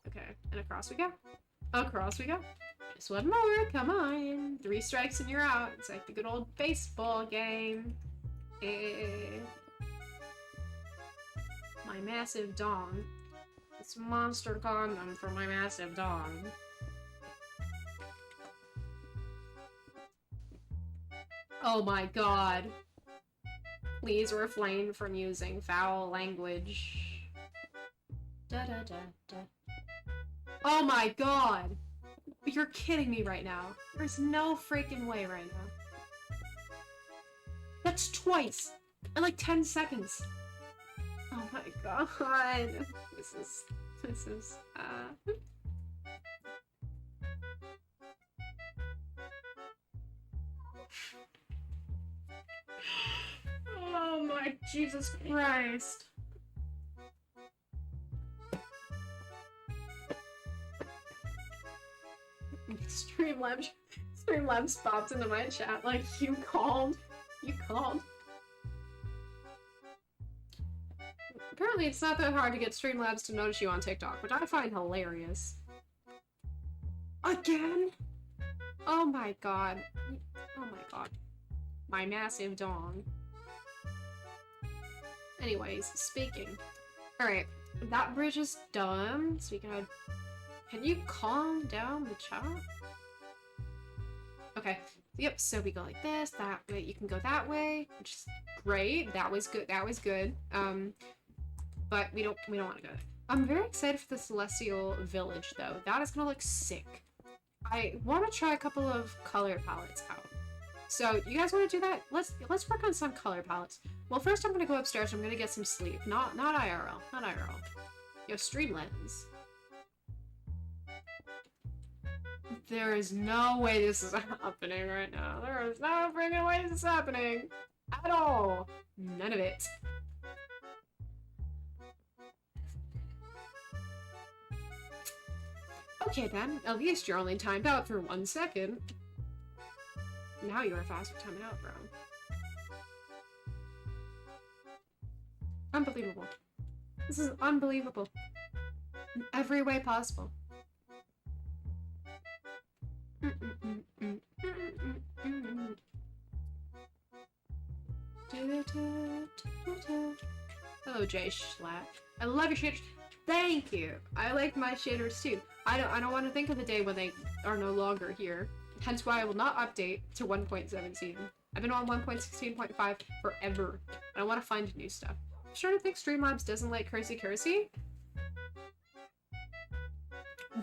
Okay, and across we go. Across we go. Just one more, come on. 3 strikes and you're out. It's like the good old baseball game. My massive dong. It's monster condom for my massive dong. Oh my god. Please refrain from using foul language. Da da da da. Oh my god! You're kidding me right now. There's no freaking way right now. That's twice! In like 10 seconds. Oh my god. This is oh my Jesus Christ. Streamlabs popped into my chat like, you called. Apparently it's not that hard to get Streamlabs to notice you on TikTok, which I find hilarious. Again? Oh my god. Oh my god. My massive dong. Anyways, speaking. Alright, that bridge is done, so we can you calm down the chat? Okay, yep, so we go like this, that way, you can go that way, which is great, that was good, but we don't want to go there. I'm very excited for the Celestial Village, though. That is gonna look sick. I want to try a couple of color palettes out. So, you guys want to do that? Let's work on some color palettes. Well, first I'm gonna go upstairs, I'm gonna get some sleep. Not IRL. Not IRL. Yo, Streamlens. There is no way this is happening right now. There is no freaking way this is happening. At all. None of it. Okay then, at least you're only timed out for 1 second. Now you are fast for timing out, bro. Unbelievable. This is unbelievable. In every way possible. Hello, Jay Schlatt. I love your shaders. Thank you. I like my shaders too. I don't want to think of the day when they are no longer here. Hence why I will not update to 1.17. I've been on 1.16.5 forever. And I want to find new stuff. I'm starting to think Streamlabs doesn't like Cursey Cursey.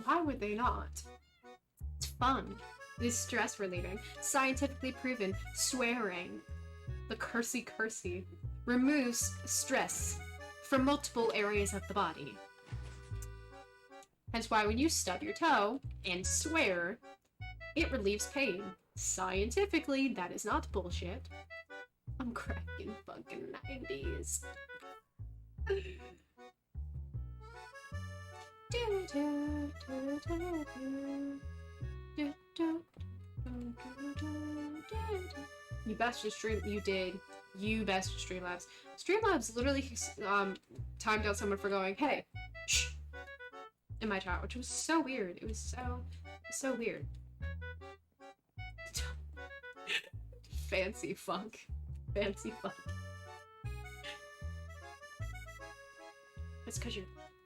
Why would they not? It's fun. It is stress relieving. Scientifically proven. Swearing. The Cursey Cursey removes stress from multiple areas of the body. Hence why when you stub your toe and swear, it relieves pain. Scientifically, that is not bullshit. I'm cracking fucking 90s. You bested stream. You did. You bested Streamlabs. Streamlabs literally timed out someone for going, "Hey, shh," in my chat, which was so weird. It was so weird. Fancy funk. Fancy funk. It's because you're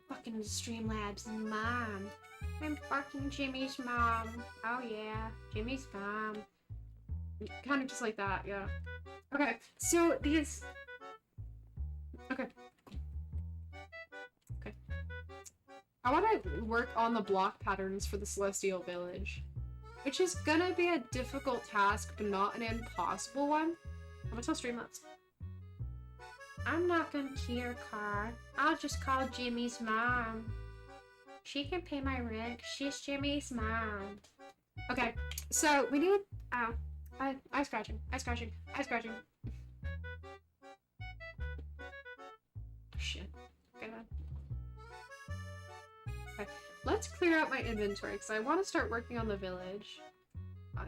fucking Streamlabs' mom. I'm fucking Jimmy's mom. Oh yeah, Jimmy's mom. Kind of just like that, yeah. Okay, so these... Okay. I want to work on the block patterns for the Celestial Village, which is gonna be a difficult task, but not an impossible one. I'm gonna tell Streamlabs. I'm not gonna key your car. I'll just call Jimmy's mom. She can pay my rent. She's Jimmy's mom. Okay, so we need... Ow. Eye scratching. Shit. Okay. Okay. Let's clear out my inventory, because I want to start working on the village. I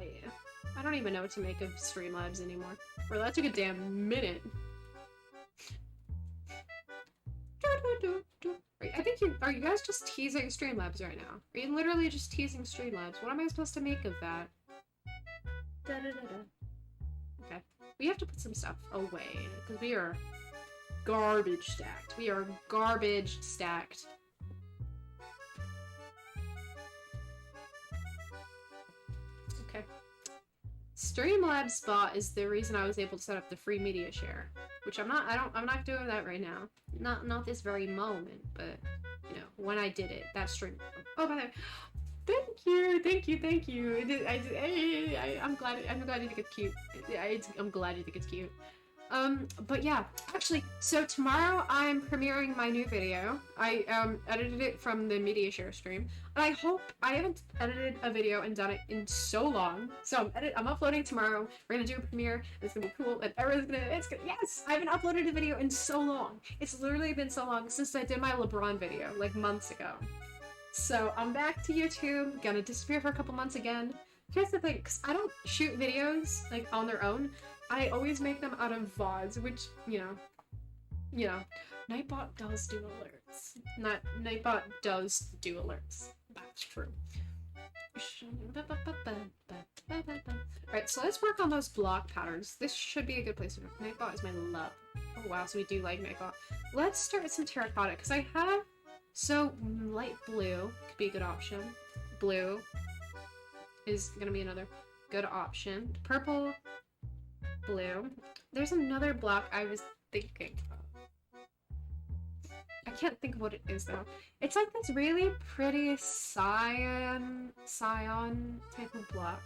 don't even know what to make of Streamlabs anymore. Bro, that took a damn minute. I think are you guys just teasing Streamlabs right now? Are you literally just teasing Streamlabs? What am I supposed to make of that? Okay. We have to put some stuff away, because we are garbage stacked. We are garbage stacked. Okay. Streamlabs bot is the reason I was able to set up the free media share, which I'm not doing that right now. Not this very moment, but you know, when I did it, that stream. Oh, by the way, thank you. I'm glad you think it's cute. I'm glad you think it's cute. But yeah, actually, so tomorrow I'm premiering my new video. I edited it from the media share stream, and I hope I haven't edited a video and done it in so long. So I'm uploading tomorrow. We're gonna do a premiere. And it's gonna be cool, and everyone's gonna. Yes, I haven't uploaded a video in so long. It's literally been so long since I did my LeBron video, like months ago. So I'm back to YouTube. Gonna disappear for a couple months again. Here's the thing, because I don't shoot videos like on their own. I always make them out of VODs, which, you know, Nightbot does do alerts. Nightbot does do alerts. That's true. Alright, so let's work on those block patterns. This should be a good place to work. Nightbot is my love. Oh wow, so we do like Nightbot. Let's start with some terracotta, because I have... So, light blue could be a good option. Blue is gonna be another good option. Purple... Blue. There's another block I was thinking of. I can't think of what it is though. It's like this really pretty cyan type of block.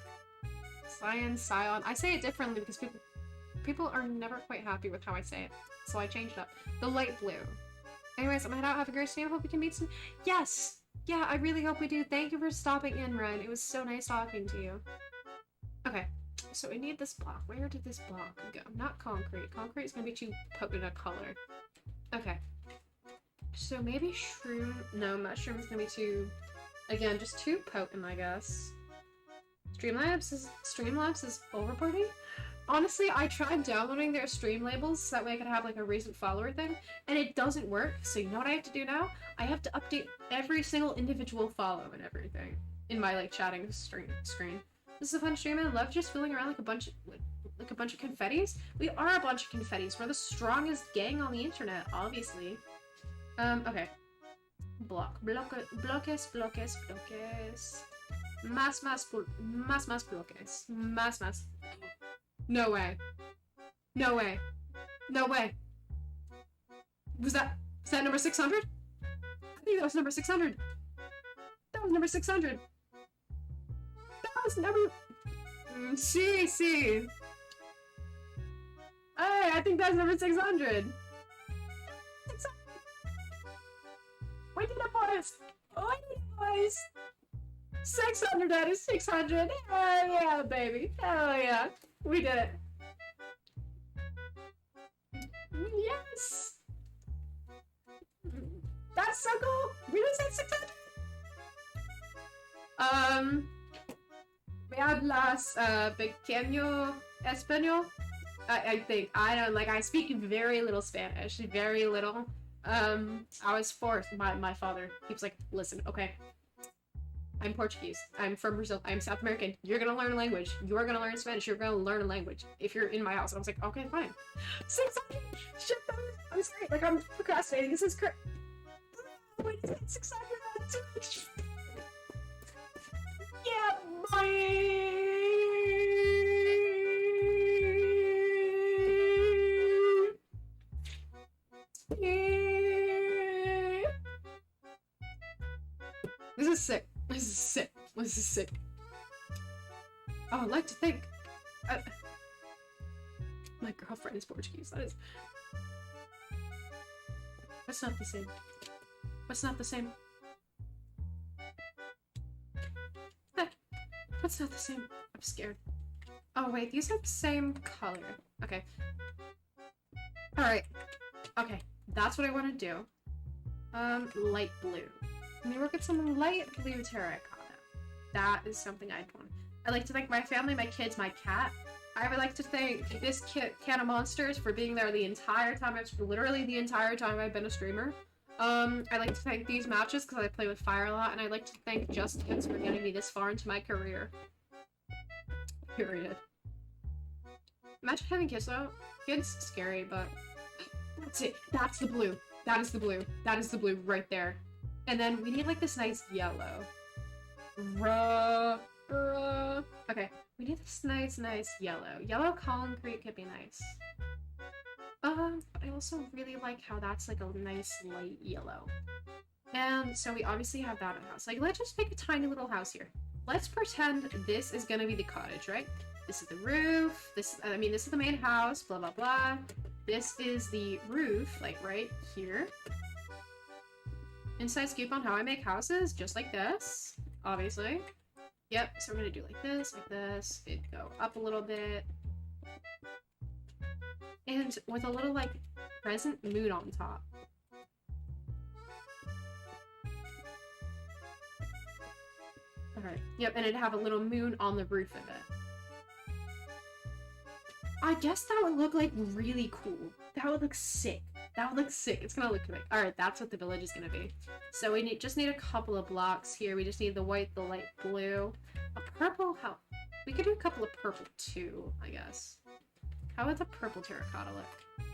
Cyan. I say it differently because people are never quite happy with how I say it, so I changed it up. The light blue. Anyways, I'm gonna head out. Have a great day. I hope we can meet soon. Yes! Yeah, I really hope we do. Thank you for stopping in, Ren. It was so nice talking to you. Okay. So we need this block. Where did this block go? Not concrete. Concrete is gonna be too potent a color. Okay. So maybe shroom. No, mushroom is gonna be too. Again, just too potent, I guess. Streamlabs is overboarding. Honestly, I tried downloading their stream labels so that way I could have like a recent follower thing, and it doesn't work. So you know what I have to do now? I have to update every single individual follow and everything in my like chatting screen. This is a fun stream. I love just fooling around like a bunch of Like a bunch of confettis? We are a bunch of confettis. We're the strongest gang on the internet, obviously. Okay. Bloques. Más bloques. Más. No way. No way. No way. Was that number 600? I think that was number 600. That was number 600. That was number... See. Hey, I think that's number 600. 600. We did it, boys. We did it, boys. 600 out of 600. Hell yeah, baby. Hell yeah. We did it. Yes. That's so cool. We just hit 600. Me hablas pequeño español? I think. I don't, like, I speak very little Spanish. Very little. I was forced. My father keeps like, listen, okay. I'm Portuguese. I'm from Brazil. I'm South American. You're gonna learn a language. You're gonna learn Spanish. You're gonna learn a language if you're in my house. And I was like, okay, fine. 600! Shit, that was great. Like, I'm procrastinating. This is crazy. Wait, is it 600? Yeah, boy! This is sick. This is sick. This is sick. Oh, I'd like to think. My girlfriend is Portuguese. That is. That's not the same. What's not the same? What's not the same? I'm scared. Oh wait, these are the same color. Okay. Alright. Okay, that's what I want to do. Light blue. Let me work at some light blue terracotta. That is something I'd want. I like to thank my family, my kids, my cat. I would like to thank this can of monsters for being there the entire time. Literally the entire time I've been a streamer. I'd like to thank these matches because I play with fire a lot, and I'd like to thank Just Kids for getting me this far into my career. Period. Imagine having kids though. Kids, scary, but that's it. That's the blue. That is the blue. That is the blue right there. And then we need like this nice yellow. Okay, we need this nice yellow. Yellow concrete could be nice. But I also really like how that's like a nice light yellow. And so we obviously have that in the house. Like, let's just make a tiny little house here. Let's pretend this is gonna be the cottage, right? This is the roof. This is the main house, blah, blah, blah. This is the roof, like right here. Inside scoop on how I make houses, just like this, obviously. Yep, so we're gonna do like this, it'd go up a little bit. And with a little, like, crescent moon on top. Alright, yep, and it'd have a little moon on the roof of it. I guess that would look, like, really cool. That would look sick. That would look sick. It's gonna look great. Alright, that's what the village is gonna be. So we just need a couple of blocks here. We just need the white, the light blue. A purple, how? We could do a couple of purple too, I guess. How would the purple terracotta look?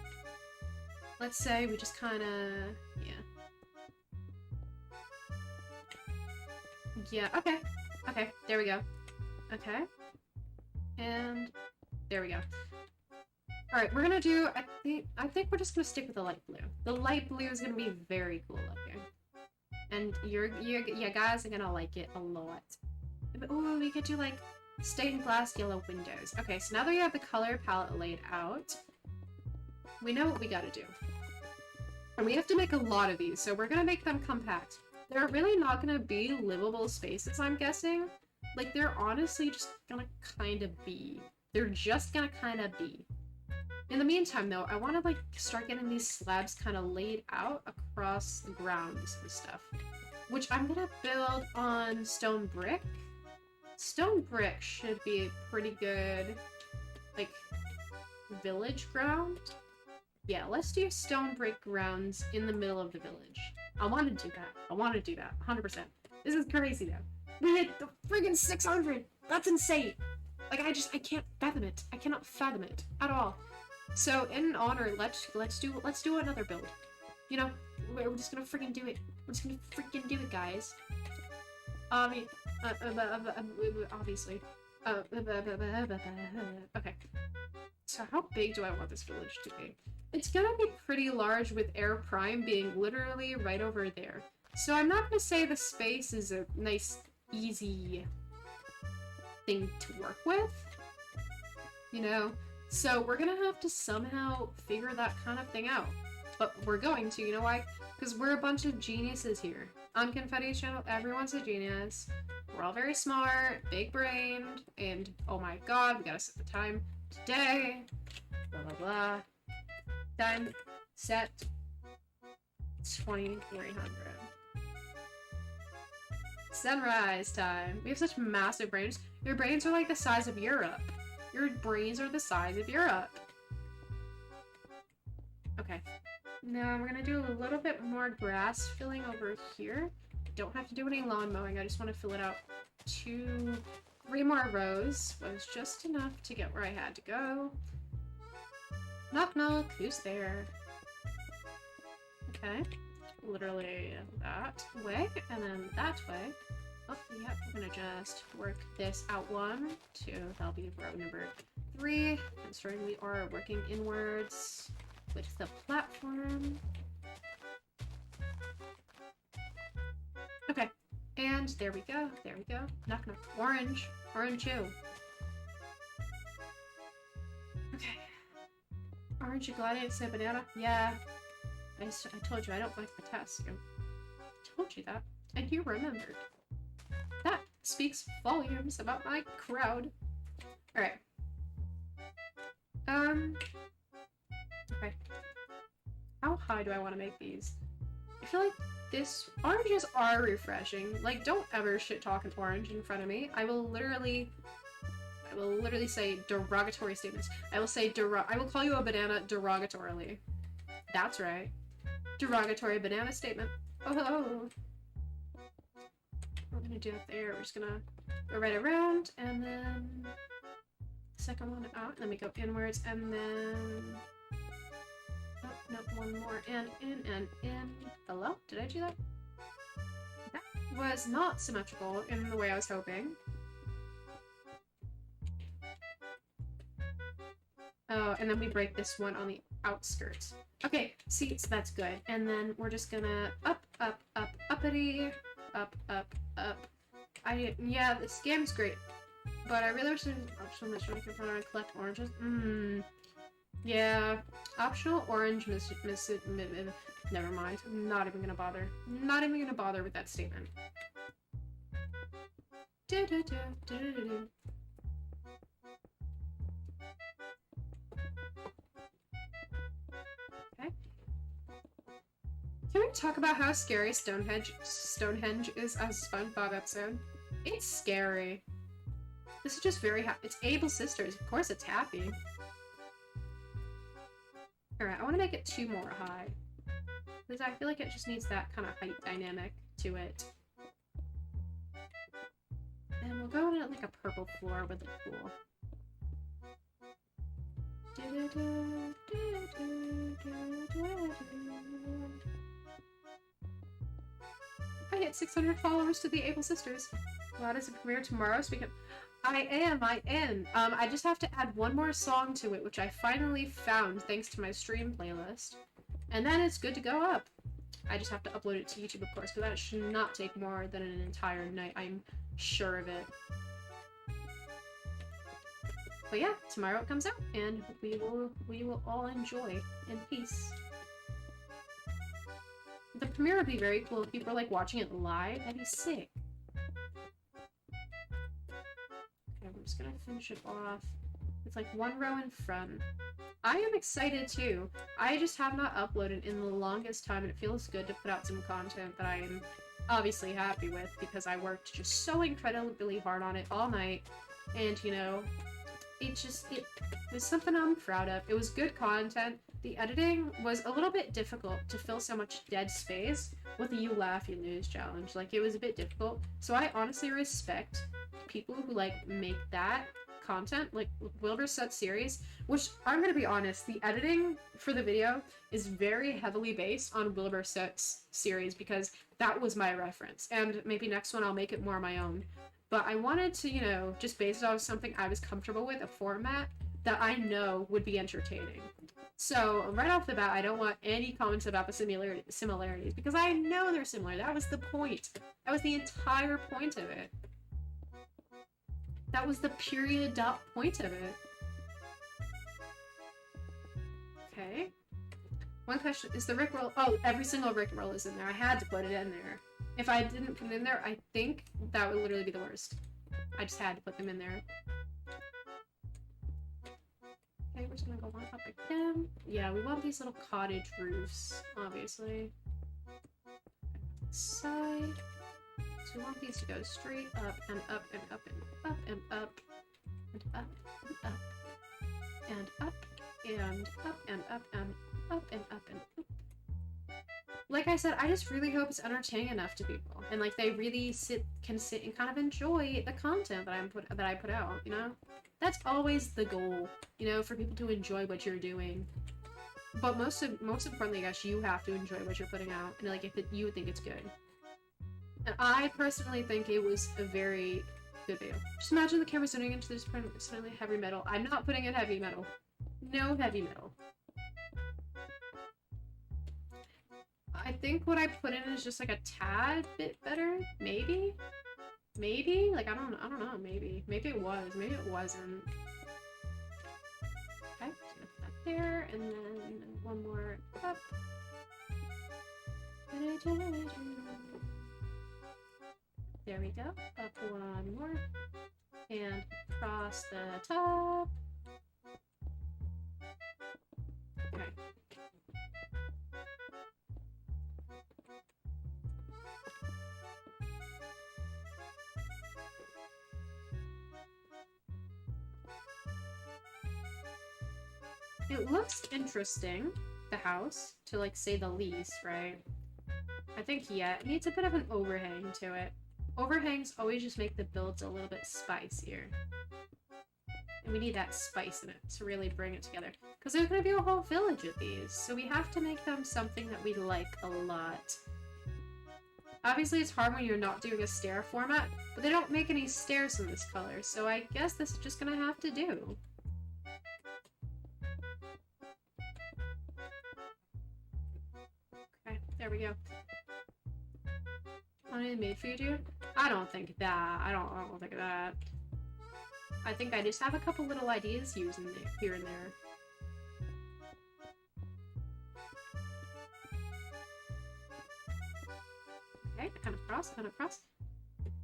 Let's say we just kinda... Yeah, okay. Okay, there we go. Okay. And there we go. Alright, we're gonna do, I think we're just gonna stick with the light blue. The light blue is gonna be very cool looking. And you guys are gonna like it a lot. Oh, we could do like stained glass yellow windows. Okay, so now that we have the color palette laid out, we know what we gotta do. And we have to make a lot of these, so we're gonna make them compact. They're really not gonna be livable spaces, I'm guessing. Like, they're honestly just gonna kind of be. They're just gonna kind of be. In the meantime, though, I want to, like, start getting these slabs kind of laid out across the grounds and stuff. Which I'm gonna build on stone brick. Stone brick should be a pretty good, like, village ground. Yeah, let's do stone brick grounds in the middle of the village. I want to do that. I want to do that. 100%. This is crazy, though. We hit the friggin' 600! That's insane! Like, I can't fathom it. I cannot fathom it at all. So, in honor, let's do another build. You know, we're just gonna freaking do it. We're just gonna freaking do it, guys. I mean, obviously. Okay. So how big do I want this village to be? It's gonna be pretty large with Air Prime being literally right over there. So I'm not gonna say the space is a nice, easy thing to work with. You know? So we're gonna have to somehow figure that kind of thing out. But we're going to, you know why? Because we're a bunch of geniuses here. On Confetti's channel, everyone's a genius. We're all very smart, big-brained, and oh my god, we gotta set the time today. Blah blah blah. Time set 2300. Sunrise time. We have such massive brains. Your brains are like the size of Europe. Your brains are the size of Europe. Okay. Now we're gonna do a little bit more grass filling over here. Don't have to do any lawn mowing. I just want to fill it out 3 more rows. Was just enough to get where I had to go. Knock knock. Who's there? Okay. Literally that way and then that way. Oh, yep. We're gonna just work this out 1, 2. That'll be row number 3. Considering we are working inwards with the platform. Okay, and there we go, there we go. Knock knock. Orange. Orange you. Okay. Aren't you glad I didn't say banana? Yeah. I told you I don't like the test. I told you that. And you remembered. That speaks volumes about my crowd. Alright. Okay. How high do I want to make these? I feel like oranges are refreshing. Like, don't ever shit talk an orange in front of me. I will literally say derogatory statements. I will call you a banana derogatorily. That's right. Derogatory banana statement. Oh. We're gonna do it there. We're just gonna go right around and then second one out, and then we go inwards and then no, one more and in. Hello? Did I do that? That was not symmetrical in the way I was hoping. Oh, and then we break this one on the outskirts. Okay, see, so that's good. And then we're just gonna uppity, up. Yeah, this game's great. But I really wish there was an option that showed I could run around and collect oranges. Yeah, optional orange never mind. I'm not even gonna bother. Not even gonna bother with that statement. Okay. Can we talk about how scary Stonehenge is as a SpongeBob episode? It's scary. This is just very happy. It's Able Sisters. Of course it's happy. Alright, I want to make it 2 more high. Because I feel like it just needs that kind of height dynamic to it. And we'll go in at like a purple floor with a pool. I hit 600 followers to the Able Sisters. Well, does it premiere tomorrow so we can... I am. I just have to add 1 more song to it, which I finally found thanks to my stream playlist. And then it's good to go up. I just have to upload it to YouTube, of course, but that should not take more than an entire night. I'm sure of it. But yeah, tomorrow it comes out, and we will all enjoy in peace. The premiere would be very cool if people are like watching it live. That'd be sick. Okay, I'm just gonna finish it off. It's like 1 row in front. I am excited too. I just have not uploaded in the longest time, and it feels good to put out some content that I am obviously happy with because I worked just so incredibly hard on it all night. And you know, it was something I'm proud of. It was good content. The editing was a little bit difficult to fill so much dead space with the You Laugh, You Lose challenge. Like, it was a bit difficult. So I honestly respect people who, like, make that content, like Wilbur Set series, which I'm gonna be honest, the editing for the video is very heavily based on Wilbur Set's series because that was my reference. And maybe next one I'll make it more my own. But I wanted to, you know, just base it off something I was comfortable with, a format that I know would be entertaining. So right off the bat, I don't want any comments about the similarities because I know they're similar. That was the point. That was the entire point of it. That was the period dot point of it. Okay. One question, is the Rickroll... Oh, every single Rickroll is in there. I had to put it in there. If I didn't put it in there, I think that would literally be the worst. I just had to put them in there. Okay, we're just gonna go on up again. Yeah, we want these little cottage roofs, obviously. Side. So we want these to go straight up and up and up and up and up and up and up and up and up and up and up and up and up. Like I said, I just really hope it's entertaining enough to people, and like they really can sit and kind of enjoy the content that I put out. You know, that's always the goal. You know, for people to enjoy what you're doing. But most importantly, I guess you have to enjoy what you're putting out, and like if you think it's good. And I personally think it was a very good video. Just imagine the camera zooming into this suddenly heavy metal. I'm not putting in heavy metal. No heavy metal. I think what I put in is just like a tad bit better, maybe? Maybe? Like, I don't know, maybe. Maybe it was, maybe it wasn't. Okay, so that there, and then one more up. There we go. Up one more. And across the top. Okay. It looks interesting, the house, to like say the least, right? I think, yeah, it needs a bit of an overhang to it. Overhangs always just make the builds a little bit spicier. And we need that spice in it to really bring it together. Because there's going to be a whole village of these, so we have to make them something that we like a lot. Obviously, it's hard when you're not doing a stair format, but they don't make any stairs in this color, so I guess this is just going to have to do. Okay, there we go. Only made for you, dude? I don't think that. I don't think that. I think I just have a couple little ideas using it here and there. Okay, kind of cross, kind of cross.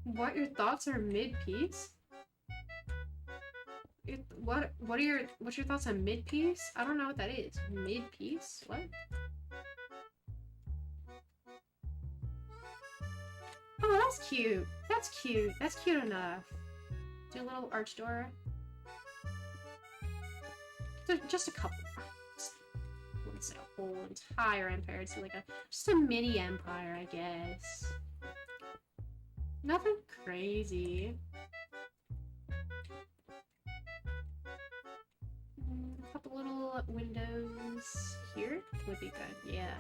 What your thoughts are mid-piece? What's your thoughts on mid-piece? I don't know what that is. Mid-piece? What? Oh, that's cute. That's cute. That's cute enough. Do a little arch door. Just a couple. I wouldn't say a whole entire empire. It's like just a mini empire, I guess. Nothing crazy. A couple little windows here would be good. Yeah.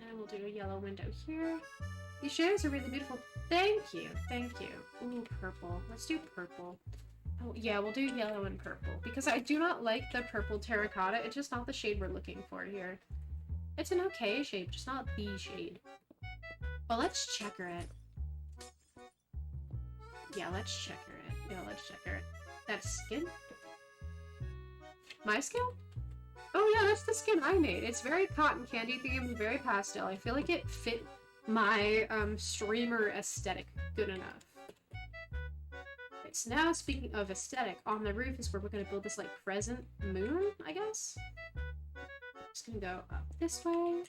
And we'll do a yellow window here. These shades are really beautiful. Thank you. Thank you. Ooh, purple. Let's do purple. Oh, yeah, we'll do yellow and purple. Because I do not like the purple terracotta. It's just not the shade we're looking for here. It's an okay shade, just not the shade. Well, let's checker it. Yeah, let's checker it. Yeah, let's checker it. That's skin? My skin? Oh yeah, that's the skin I made. It's very cotton candy themed, very pastel. I feel like it fit my streamer aesthetic good enough. Okay, so now speaking of aesthetic, on the roof is where we're gonna build this like crescent moon, I guess. Just gonna go up this way.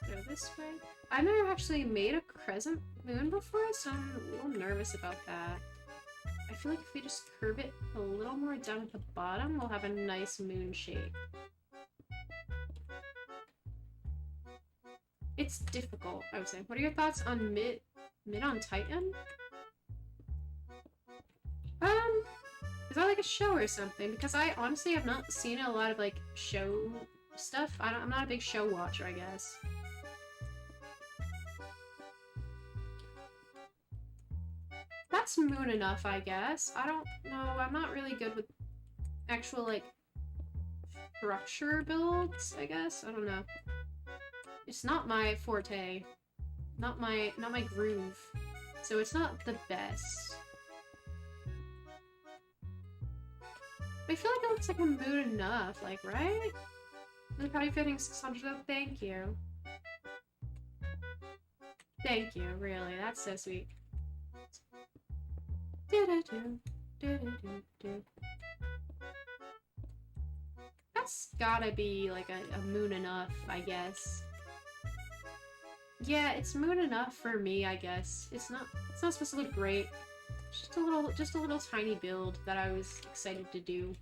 Go this way. I've never actually made a crescent moon before, so I'm a little nervous about that. I feel like if we just curve it a little more down at the bottom, we'll have a nice moon shape. It's difficult, I would say. What are your thoughts on Mid on Titan? Is that like a show or something? Because I honestly have not seen a lot of like show stuff. I'm not a big show watcher, I guess. That's moon enough, I guess. I don't know. I'm not really good with actual like structure builds, I guess. I don't know. It's not my forte. Not my groove. So it's not the best. I feel like it looks like a moon enough, like, right? Look how you fitting 600 of thank you. Thank you, really. That's so sweet. That's gotta be like a moon enough, I guess. Yeah, it's moon enough for me, I guess. It's not supposed to look great. Just a little tiny build that I was excited to do.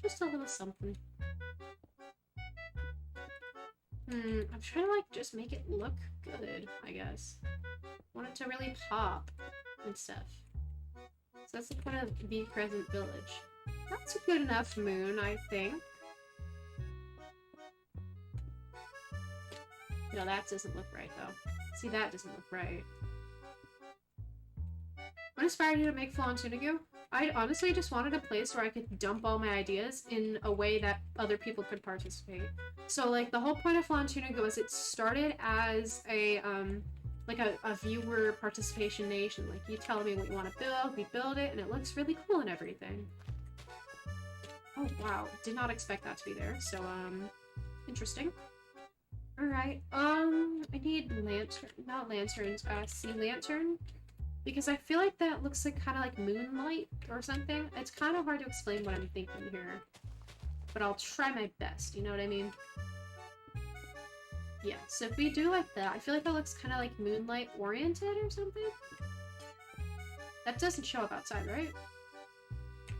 Just a little something. I'm trying to like just make it look good, I guess. Want it to really pop and stuff. So that's the point of the Crescent Village. That's a good enough moon, I think. No, that doesn't look right though. See, that doesn't look right. What inspired you to make Flan Tunigu? I honestly just wanted a place where I could dump all my ideas in a way that other people could participate. So like the whole point of Flan Tunigu is it started as a like a viewer participation nation. Like you tell me what you want to build, we build it, and it looks really cool and everything. Oh wow, did not expect that to be there. So interesting. Alright, I need sea lantern. Because I feel like that looks like kind of like moonlight or something. It's kind of hard to explain what I'm thinking here. But I'll try my best, you know what I mean? Yeah, so if we do like that, I feel like that looks kind of like moonlight oriented or something. That doesn't show up outside, right?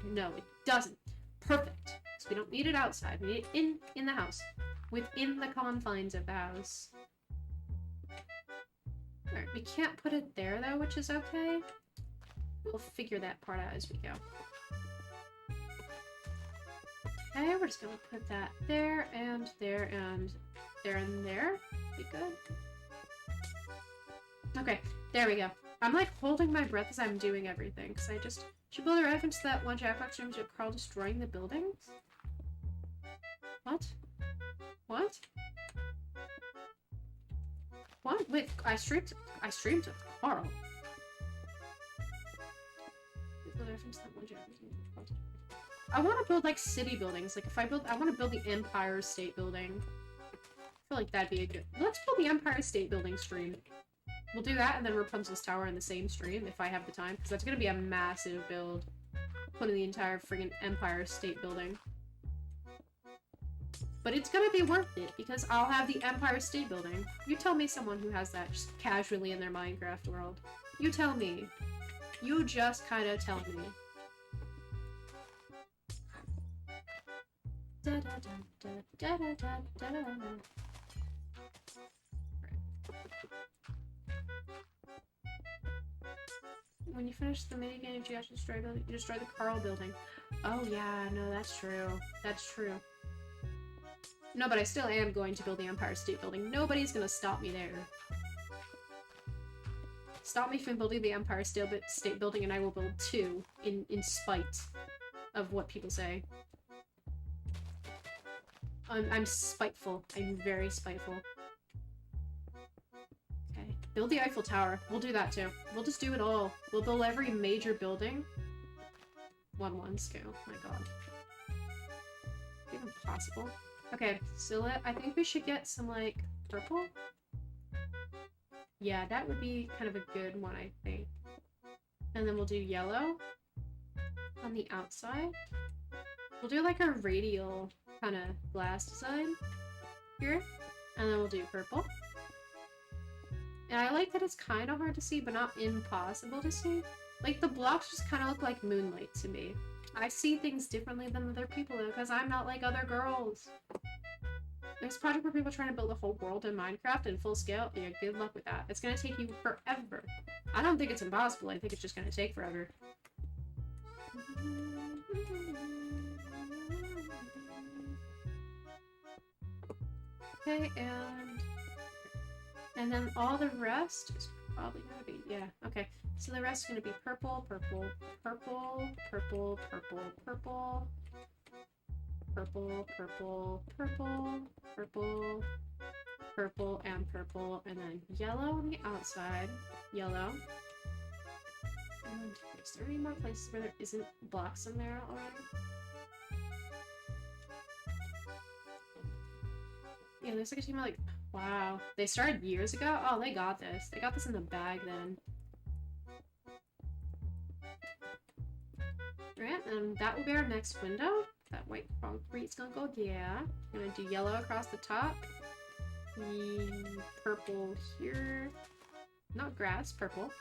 No, it doesn't. Perfect. So we don't need it outside. We need it in the house. Within the confines of the house. Alright, we can't put it there though, which is okay. We'll figure that part out as we go. Okay, we're just gonna put that there, and there, and there, and there. Be good. Okay, there we go. I'm like holding my breath as I'm doing everything, because I just should build a reference to that one Jackbox room to Carl destroying the buildings? What? What? What? Wait, I streamed with Carl. I want to build like city buildings. Like if I want to build the Empire State Building. I feel like that'd be a good. Let's build the Empire State Building stream. We'll do that and then Rapunzel's Tower in the same stream if I have the time, because that's gonna be a massive build. Putting the entire friggin' Empire State Building. But it's gonna be worth it, because I'll have the Empire State Building. You tell me someone who has that just casually in their Minecraft world. You tell me. You just kind of tell me. Da, da, da, da, da, da, da, da. When you finish the minigame, you actually destroy the Carl building. Oh yeah, no, that's true. That's true. No, but I still am going to build the Empire State Building. Nobody's gonna stop me there. Stop me from building the Empire State Building and I will build two in spite of what people say. I'm spiteful. I'm very spiteful. Okay. Build the Eiffel Tower. We'll do that too. We'll just do it all. We'll build every major building. 1-1 scale. My god. Even possible. Okay, so I think we should get some, like, purple? Yeah, that would be kind of a good one, I think. And then we'll do yellow on the outside. We'll do, like, a radial kind of glass design here. And then we'll do purple. And I like that it's kind of hard to see, but not impossible to see. Like, the blocks just kind of look like moonlight to me. I see things differently than other people, though, because I'm not like other girls. There's a project where people are trying to build a whole world in Minecraft in full scale. Yeah, good luck with that. It's gonna take you forever. I don't think it's impossible. I think it's just gonna take forever. Okay, and then all the rest is probably gonna be, yeah, okay. So the rest is gonna be purple, purple, purple, purple, purple, purple, purple, purple, purple, purple, purple, and purple, and then yellow on the outside, yellow. And is there any more places where there isn't blocks in there already? Yeah, looks like a team of like, wow. They started years ago? Oh, they got this. They got this in the bag then. Right, and that will be our next window. That white concrete's gonna go, yeah. Gonna do yellow across the top. Purple here. Not grass, purple.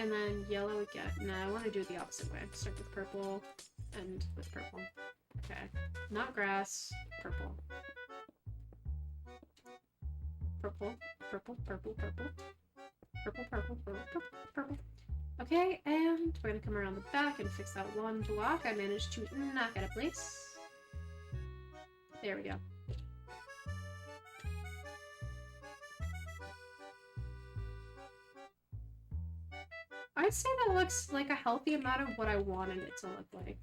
And then yellow again. No, I want to do it the opposite way. Start with purple, end with purple. Okay. Not grass, purple. Purple, purple, purple, purple. Purple, purple, purple, purple, purple. Okay, and we're gonna come around the back and fix that one block I managed to knock out of place. There we go. I'd say that looks like a healthy amount of what I wanted it to look like.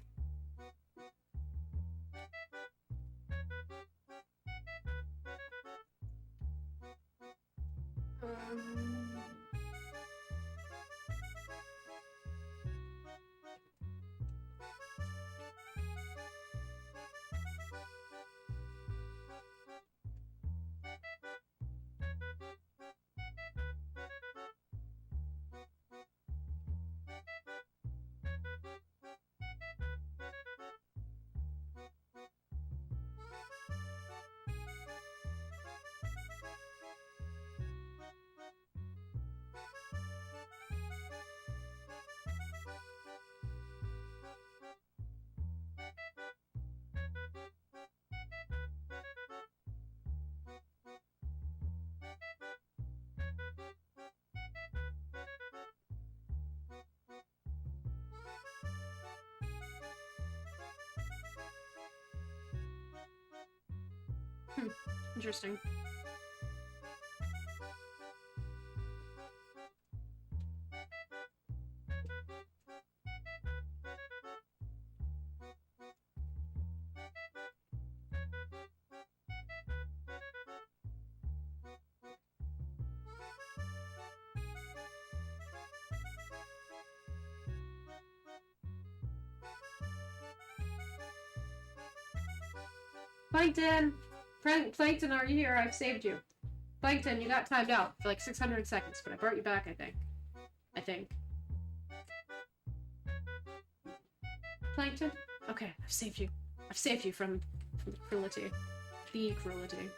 Interesting. Plankton! Plankton, are you here? I've saved you. Plankton, you got timed out for like 600 seconds, but I brought you back, I think. Plankton? Okay, I've saved you. I've saved you from the cruelty. The cruelty. Does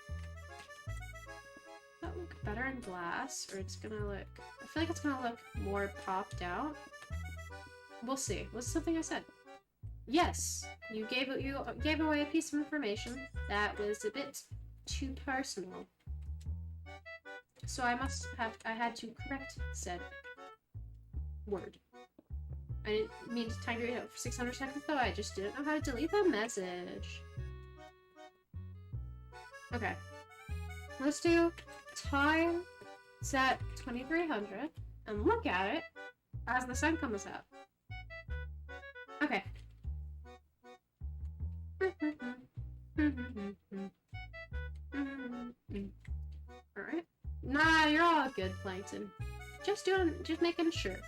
that look better in glass, or it's gonna look... I feel like it's gonna look more popped out. We'll see. What's something I said? Yes, you gave away a piece of information that was a bit too personal. So I had to correct said word. I didn't mean to time it out for 600 seconds though, I just didn't know how to delete the message. Okay. Let's do time set 2300 and look at it as the sun comes up. Okay. Alright. Nah, you're all good, Plankton. Just making sure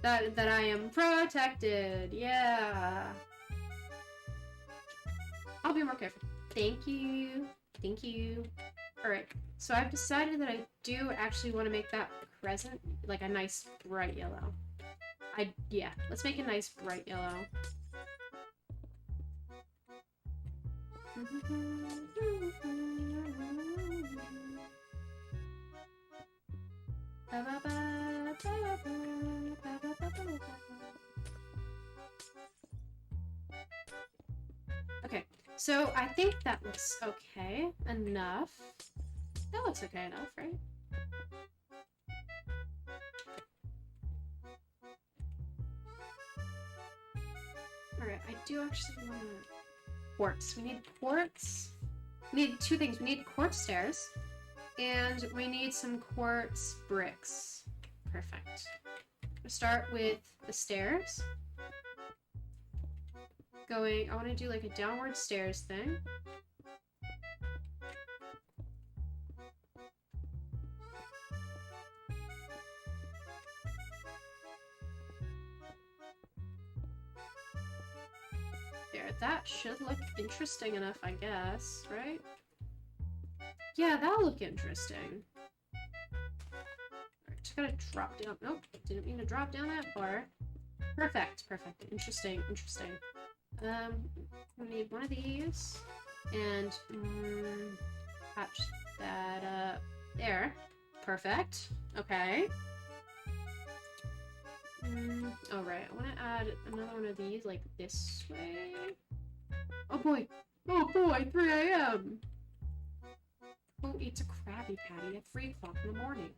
that I am protected. Yeah. I'll be more careful. Thank you. Thank you. Alright. So I've decided that I do actually want to make that crescent like a nice bright yellow. Yeah, let's make a nice bright yellow. Okay, So I think that looks okay enough. That looks okay enough, right? Alright, I do actually want to... Quartz. We need quartz. We need two things. We need quartz stairs. And we need some quartz bricks. Perfect. We'll start with the stairs. I want to do like a downward stairs thing. There, that should look interesting enough, I guess, right? Yeah, that'll look interesting. Alright, just gotta drop down. Nope, didn't mean to drop down that far. Perfect, perfect. Interesting, interesting. We need one of these. And, patch that up. There. Perfect. Okay. Alright, I want to add another one of these, like, this way. Oh boy! Oh boy, 3 a.m.! Who eats a Krabby Patty at 3 o'clock in the morning?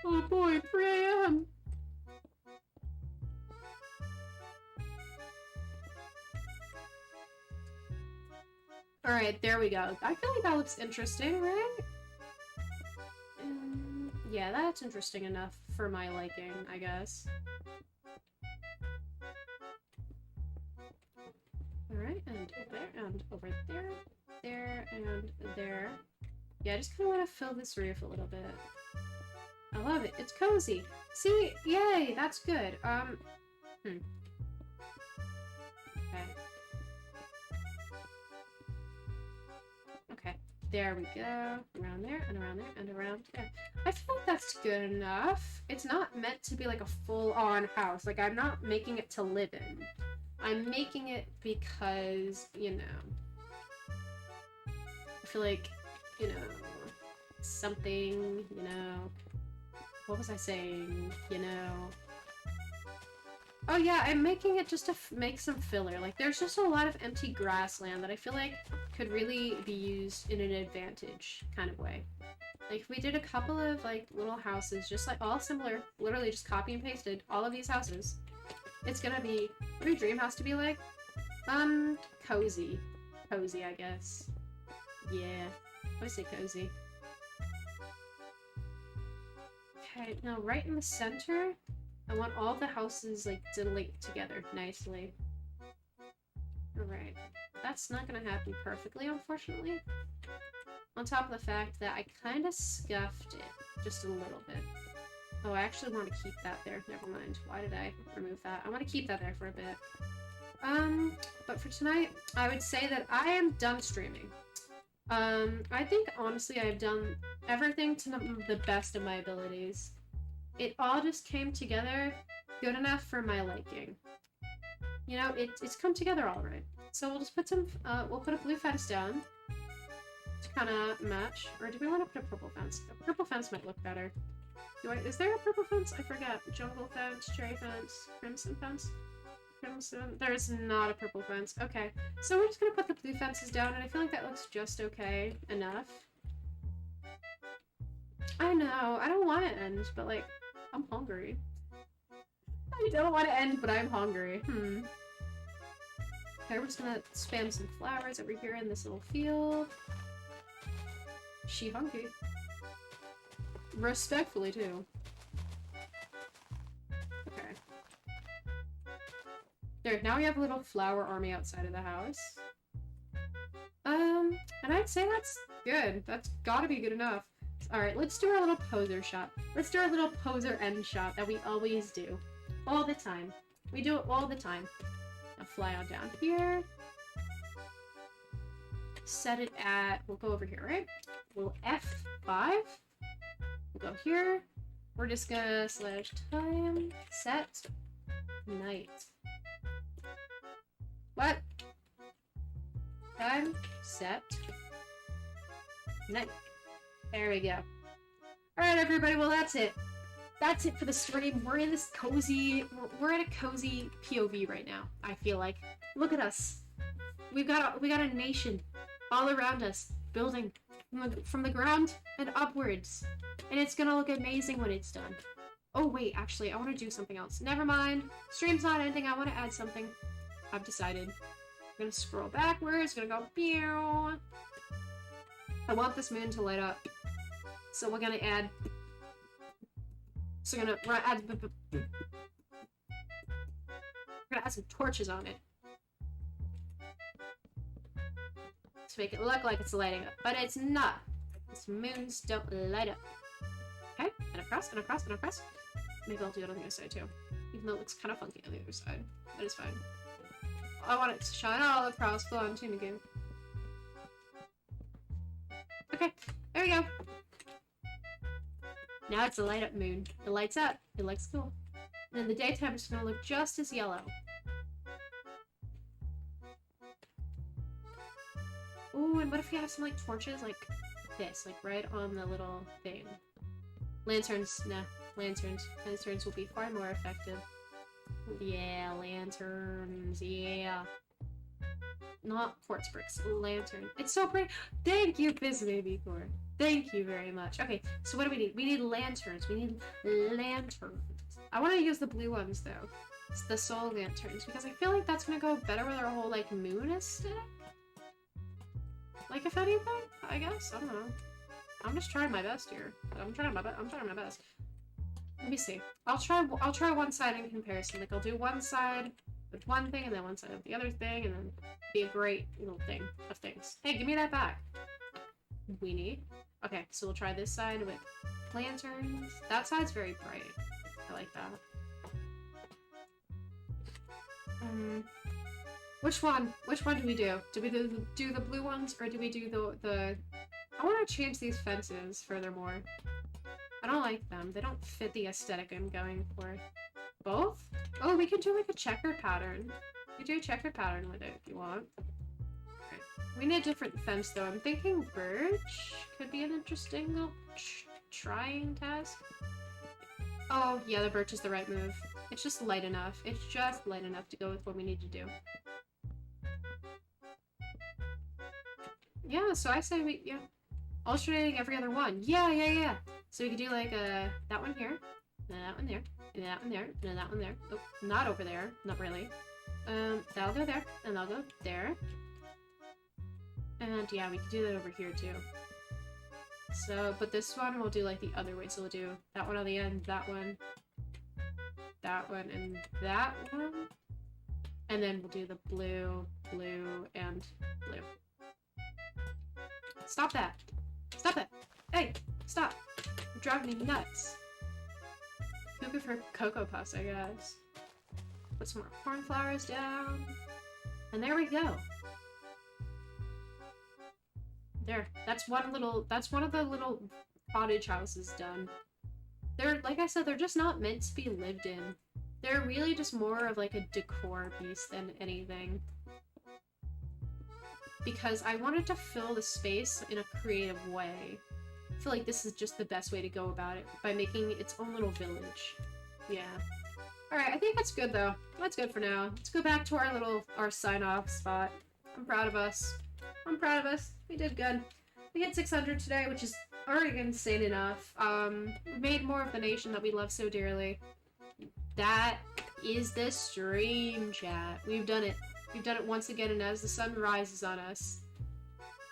Oh boy, 3 a.m.! Alright, there we go. I feel like that looks interesting, right? Yeah, that's interesting enough for my liking, I guess. Alright, and over there, and over there, there, and there. Yeah, I just kind of want to fill this roof a little bit. I love it. It's cozy. See? Yay! That's good. Okay. Okay. There we go. Around there, and around there, and around there. I feel like that's good enough. It's not meant to be like a full-on house. Like, I'm not making it to live in. I'm making it because, you know, I feel like, you know, something, you know, what was I saying, you know? Oh yeah, I'm making it just to make some filler. Like, there's just a lot of empty grassland that I feel like could really be used in an advantage kind of way. Like, if we did a couple of, like, little houses, just, like, all similar, literally just copy and pasted all of these houses, it's gonna be, what do dream house to be like? Cozy. Cozy, I guess. Yeah, I would say cozy. Okay, now right in the center, I want all the houses, like, to link together nicely. Alright. That's not gonna happen perfectly, unfortunately. On top of the fact that I kind of scuffed it just a little bit. Oh, I actually want to keep that there. Never mind. Why did I remove that? I want to keep that there for a bit. But for tonight, I would say that I am done streaming. I think, honestly, I've done everything to the best of my abilities. It all just came together good enough for my liking. You know, it's come together all right. So we'll just put some, we'll put a blue fence down to kind of match. Or do we want to put a purple fence? A purple fence might look better. Is there a purple fence? I forget. Jungle fence, cherry fence, crimson fence? Crimson. There's not a purple fence. Okay. So we're just gonna put the blue fences down, and I feel like that looks just okay enough. I know. I don't want to end, but, like, I'm hungry. I don't want to end, but I'm hungry. Okay, we're just gonna spam some flowers over here in this little field. She hungry. Respectfully, too. Okay. There, now we have a little flower army outside of the house. And I'd say that's good. That's gotta be good enough. Alright, let's do our little poser shot. Let's do our little poser end shot that we always do. All the time. We do it all the time. Now fly on down here. Set it at, we'll go over here, right? We'll F5. We'll go here. We're just gonna slash time set night. What? Time set night. There we go. Alright, everybody, well, that's it. That's it for the stream. We're in this cozy, we're in a cozy POV right now, I feel like. Look at us. we got a nation all around us, building from the ground and upwards. And it's gonna look amazing when it's done. Oh wait, actually, I want to do something else. Never mind. Stream's not ending. I want to add something. I've decided. I'm gonna scroll backwards. Gonna go pew. I want this moon to light up. So we're gonna add. So we're gonna add some torches on it to make it look like it's lighting up, but it's not. These moons don't light up. Okay, and across, and across, and across. Maybe I'll do it on the other side too, even though it looks kind of funky on the other side. But it's fine. I want it to shine all across Flontunagoon. Okay, there we go. Now it's a light up moon. It lights up. It looks cool. And in the daytime, it's gonna look just as yellow. Ooh, and what if we have some like torches like this, like right on the little thing? Lanterns, nah, lanterns. Lanterns will be far more effective. Yeah, lanterns, yeah. Not quartz bricks, lantern. It's so pretty. Thank you, Fizz Baby Core. Thank you very much. Okay, so what do we need? We need lanterns. We need lanterns. I want to use the blue ones though. It's the soul lanterns because I feel like that's gonna go better with our whole like moon aesthetic. Like if anything, I guess. I don't know. I'm just trying my best here. I'm trying my best. Let me see. I'll try one side in comparison. Like I'll do one side with one thing and then one side with the other thing and then be a great little thing of things. Hey, give me that back. Weenie. Okay, so we'll try this side with lanterns. That side's very bright. I like that. Which one? Which one do we do? Do we do the blue ones or do we do the... I want to change these fences furthermore. I don't like them. They don't fit the aesthetic I'm going for. Both? Oh, we could do like a checkered pattern. You do a checkered pattern with it if you want. Okay. We need a different fence though. I'm thinking birch could be an interesting little trying task. Oh, yeah, the birch is the right move. It's just light enough. It's just light enough to go with what we need to do. Yeah, so I say we, yeah. Alternating every other one. Yeah. So we could do like that one here, and that one there, and that one there, and that one there. Oh, not over there. Not really. That'll go there, and that'll go there. And yeah, we could do that over here too. So, but this one we'll do like the other way. So we'll do that one on the end, that one, and that one. And then we'll do the blue, blue, and blue. Stop that! Stop it! Hey! Stop! You're driving me nuts. Looking for Cocoa Puffs, I guess. Put some more cornflowers down. And there we go. There. That's one of the little cottage houses done. They're, like I said, they're just not meant to be lived in. They're really just more of like a decor piece than anything. Because I wanted to fill the space in a creative way. I feel like this is just the best way to go about it, by making its own little village. Yeah. Alright, I think that's good though. That's good for now. Let's go back to our sign-off spot. I'm proud of us. I'm proud of us. We did good. We hit 600 today, which is already insane enough. We made more of the nation that we love so dearly. That is the stream, chat. We've done it. We've done it once again, and as the sun rises on us...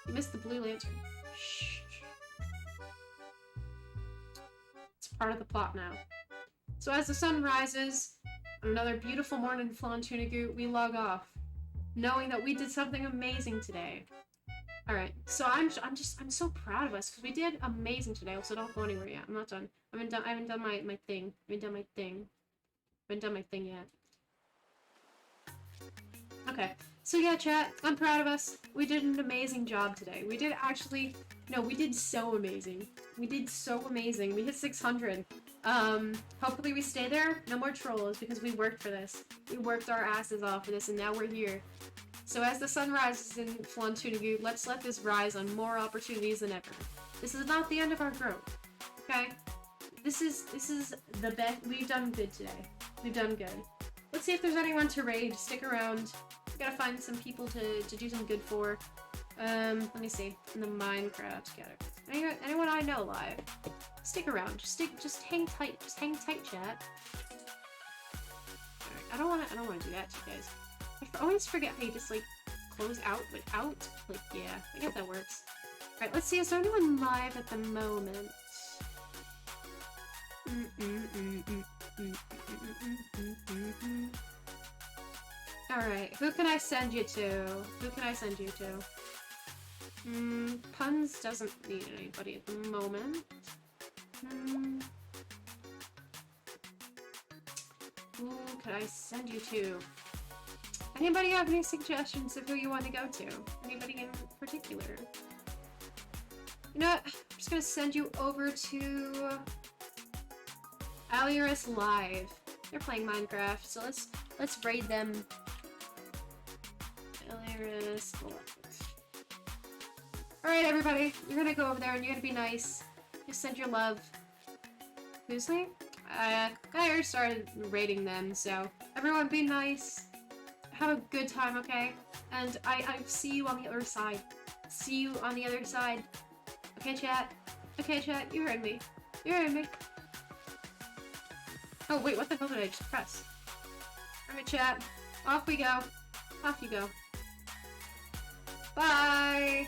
You missed the blue lantern. Shh. It's part of the plot now. So as the sun rises, on another beautiful morning in Flontunagoot, we log off, knowing that we did something amazing today. Alright, so I'm so proud of us, because we did amazing today, so don't go anywhere yet. I'm not done. I haven't done my thing. I haven't done my thing yet. Okay, so yeah, chat, I'm proud of us. We did an amazing job today. We did so amazing. We did so amazing. We hit 600. Hopefully we stay there. No more trolls, because we worked for this. We worked our asses off for this, and now we're here. So as the sun rises in Flontunagoot, let's let this rise on more opportunities than ever. This is not the end of our growth, okay? This is the best. We've done good today. We've done good. Let's see if there's anyone to raid. Stick around. Gotta find some people to do some good for. Let me see. In the Minecraft category. Anyone I know live? Stick around. Just hang tight. Just hang tight, chat. Alright, I don't wanna do that to you guys. I always forget how you just like close out without. Like, yeah, I guess that works. Alright, let's see, is there anyone live at the moment? Alright, who can I send you to? Who can I send you to? Puns doesn't need anybody at the moment. Who could I send you to? Anybody have any suggestions of who you want to go to? Anybody in particular? You know what? I'm just gonna send you over to Aliris Live. They're playing Minecraft, so let's raid them. Aliris Live. Alright, everybody, you're gonna go over there and you're gonna be nice. Just send your love. Who's name? I already started raiding them, so everyone be nice. Have a good time, okay? And I see you on the other side. See you on the other side. Okay, chat? Okay, chat, you heard me. You heard me. Oh, wait, what the hell did I just press? Alright, chat. Off we go. Off you go. Bye!